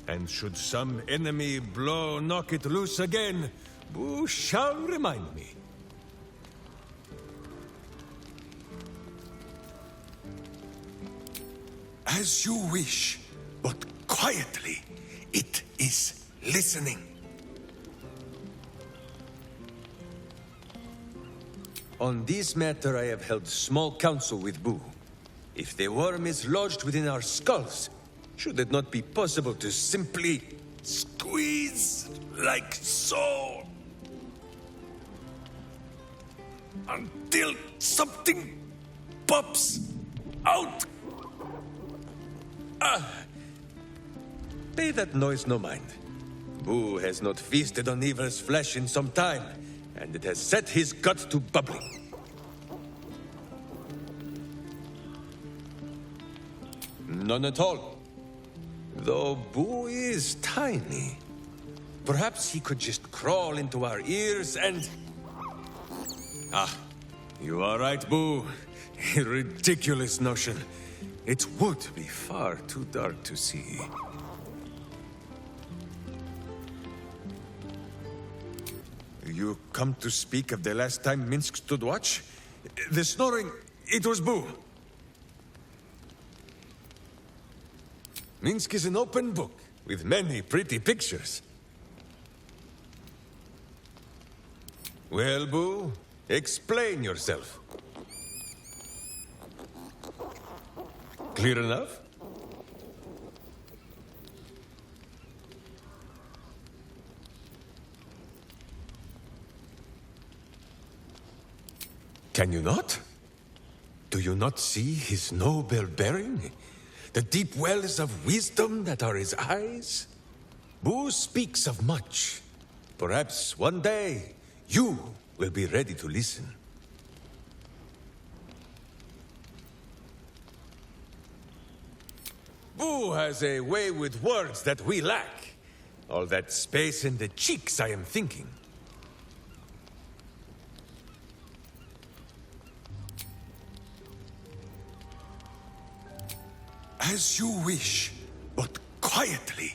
And should some enemy knock it loose again, Boo shall remind me. As you wish, but quietly. It is listening. On this matter, I have held small counsel with Boo. If the worm is lodged within our skulls, should it not be possible to simply squeeze like so? Until something pops out. Pay that noise no mind. Boo has not feasted on evil's flesh in some time, and it has set his gut to bubbling. None at all. Though Boo is tiny. Perhaps he could just crawl into our ears and... You are right, Boo. A ridiculous notion. It would be far too dark to see. You come to speak of the last time Minsk stood watch? The snoring, it was Boo. Minsk is an open book, with many pretty pictures. Well, Boo, explain yourself. Clear enough? Can you not? Do you not see his noble bearing? The deep wells of wisdom that are his eyes? Boo speaks of much. Perhaps one day, you will be ready to listen. Boo has a way with words that we lack. All that space in the cheeks, I am thinking. As you wish, but quietly.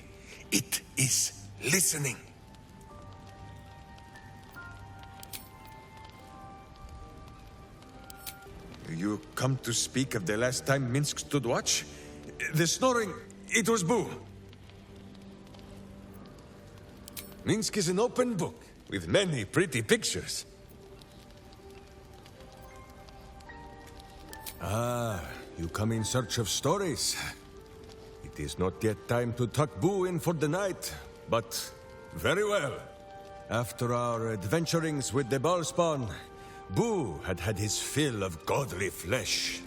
It is listening. You come to speak of the last time Minsk stood watch? The snoring, it was Boo. Minsk is an open book, with many pretty pictures. You come in search of stories. It is not yet time to tuck Boo in for the night, but very well. After our adventurings with the Ballspawn, Boo had had his fill of godly flesh.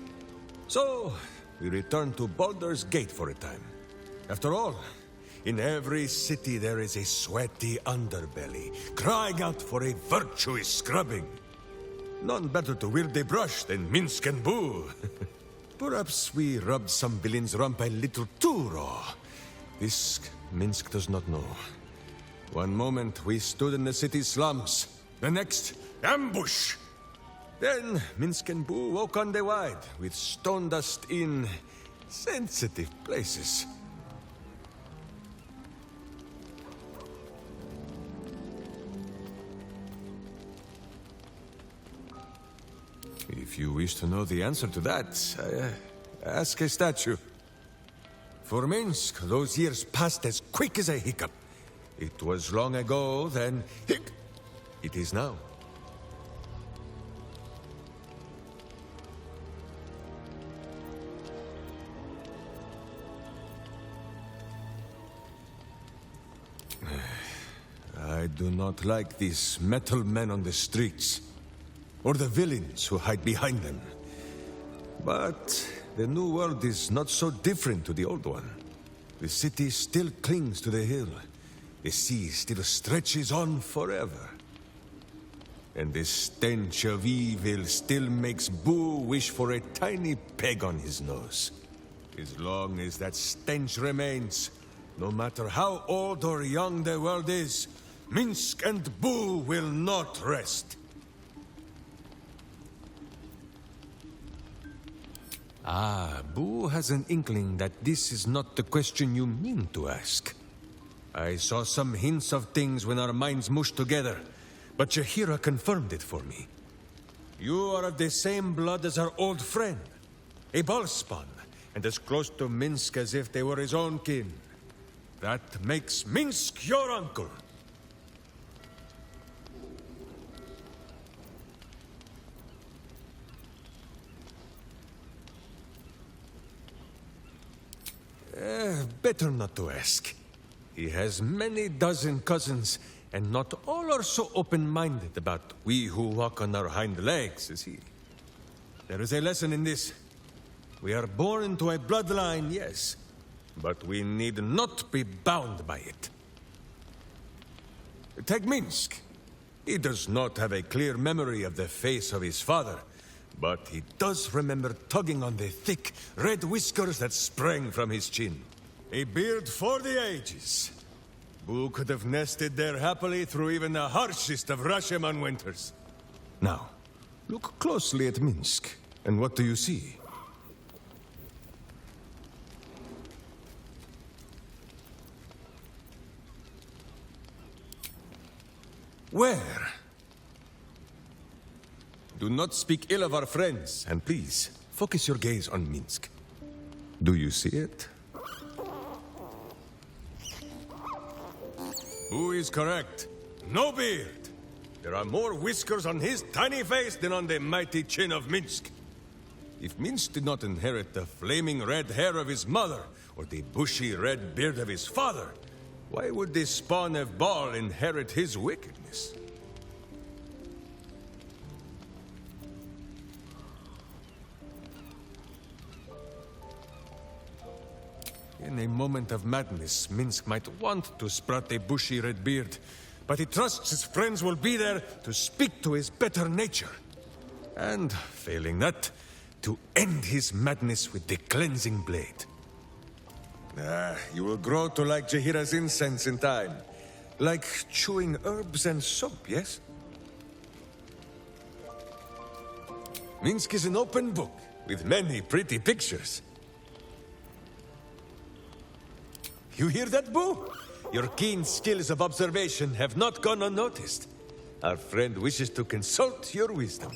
So, we returned to Baldur's Gate for a time. After all, in every city there is a sweaty underbelly, crying out for a virtuous scrubbing. None better to wield a brush than Minsk and Boo. Perhaps we rubbed some villain's rump a little too raw. This Minsk does not know. One moment we stood in the city slums. The next, ambush! Then Minsk and Boo woke on the wide, with stone dust in sensitive places. If you wish to know the answer to that, ask a statue. For Minsk, those years passed as quick as a hiccup. It was long ago, then it is now. I do not like these metal men on the streets, or the villains who hide behind them. But the new world is not so different to the old one. The city still clings to the hill. The sea still stretches on forever. And the stench of evil still makes Boo wish for a tiny peg on his nose. As long as that stench remains, no matter how old or young the world is, Minsk and Boo will not rest. Boo has an inkling that this is not the question you mean to ask. I saw some hints of things when our minds mushed together, but Jahira confirmed it for me. You are of the same blood as our old friend, a Ballspawn, and as close to Minsk as if they were his own kin. That makes Minsk your uncle. Better not to ask. He has many dozen cousins, and not all are so open-minded about we who walk on our hind legs as he. There is a lesson in this. We are born into a bloodline, yes, but we need not be bound by it. Take Minsk. He does not have a clear memory of the face of his father, but he does remember tugging on the thick, red whiskers that sprang from his chin. A beard for the ages. Who could have nested there happily through even the harshest of Rashomon winters? Now, look closely at Minsk, and what do you see? Where? Do not speak ill of our friends, and please, focus your gaze on Minsk. Do you see it? Who is correct? No beard! There are more whiskers on his tiny face than on the mighty chin of Minsk. If Minsk did not inherit the flaming red hair of his mother, or the bushy red beard of his father, why would the spawn of Baal inherit his wickedness? In a moment of madness, Minsk might want to sprout a bushy red beard, but he trusts his friends will be there to speak to his better nature. And, failing that, to end his madness with the cleansing blade. You will grow to like Jahira's incense in time. Like chewing herbs and soap, yes? Minsk is an open book, with many pretty pictures. You hear that, Boo? Your keen skills of observation have not gone unnoticed. Our friend wishes to consult your wisdom.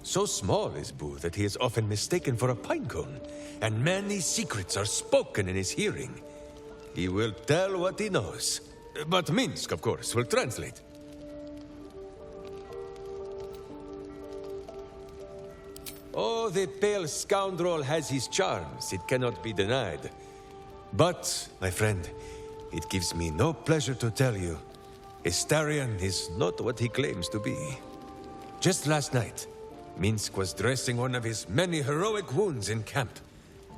So small is Boo that he is often mistaken for a pinecone, and many secrets are spoken in his hearing. He will tell what he knows. But Minsk, of course, will translate. Oh, the pale scoundrel has his charms, it cannot be denied. But, my friend, it gives me no pleasure to tell you, Astarion is not what he claims to be. Just last night, Minsk was dressing one of his many heroic wounds in camp,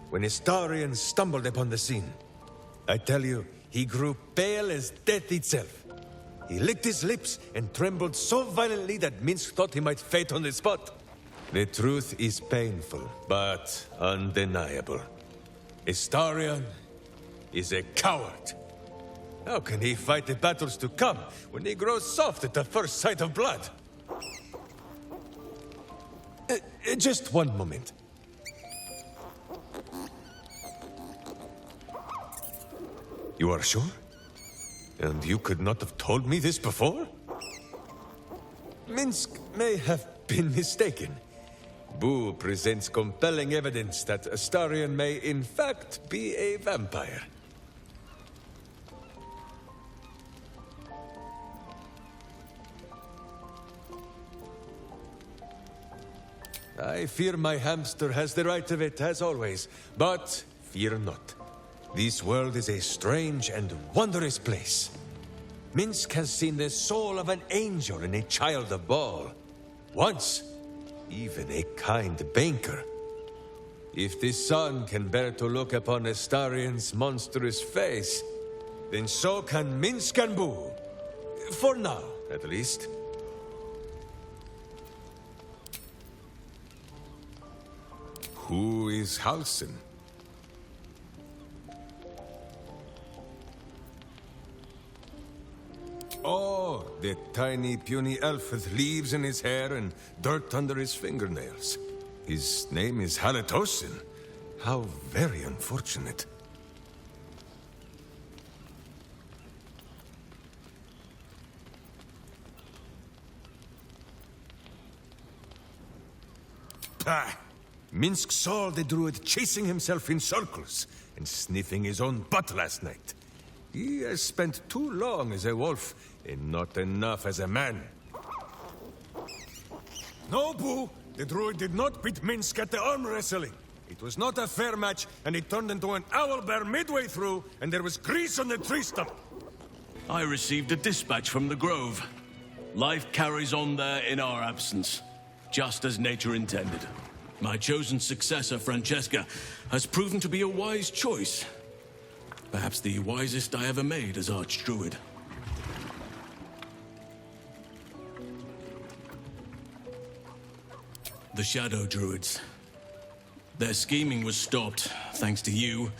when Astarion stumbled upon the scene. I tell you, he grew pale as death itself. He licked his lips and trembled so violently that Minsk thought he might faint on the spot. The truth is painful, but undeniable. Astarion is a coward. How can he fight the battles to come when he grows soft at the first sight of blood? Just one moment. You are sure? And you could not have told me this before? Minsk may have been mistaken. Boo presents compelling evidence that Astarion may in fact be a vampire. I fear my hamster has the right of it, as always, but fear not. This world is a strange and wondrous place. Minsk has seen the soul of an angel in a child of Baal. Once, even a kind banker. If the sun can bear to look upon Astarion's monstrous face, then so can Minsk and Boo. For now, at least. Who is Halsin? Oh, the tiny, puny elf with leaves in his hair and dirt under his fingernails. His name is Halitosin. How very unfortunate. Pah! Minsk saw the druid chasing himself in circles and sniffing his own butt last night. He has spent too long as a wolf and not enough as a man. No, Boo! The druid did not beat Minsk at the arm wrestling. It was not a fair match, and it turned into an owlbear midway through, and there was grease on the tree stump. I received a dispatch from the Grove. Life carries on there in our absence, just as nature intended. My chosen successor, Francesca, has proven to be a wise choice. Perhaps the wisest I ever made as Archdruid. The Shadow Druids. Their scheming was stopped, thanks to you,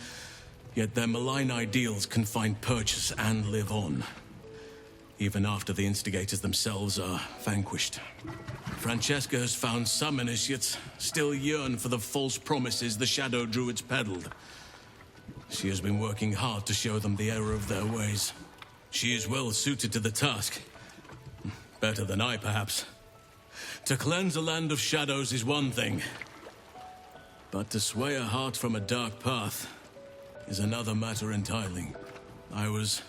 yet their malign ideals can find purchase and live on, even after the instigators themselves are vanquished. Francesca has found some initiates still yearn for the false promises the Shadow Druids peddled. She has been working hard to show them the error of their ways. She is well suited to the task. Better than I, perhaps. To cleanse a land of shadows is one thing, but to sway a heart from a dark path is another matter entirely. I was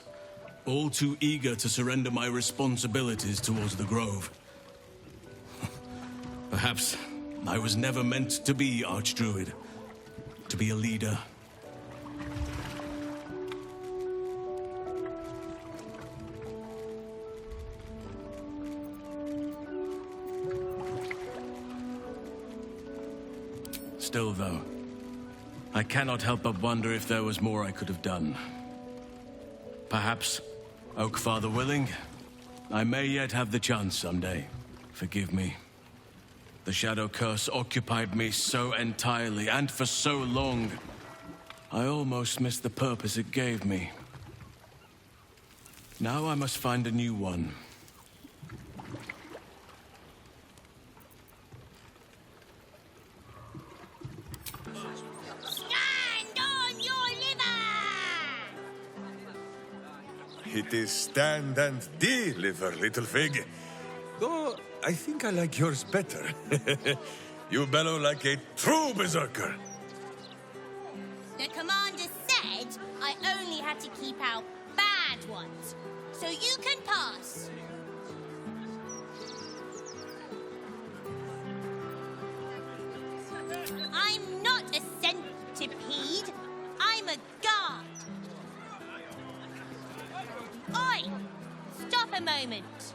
all too eager to surrender my responsibilities towards the Grove. Perhaps I was never meant to be Archdruid, to be a leader. Still, though, I cannot help but wonder if there was more I could have done. Perhaps, Oakfather willing, I may yet have the chance someday. Forgive me. The Shadow Curse occupied me so entirely and for so long, I almost missed the purpose it gave me. Now I must find a new one. It is stand and deliver, little fig. Though, I think I like yours better. You bellow like a true berserker. The commander said I only had to keep out bad ones, so you can pass. I'm not a centipede. I'm a guard. Oi! Stop a moment.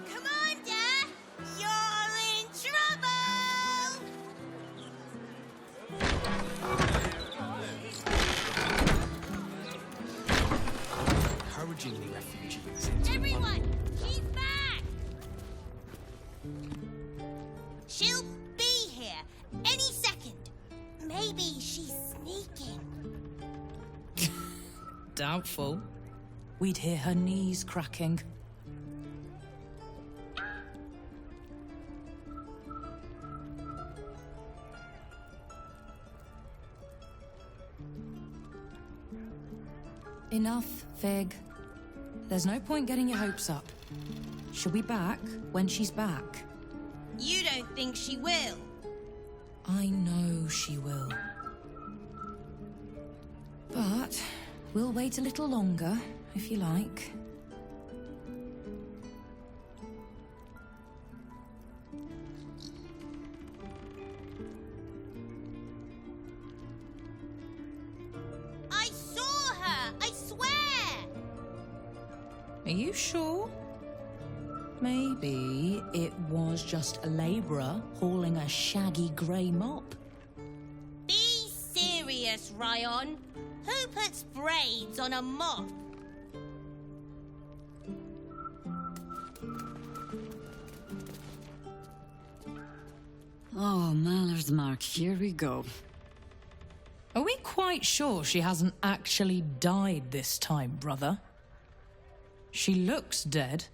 Commander, you're in trouble! Encouraging the refugees. Everyone, she's back! She'll be here any second. Maybe she's sneaking. Doubtful. We'd hear her knees cracking. Enough, Fig. There's no point getting your hopes up. She'll be back when she's back. You don't think she will? I know she will. But we'll wait a little longer, if you like. I saw her, I swear! Are you sure? Maybe it was just a labourer hauling a shaggy grey mop. Be serious, Ryan. Who puts braids on a mop? Oh, Maller's Mark, here we go. Are we quite sure she hasn't actually died this time, brother? She looks dead.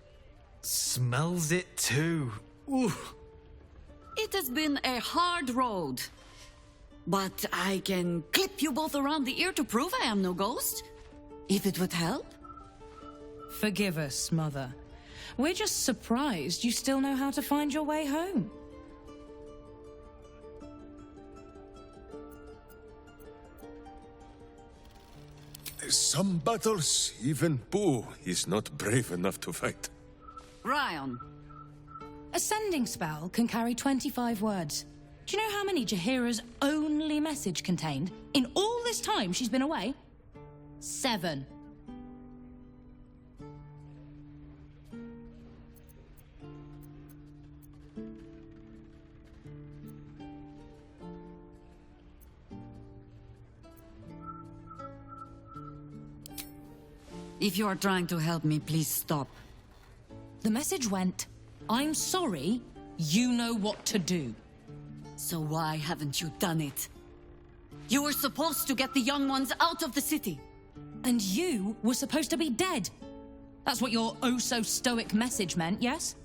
Smells it too. Ooh. It has been a hard road. But I can clip you both around the ear to prove I am no ghost. If it would help. Forgive us, Mother. We're just surprised you still know how to find your way home. Some battles, even Boo is not brave enough to fight. Ryan. A sending spell can carry 25 words. Do you know how many Jaheira's only message contained in all this time she's been away? 7. If you are trying to help me, please stop. The message went, I'm sorry, you know what to do. So why haven't you done it? You were supposed to get the young ones out of the city. And you were supposed to be dead. That's what your oh-so-stoic message meant, yes?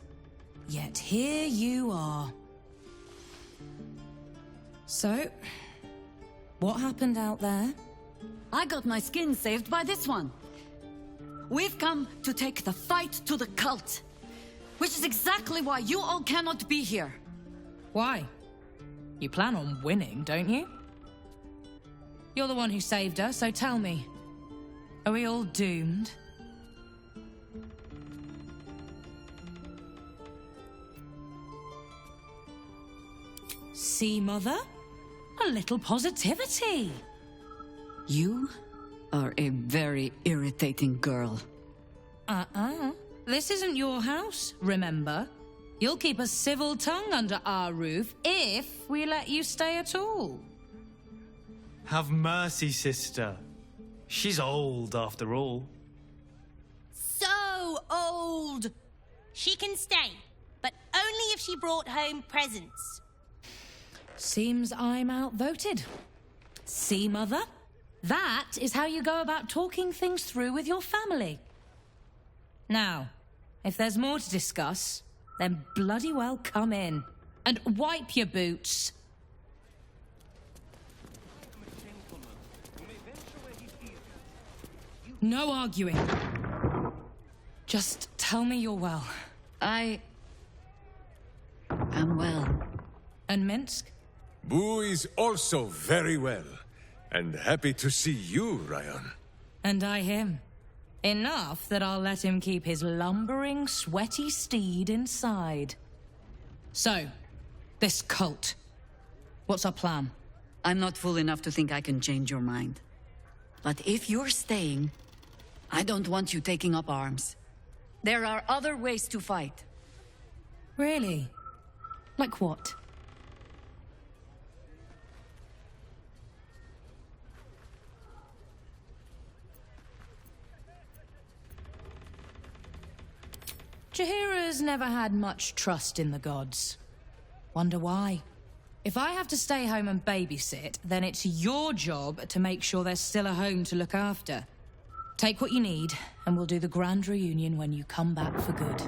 Yet here you are. So, what happened out there? I got my skin saved by this one. We've come to take the fight to the cult, which is exactly why you all cannot be here. Why? You plan on winning, don't you? You're the one who saved her, so tell me. Are we all doomed? See, Mother? A little positivity. You are a very irritating girl. This isn't your house, remember? You'll keep a civil tongue under our roof if we let you stay at all. Have mercy, sister. She's old, after all. So old! She can stay, but only if she brought home presents. Seems I'm outvoted. See, Mother? That is how you go about talking things through with your family. Now, if there's more to discuss, then bloody well come in. And wipe your boots. No arguing. Just tell me you're well. I am well. And Minsk? Boo is also very well. And happy to see you, Ryan. And I him. Enough that I'll let him keep his lumbering, sweaty steed inside. So, this cult. What's our plan? I'm not fool enough to think I can change your mind. But if you're staying, I don't want you taking up arms. There are other ways to fight. Really? Like what? Jaheira's never had much trust in the gods. Wonder why? If I have to stay home and babysit, then it's your job to make sure there's still a home to look after. Take what you need, and we'll do the grand reunion when you come back for good.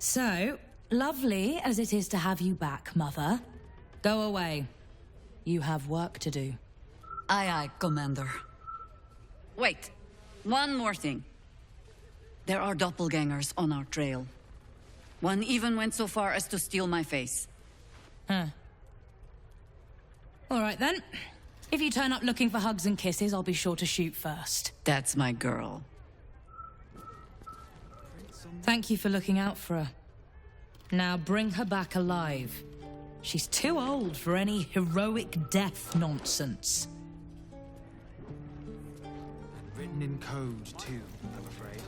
So, lovely as it is to have you back, Mother, go away. You have work to do. Aye, aye, Commander. Wait, one more thing. There are doppelgangers on our trail. One even went so far as to steal my face. Huh. All right, then. If you turn up looking for hugs and kisses, I'll be sure to shoot first. That's my girl. Thank you for looking out for her. Now bring her back alive. She's too old for any heroic death nonsense. Written in code, too, I'm afraid.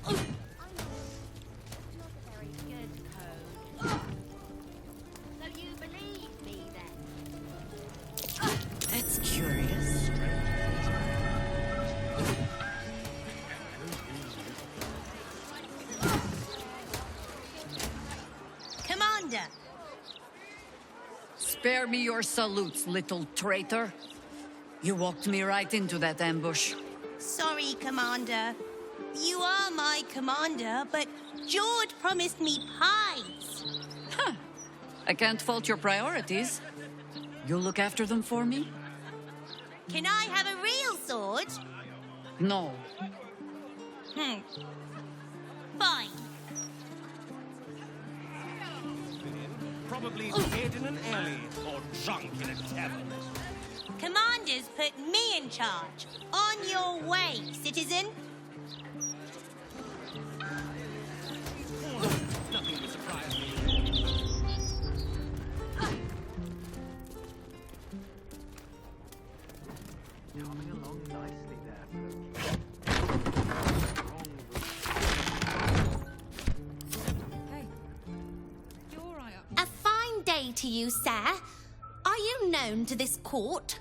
So you believe me then? That's curious. Commander! Spare me your salutes, little traitor. You walked me right into that ambush. Sorry, Commander. You are my commander, but George promised me pies. Huh. I can't fault your priorities. You'll look after them for me? Can I have a real sword? No. Fine. Probably dead in an alley or drunk in a tavern. Commander's put me in charge. On your way, citizen. day to you, sir. Are you known to this court?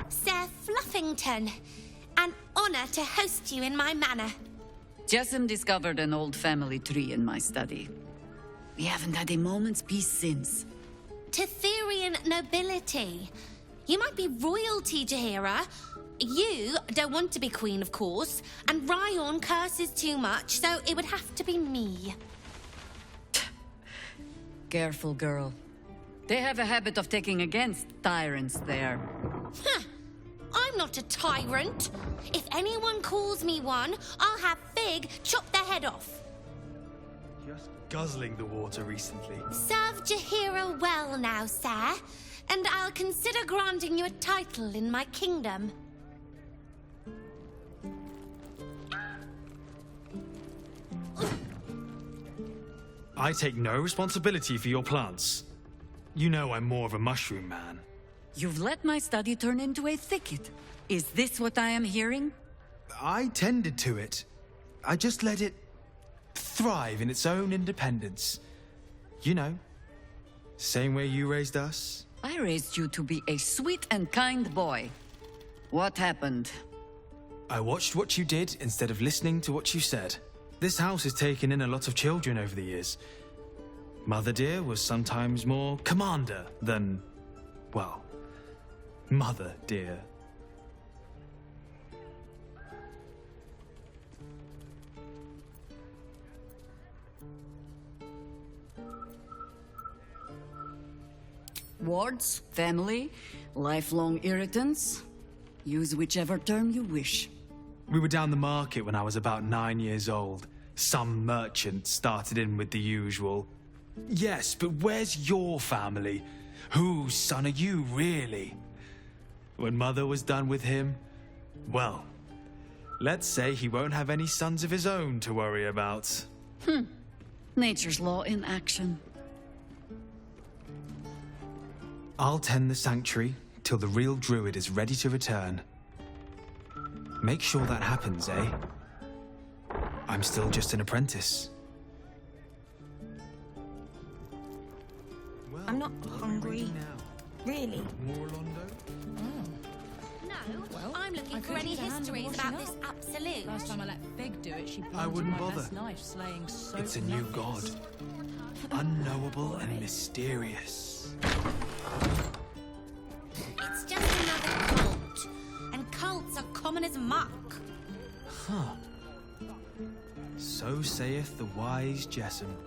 Sir Fluffington, an honor to host you in my manor. Jessamine discovered an old family tree in my study. We haven't had a moment's peace since. Tetherian nobility. You might be royalty, Jaheira. You don't want to be queen, of course, and Ryon curses too much, so it would have to be me. Careful, girl. They have a habit of taking against tyrants there. Huh. I'm not a tyrant. If anyone calls me one, I'll have Fig chop their head off. Just guzzling the water recently. Serve Jaheira well now, sir, and I'll consider granting you a title in my kingdom. I take no responsibility for your plants. You know I'm more of a mushroom man. You've let my study turn into a thicket. Is this what I am hearing? I tended to it. I just let it thrive in its own independence. You know, same way you raised us. I raised you to be a sweet and kind boy. What happened? I watched what you did instead of listening to what you said. This house has taken in a lot of children over the years. Mother dear was sometimes more commander than, well, mother dear. Wards, family, lifelong irritants. Use whichever term you wish. We were down the market when I was about 9 years old. Some merchant started in with the usual. Yes, but where's your family? Whose son are you, really? When Mother was done with him, well, let's say he won't have any sons of his own to worry about. Nature's law in action. I'll tend the sanctuary till the real druid is ready to return. Make sure that happens, eh? I'm still just an apprentice. I'm not hungry. Really? More Londo? No, I'm looking for any histories about this absolute. Last time I let Fig do it, she I wouldn't my bother. best knife, slaying so It's a new god. Unknowable and mysterious. It's just another cult, and cults are common as muck. Huh. So saith the wise Jessamine.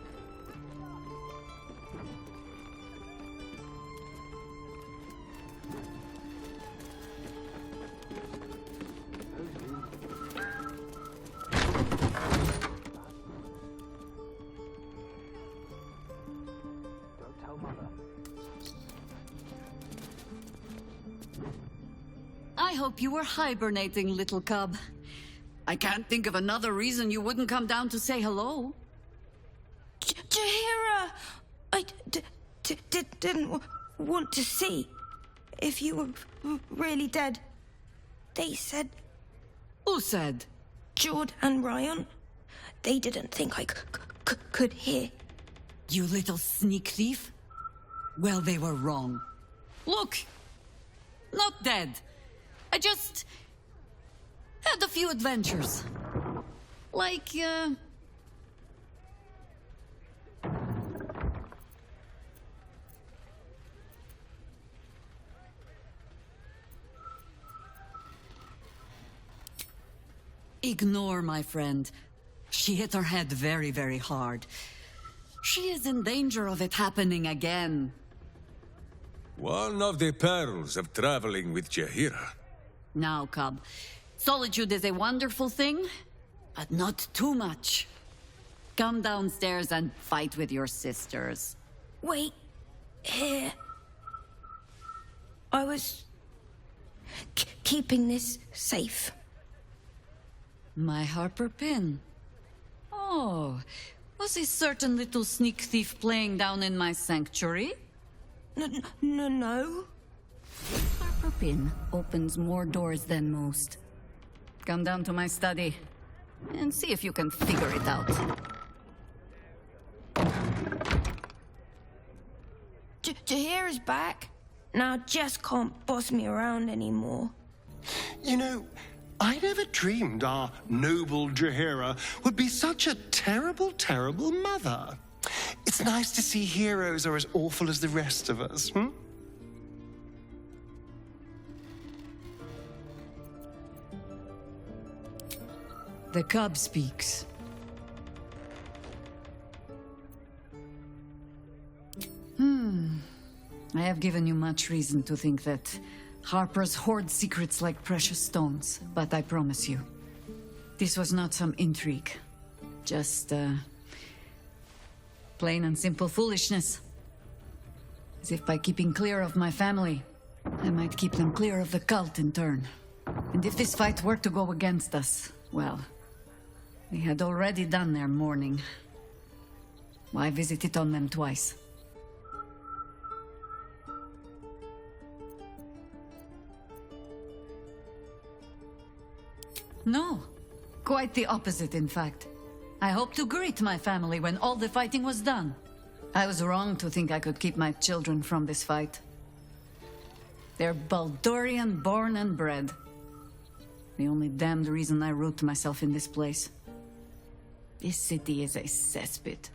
I hope you were hibernating, little cub. I can't think of another reason you wouldn't come down to say hello. Jaheira! I didn't want to see if you were really dead. They said... Who said? Jord and Ryon. They didn't think I could hear. You little sneak thief? Well, they were wrong. Look! Not dead. I just... had a few adventures. Like, Ignore my friend. She hit her head very, very hard. She is in danger of it happening again. One of the perils of traveling with Jaheira. Now, cub. Solitude is a wonderful thing, but not too much. Come downstairs and fight with your sisters. Wait. Here. I was... keeping this safe. My Harper pin. Oh, was a certain little sneak thief playing down in my sanctuary? No. Harper pin opens more doors than most. Come down to my study and see if you can figure it out. Jahira's back. Now Jess can't boss me around anymore. You know, I never dreamed our noble Jahira would be such a terrible, terrible mother. It's nice to see heroes are as awful as the rest of us, hmm? The cub speaks. I have given you much reason to think that Harper's hoard secrets like precious stones, but I promise you, this was not some intrigue. Just, plain and simple foolishness. As if by keeping clear of my family, I might keep them clear of the cult in turn. And if this fight were to go against us, well, they had already done their mourning. Why visit it on them twice? No, quite the opposite, in fact. I hoped to greet my family when all the fighting was done. I was wrong to think I could keep my children from this fight. They're Baldurian born and bred. The only damned reason I root myself in this place. This city is a cesspit.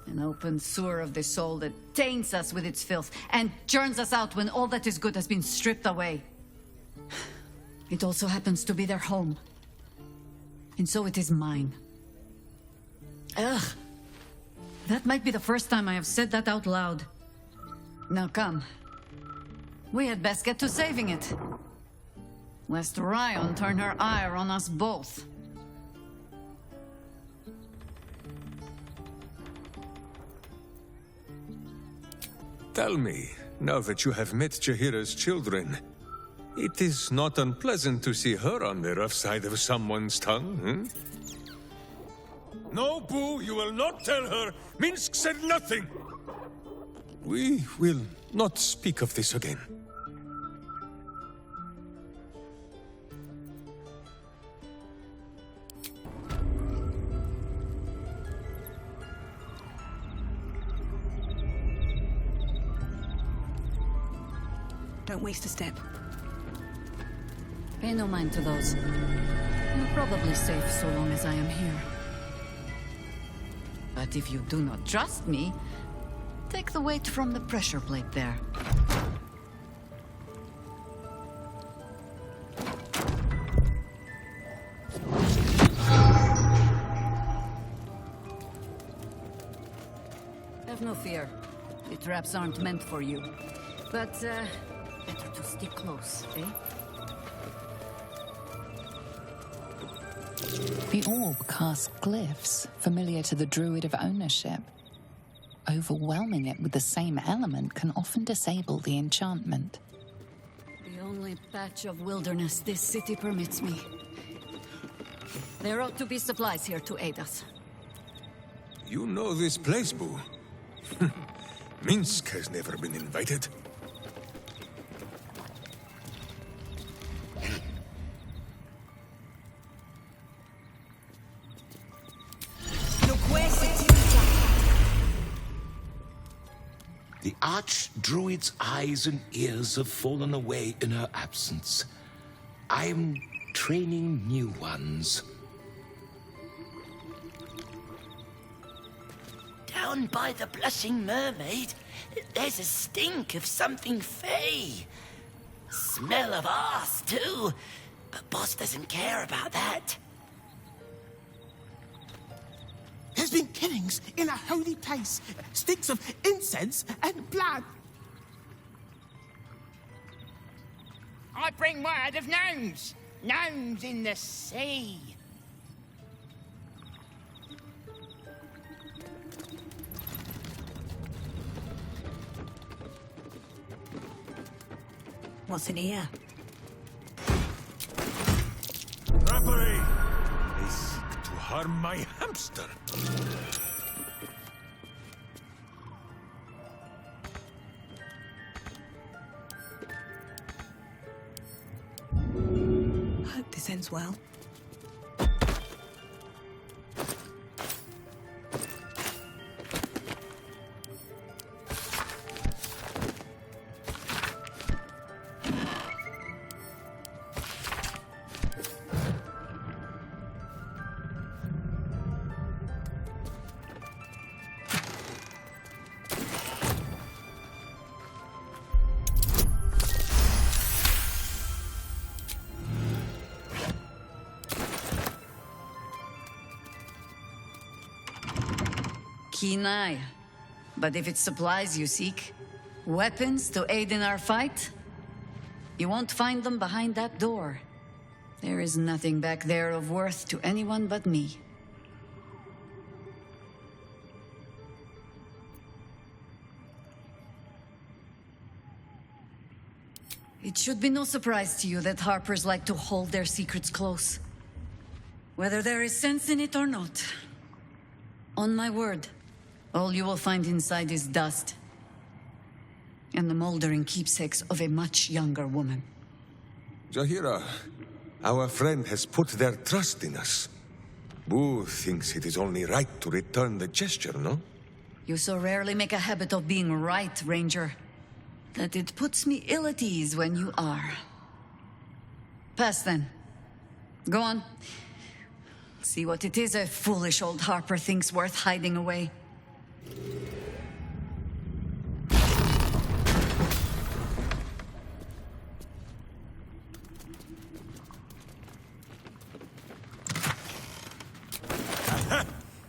An open sewer of the soul that taints us with its filth and churns us out when all that is good has been stripped away. It also happens to be their home. And so it is mine. Ugh. That might be the first time I have said that out loud. Now come. We had best get to saving it. Lest Ryan turn her ire on us both. Tell me, now that you have met Jahira's children, it is not unpleasant to see her on the rough side of someone's tongue, hmm? No, Boo, you will not tell her. Minsk said nothing. We will not speak of this again. Don't waste a step. Pay no mind to those. You're probably safe so long as I am here. But if you do not trust me, take the weight from the pressure plate there. Have no fear. The traps aren't meant for you. But, better to stick close, eh? The orb casts glyphs, familiar to the druid of ownership. Overwhelming it with the same element can often disable the enchantment. The only patch of wilderness this city permits me. There ought to be supplies here to aid us. You know this place, Boo. Minsk has never been invited. The Archdruid's eyes and ears have fallen away in her absence. I am training new ones. Down by the Blushing Mermaid, there's a stink of something fey. Smell of arse, too. But Boss doesn't care about that. There's been killings in a holy place. Stinks of incense and blood. I bring word of gnomes. Gnomes in the sea. What's in here? Rappery! They seek to harm my hamster. Hope this ends well. Keen eye. But if it's supplies you seek, weapons to aid in our fight, you won't find them behind that door. There is nothing back there of worth to anyone but me. It should be no surprise to you that Harpers like to hold their secrets close. Whether there is sense in it or not. On my word, all you will find inside is dust. And the moldering keepsakes of a much younger woman. Jaheira, our friend has put their trust in us. Boo thinks it is only right to return the gesture, no? You so rarely make a habit of being right, Ranger, that it puts me ill at ease when you are. Pass then. Go on. See what it is a foolish old Harper thinks worth hiding away.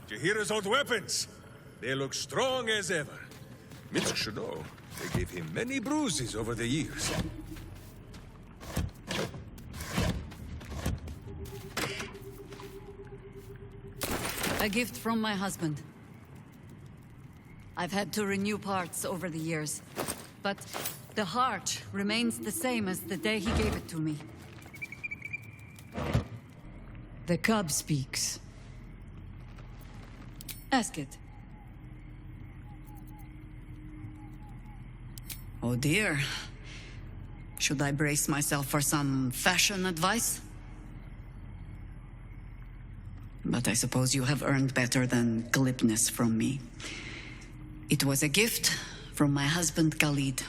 Jaheira's old weapons. They look strong as ever. Mitch should know. They gave him many bruises over the years. A gift from my husband. I've had to renew parts over the years, but the heart remains the same as the day he gave it to me. The cub speaks. Ask it. Oh dear. Should I brace myself for some fashion advice? But I suppose you have earned better than glibness from me. It was a gift from my husband Khalid.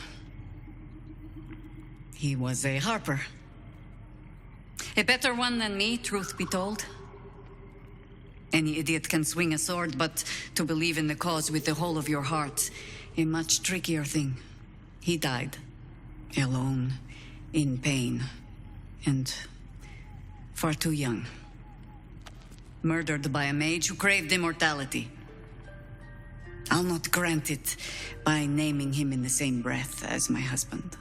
He was a harper. A better one than me, truth be told. Any idiot can swing a sword, but to believe in the cause with the whole of your heart, a much trickier thing. He died. Alone. In pain. And far too young. Murdered by a mage who craved immortality. I'll not grant it by naming him in the same breath as my husband.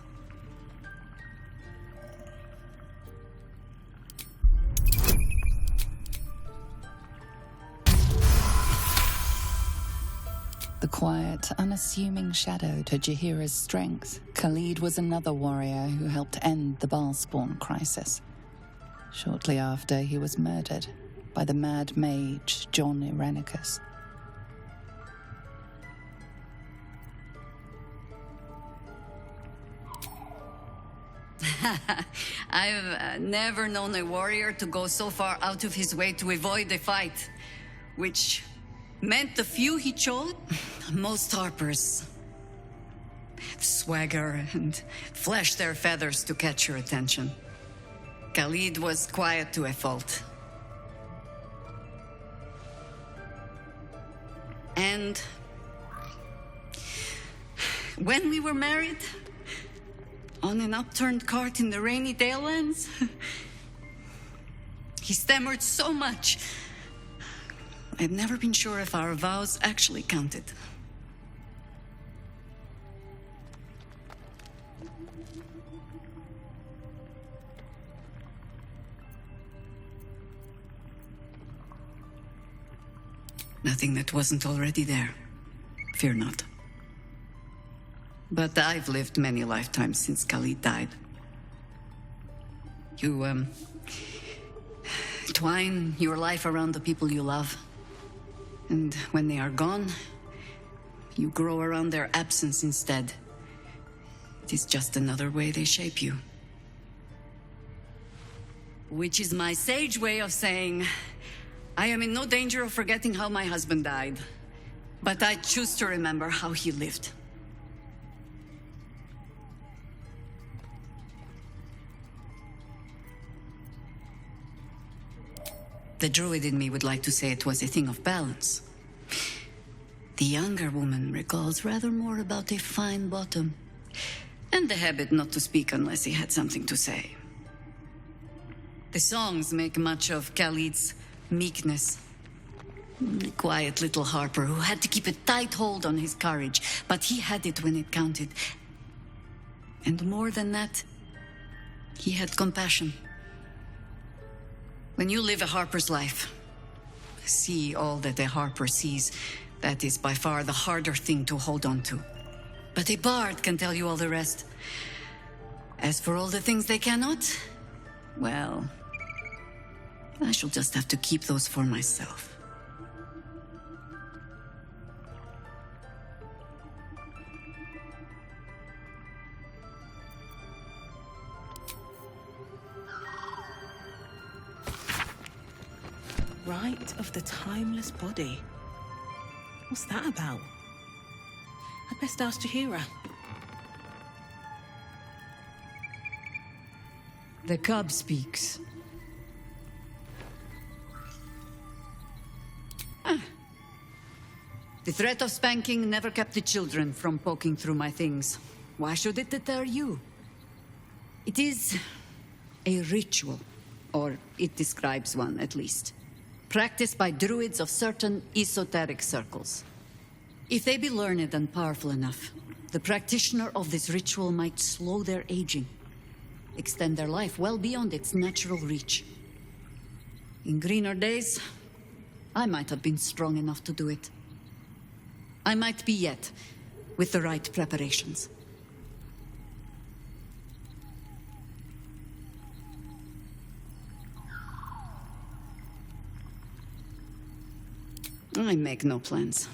The quiet, unassuming shadow to Jaheira's strength, Khalid was another warrior who helped end the Balspawn crisis. Shortly after, he was murdered by the mad mage John Irenicus. I've never known a warrior to go so far out of his way to avoid a fight, which meant the few he chose, most Harpers swagger and flash their feathers to catch your attention. Khalid was quiet to a fault. And when we were married, on an upturned cart in the rainy Dalelands, he stammered so much. I've never been sure if our vows actually counted. Nothing that wasn't already there. Fear not. But I've lived many lifetimes since Khalid died. You, twine your life around the people you love. And when they are gone, you grow around their absence instead. It is just another way they shape you. Which is my sage way of saying, I am in no danger of forgetting how my husband died. But I choose to remember how he lived. The druid in me would like to say it was a thing of balance. The younger woman recalls rather more about a fine bottom, and the habit not to speak unless he had something to say. The songs make much of Khalid's meekness. The quiet little harper who had to keep a tight hold on his courage, but he had it when it counted. And more than that, he had compassion. When you live a harper's life, see all that a harper sees, that is by far the harder thing to hold on to. But a bard can tell you all the rest. As for all the things they cannot, well, I shall just have to keep those for myself. Rite of the Timeless Body. What's that about? I'd best ask Jahira. The cub speaks. The threat of spanking never kept the children from poking through my things. Why should it deter you? It is a ritual, or it describes one at least, practiced by druids of certain esoteric circles. If they be learned and powerful enough, the practitioner of this ritual might slow their aging, extend their life well beyond its natural reach. In greener days, I might have been strong enough to do it. I might be yet, with the right preparations. I make no plans.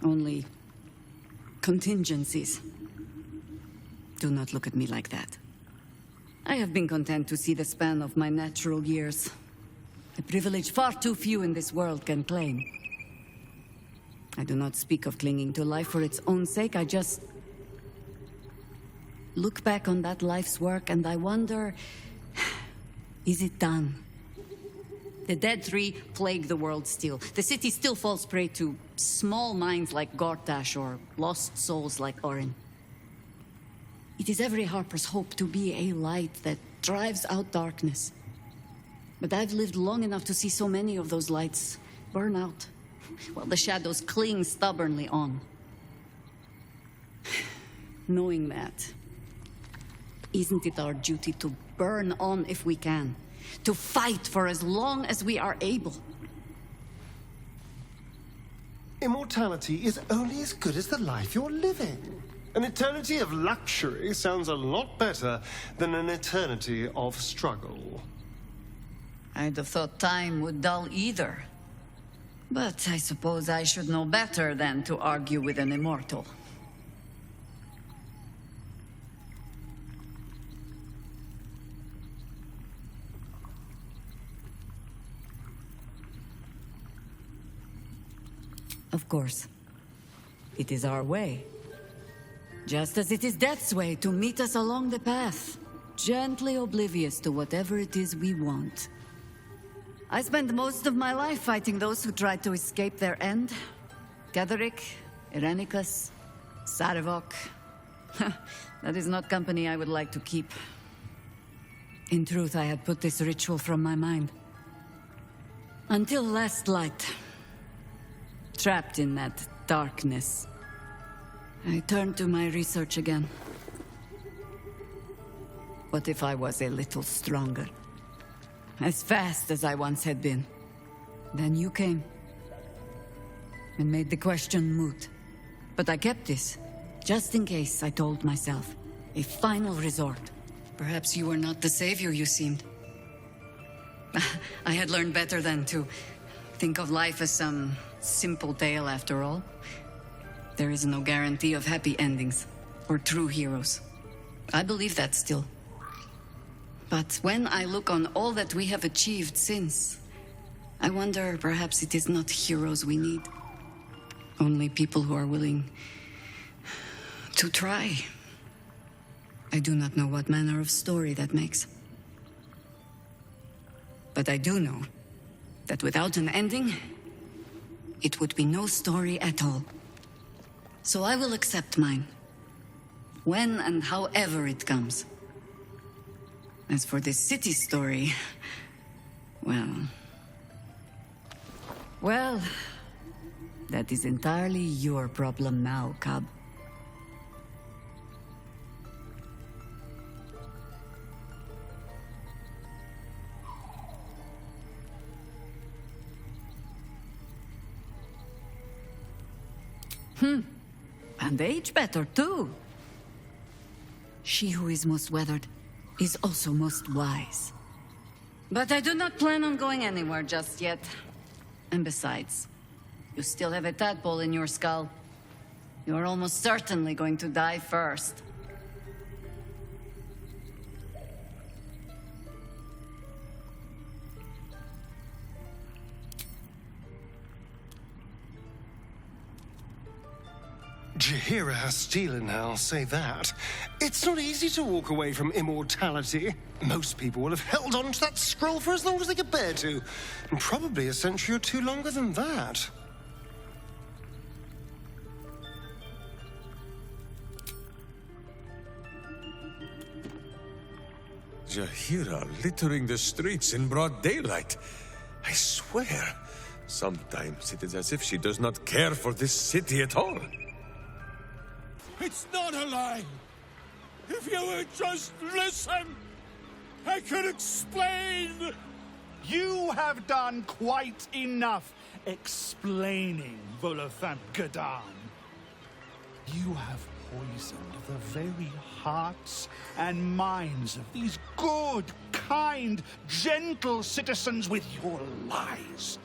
Only contingencies. Do not look at me like that. I have been content to see the span of my natural years. A privilege far too few in this world can claim. I do not speak of clinging to life for its own sake. I just look back on that life's work and I wonder, is it done? The dead three plague the world still. The city still falls prey to small minds like Gortash or lost souls like Orin. It is every harper's hope to be a light that drives out darkness. But I've lived long enough to see so many of those lights burn out, while the shadows cling stubbornly on. Knowing that, isn't it our duty to burn on if we can? To fight for as long as we are able? Immortality is only as good as the life you're living. An eternity of luxury sounds a lot better than an eternity of struggle. I'd have thought time would dull either. But I suppose I should know better than to argue with an immortal. Of course, it is our way. Just as it is Death's way to meet us along the path, gently oblivious to whatever it is we want. I spent most of my life fighting those who tried to escape their end. Gatherick, Irenicus, Sarevok. That is not company I would like to keep. In truth, I had put this ritual from my mind. Until last light. Trapped in that darkness, I turned to my research again. What if I was a little stronger? As fast as I once had been. Then you came. And made the question moot. But I kept this, just in case, I told myself. A final resort. Perhaps you were not the savior you seemed. I had learned better than to think of life as some simple tale after all. There is no guarantee of happy endings, or true heroes. I believe that still. But when I look on all that we have achieved since, I wonder perhaps it is not heroes we need. Only people who are willing to try. I do not know what manner of story that makes. But I do know that without an ending, it would be no story at all. So I will accept mine. When and however it comes. As for this city story, well, that is entirely your problem now, Cub. And age better, too. She who is most weathered is also most wise. But I do not plan on going anywhere just yet. And besides, you still have a tadpole in your skull. You are almost certainly going to die first. Jaheira has steel in her, I'll say that. It's not easy to walk away from immortality. Most people will have held on to that scroll for as long as they could bear to. And probably a century or two longer than that. Jaheira littering the streets in broad daylight. I swear, sometimes it is as if she does not care for this city at all. It's not a lie! If you would just listen, I could explain! You have done quite enough explaining, Volothamp Gadan. You have poisoned the very hearts and minds of these good, kind, gentle citizens with your lies,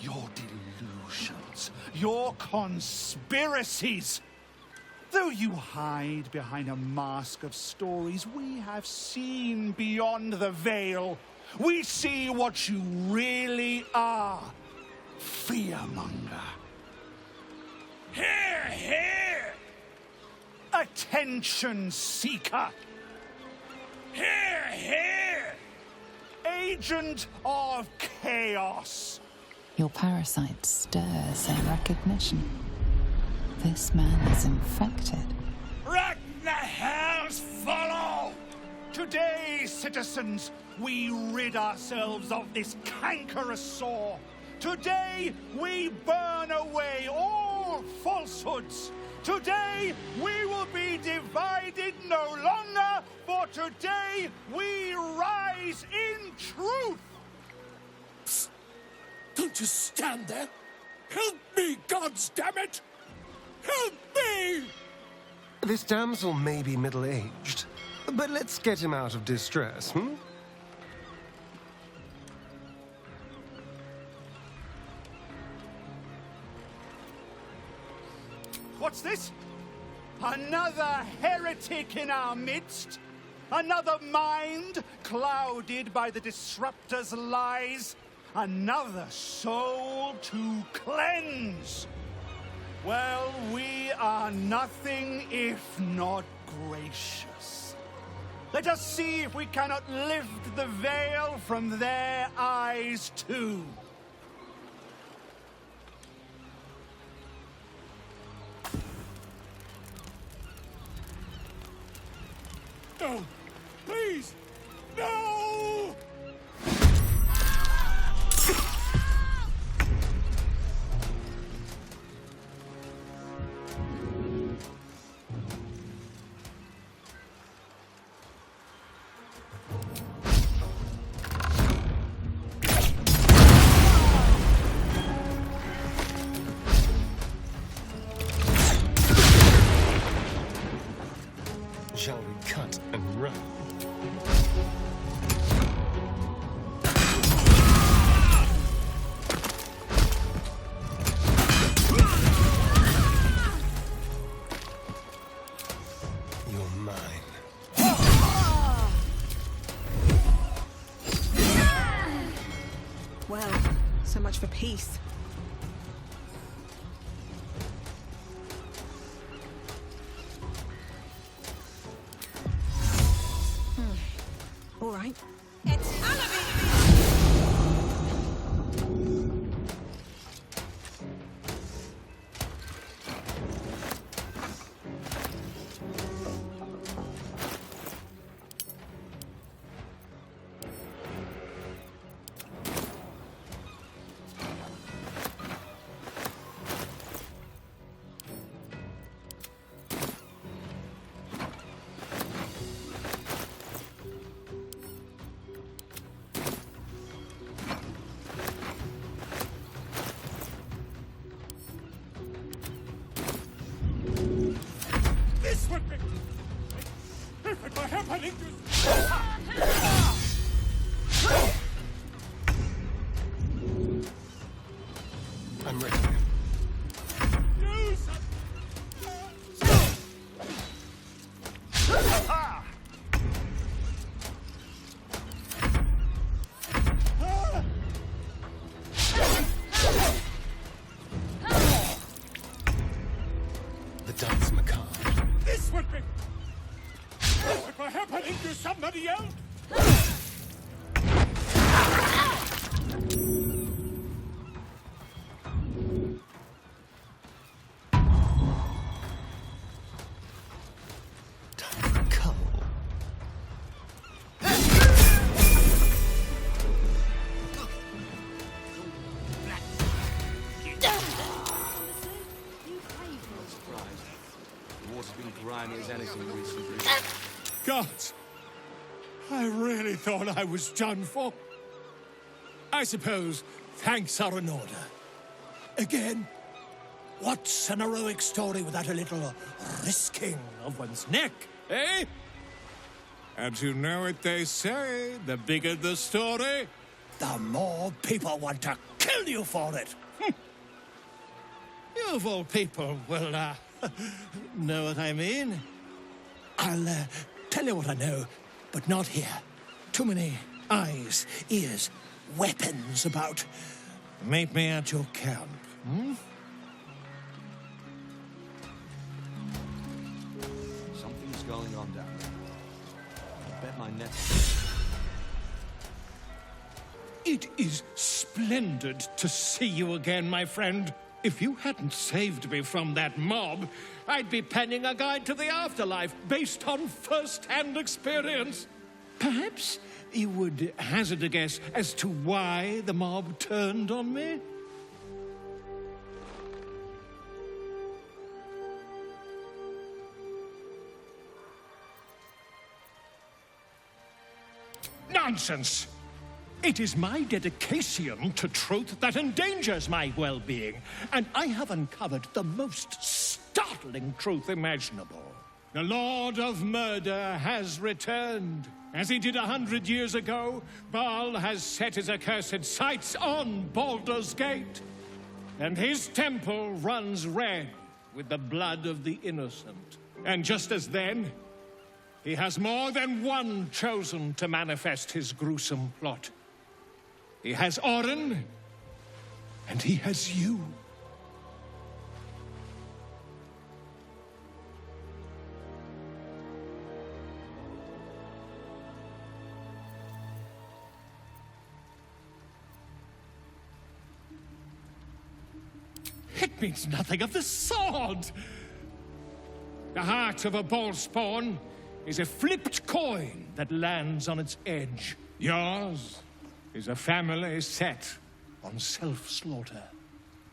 your delusions, your conspiracies. Though you hide behind a mask of stories, we have seen beyond the veil. We see what you really are. Fearmonger. Here, here! Attention seeker. Here, here! Agent of chaos. Your parasite stirs in recognition. This man is infected. Ragnahells follow! Today, citizens, we rid ourselves of this cankerous sore. Today, we burn away all falsehoods. Today, we will be divided no longer, for today, we rise in truth. Psst. Don't just stand there. Help me, goddamn-it! Help me! This damsel may be middle-aged, but let's get him out of distress, What's this? Another heretic in our midst? Another mind clouded by the disruptor's lies? Another soul to cleanse? Well, we are nothing if not gracious. Let us see if we cannot lift the veil from their eyes too. No! Please! No! Shall we cut and run? Well, so much for peace. All right. It's I'm ready. The dance macabre. This would be... This would be happening to somebody else! Gods, I really thought I was done for. I suppose thanks are in order. Again, what's an heroic story without a little risking of one's neck, eh? And you know what they say, the bigger the story, the more people want to kill you for it. You of all people will, know what I mean. I'll, tell you what I know, but not here. Too many eyes, ears, weapons about. Meet me at your camp, hmm? Something's going on down there. I bet my net... It is splendid to see you again, my friend. If you hadn't saved me from that mob, I'd be penning a guide to the afterlife based on first-hand experience. Perhaps you would hazard a guess as to why the mob turned on me? Nonsense! It is my dedication to truth that endangers my well-being, and I have uncovered the most startling truth imaginable. The Lord of Murder has returned. As he did 100 years ago, Baal has set his accursed sights on Baldur's Gate, and his temple runs red with the blood of the innocent. And just as then, he has more than one chosen to manifest his gruesome plot. He has Orin, and he has you. It means nothing of the sort. The heart of a ballspawn is a flipped coin that lands on its edge. Yours is a family set on self-slaughter.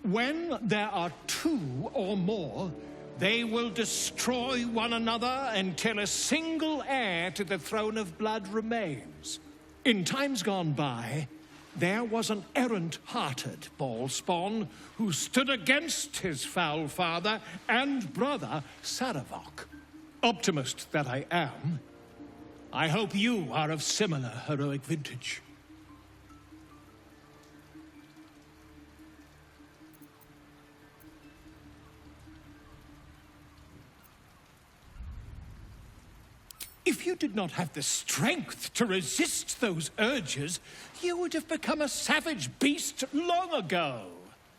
When there are two or more, they will destroy one another until a single heir to the throne of blood remains. In times gone by, there was an errant-hearted ballspawn who stood against his foul father and brother, Saravok. Optimist that I am, I hope you are of similar heroic vintage. If If you did not have the strength to resist those urges, you would have become a savage beast long ago.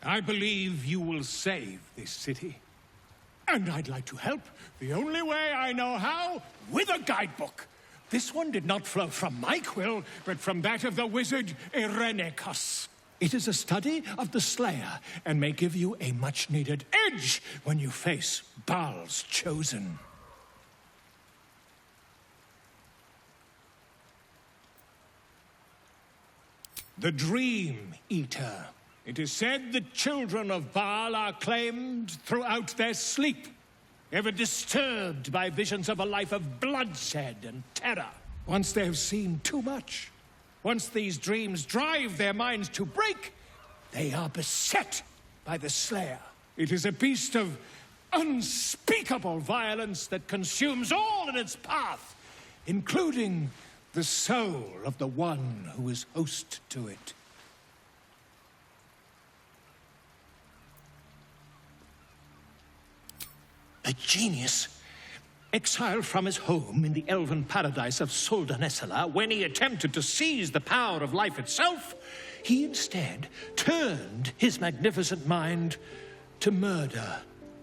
I believe you will save this city. And I'd like to help the only way I know how, with a guidebook. This one did not flow from my quill, but from that of the wizard Irenicus. It is a study of the Slayer and may give you a much-needed edge when you face Baal's chosen. The Dream Eater. It is said the children of Baal are claimed throughout their sleep, ever disturbed by visions of a life of bloodshed and terror. Once they have seen too much, once these dreams drive their minds to break, they are beset by the Slayer. It is a beast of unspeakable violence that consumes all in its path, including the soul of the one who is host to it. A genius, exiled from his home in the elven paradise of Soldanessala, when he attempted to seize the power of life itself, he instead turned his magnificent mind to murder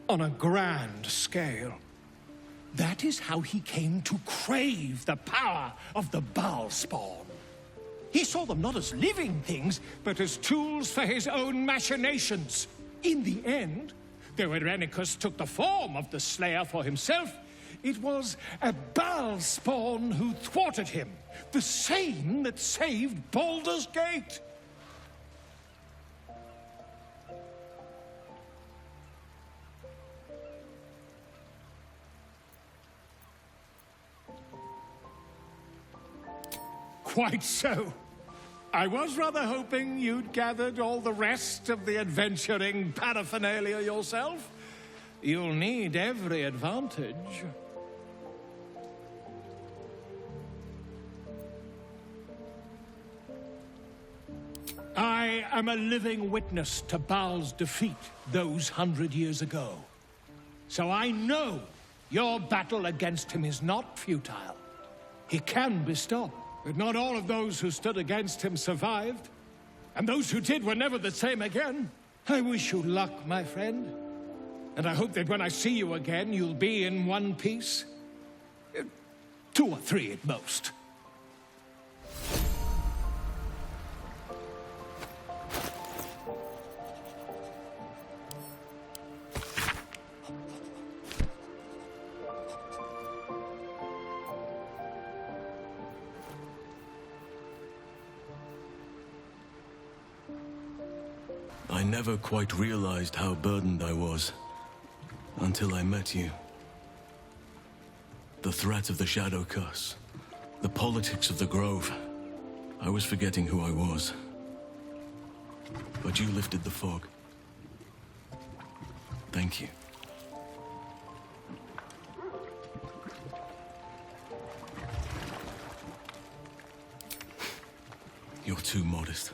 on a grand scale. That is how he came to crave the power of the Baal spawn. He saw them not as living things, but as tools for his own machinations. In the end, though Irenicus took the form of the Slayer for himself, it was a Baal spawn who thwarted him, the same that saved Baldur's Gate. Quite so. I was rather hoping you'd gathered all the rest of the adventuring paraphernalia yourself. You'll need every advantage. I am a living witness to Baal's defeat those 100 years ago. So I know your battle against him is not futile. He can be stopped. But not all of those who stood against him survived. And those who did were never the same again. I wish you luck, my friend. And I hope that when I see you again, you'll be in one piece. 2 or 3 at most. I never quite realized how burdened I was until I met you. The threat of the Shadow Curse, the politics of the Grove. I was forgetting who I was. But you lifted the fog. Thank you. You're too modest.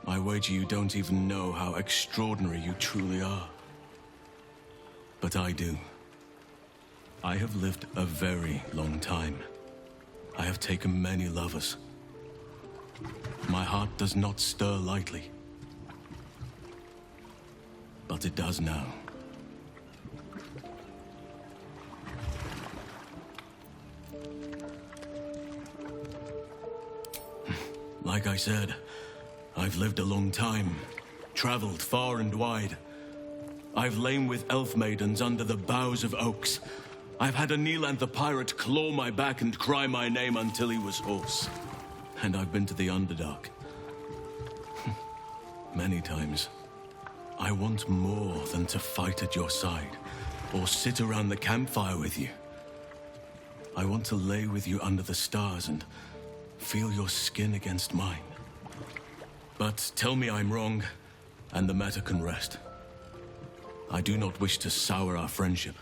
I wager you don't even know how extraordinary you truly are. But I do. I have lived a very long time. I have taken many lovers. My heart does not stir lightly. But it does now. Like I said, I've lived a long time, traveled far and wide. I've lain with elf maidens under the boughs of oaks. I've had a Neeland the pirate claw my back and cry my name until he was hoarse. And I've been to the Underdark. Many times. I want more than to fight at your side, or sit around the campfire with you. I want to lay with you under the stars and feel your skin against mine. But tell me I'm wrong, and the matter can rest. I do not wish to sour our friendship,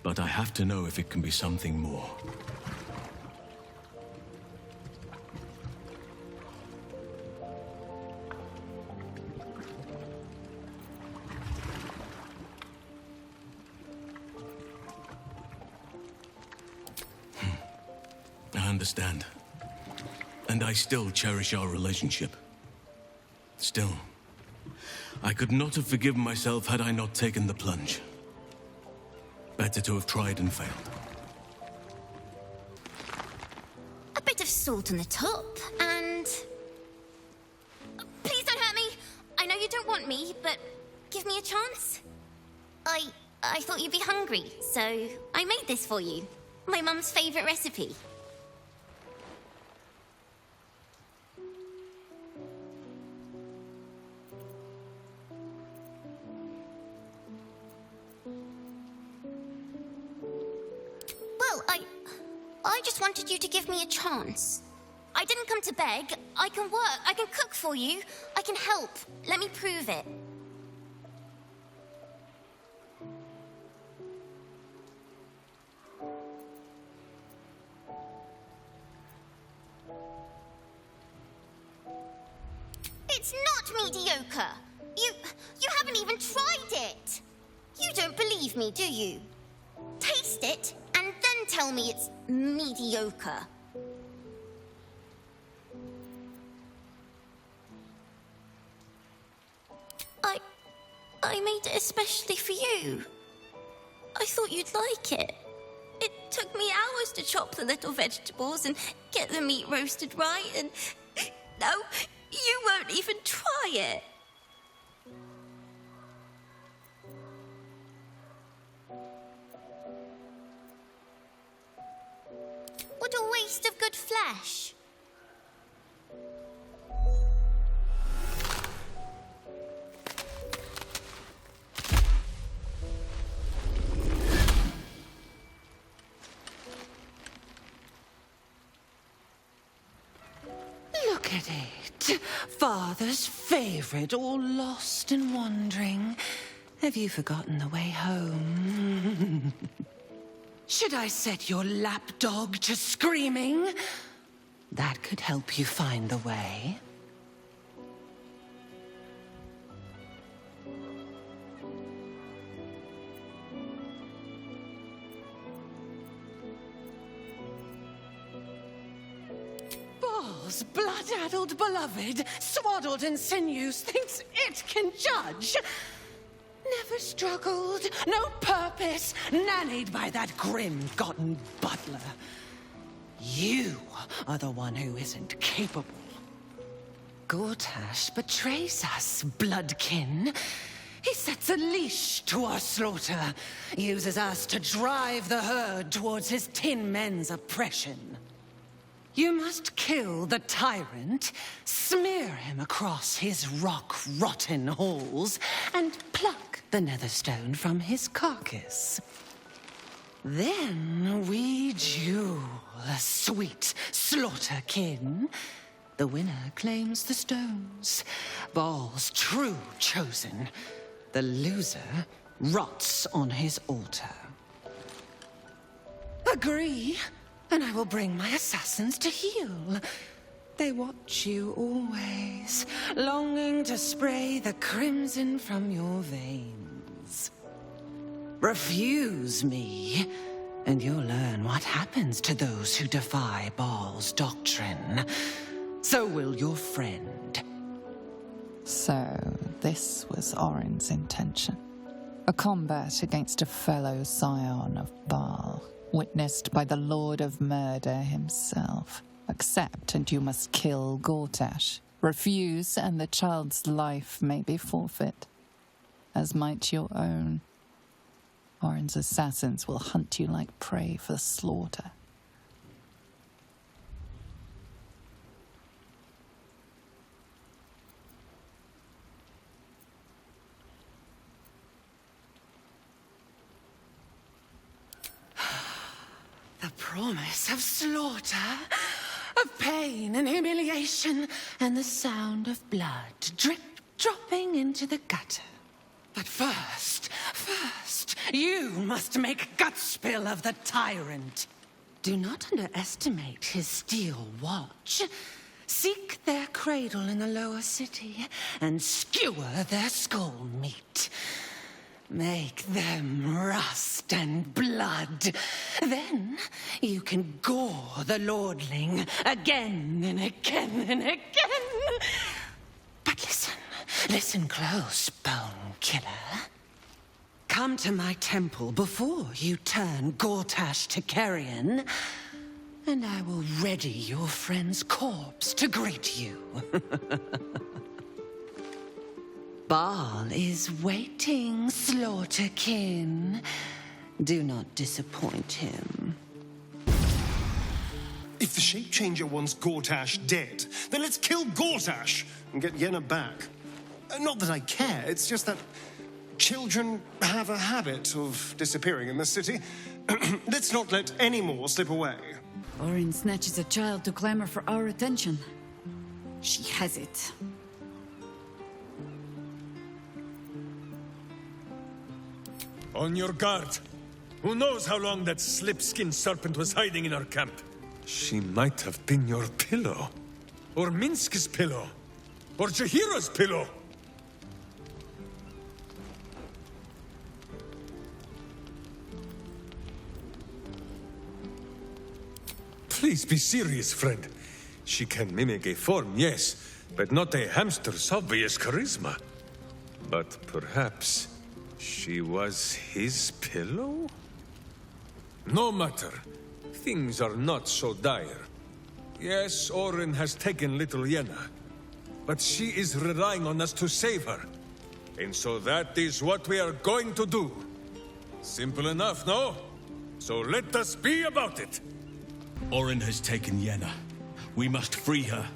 but I have to know if it can be something more. understand. And I still cherish our relationship. Still, I could not have forgiven myself had I not taken the plunge. Better to have tried and failed. A bit of salt on the top, and... Please don't hurt me! I know you don't want me, but give me a chance. I thought you'd be hungry, so I made this for you. My mum's favourite recipe. Well, I just wanted you to give me a chance. I didn't come to beg. I can work. I can cook for you. I can help. Let me prove it. It's not mediocre. You haven't even tried it. You don't believe me, do you? Taste it and then tell me it's mediocre. I made it especially for you. I thought you'd like it. It took me hours to chop the little vegetables and get the meat roasted right, and no, you won't even try it. What a waste of good flesh. Look at it. Father's favorite, all lost and wandering. Have you forgotten the way home? Should I set your lapdog to screaming? That could help you find the way. Balls, blood-addled beloved, swaddled in sinews, thinks it can judge. Never struggled, no purpose, nannied by that grim-gotten butler. You are the one who isn't capable. Gortash betrays us, bloodkin. He sets a leash to our slaughter, uses us to drive the herd towards his tin men's oppression. You must kill the tyrant, smear him across his rock-rotten halls, and pluck the netherstone from his carcass. Then we duel, sweet slaughterkin. The winner claims the stones, Baal's true chosen. The loser rots on his altar. Agree, and I will bring my assassins to heal. They watch you always, longing to spray the crimson from your veins. Refuse me, and you'll learn what happens to those who defy Baal's doctrine. So will your friend. So, this was Orin's intention. A combat against a fellow scion of Baal, witnessed by the Lord of Murder himself. Accept, and you must kill Gortash. Refuse, and the child's life may be forfeit, as might your own. Orin's assassins will hunt you like prey for slaughter. The promise of slaughter, of pain and humiliation, and the sound of blood drip-dropping into the gutter. But first, you must make gutspill of the tyrant. Do not underestimate his steel watch. Seek their cradle in the lower city and skewer their skull meat. Make them rust and blood. Then you can gore the lordling again and again and again. But listen close, Bone Killer. Come to my temple before you turn Gortash to carrion, and I will ready your friend's corpse to greet you. Baal is waiting, Slaughterkin. Do not disappoint him. If the Shape-Changer wants Gortash dead, then let's kill Gortash and get Yenna back. Not that I care, it's just that children have a habit of disappearing in the city. Let's not let any more slip away. Orin snatches a child to clamor for our attention. She has it. On your guard. Who knows how long that slip-skinned serpent was hiding in our camp? She might have been your pillow. Or Minsk's pillow. Or Jaheira's pillow. Please be serious, friend. She can mimic a form, yes, but not a hamster's obvious charisma. But perhaps she was his pillow? No matter. Things are not so dire. Yes, Orin has taken little Yenna, but she is relying on us to save her. And so that is what we are going to do. Simple enough, no? So let us be about it. Orin has taken Yenna. We must free her,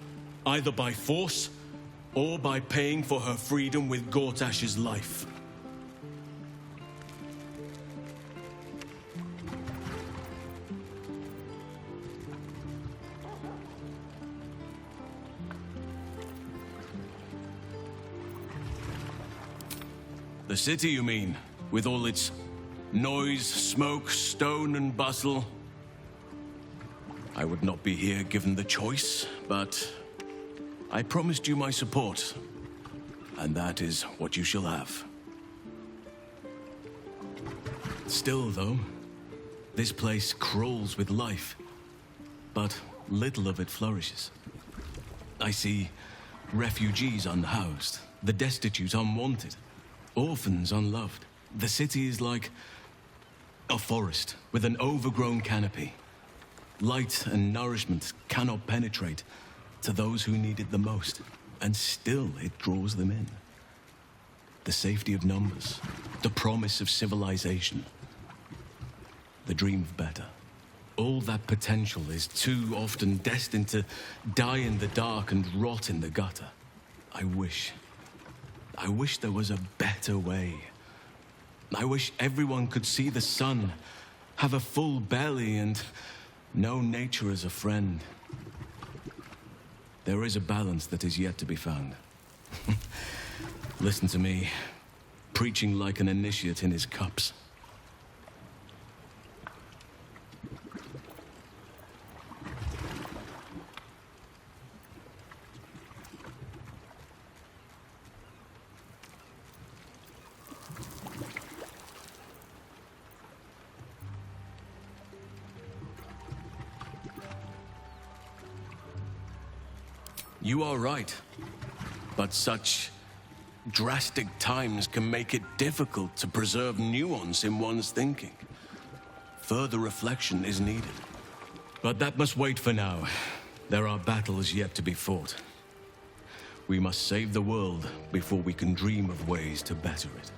either by force or by paying for her freedom with Gortash's life. The city, you mean? With all its noise, smoke, stone, and bustle? I would not be here given the choice, but I promised you my support, and that is what you shall have. Still, though, this place crawls with life, but little of it flourishes. I see refugees unhoused, the destitute unwanted, orphans unloved. The city is like a forest with an overgrown canopy. Light and nourishment cannot penetrate to those who need it the most, and still it draws them in. The safety of numbers, the promise of civilization, the dream of better. All that potential is too often destined to die in the dark and rot in the gutter. I wish there was a better way. I wish everyone could see the sun, have a full belly, and know nature as a friend. There is a balance that is yet to be found. Listen to me, preaching like an initiate in his cups. You are right, but such drastic times can make it difficult to preserve nuance in one's thinking. Further reflection is needed. But that must wait for now. There are battles yet to be fought. We must save the world before we can dream of ways to better it.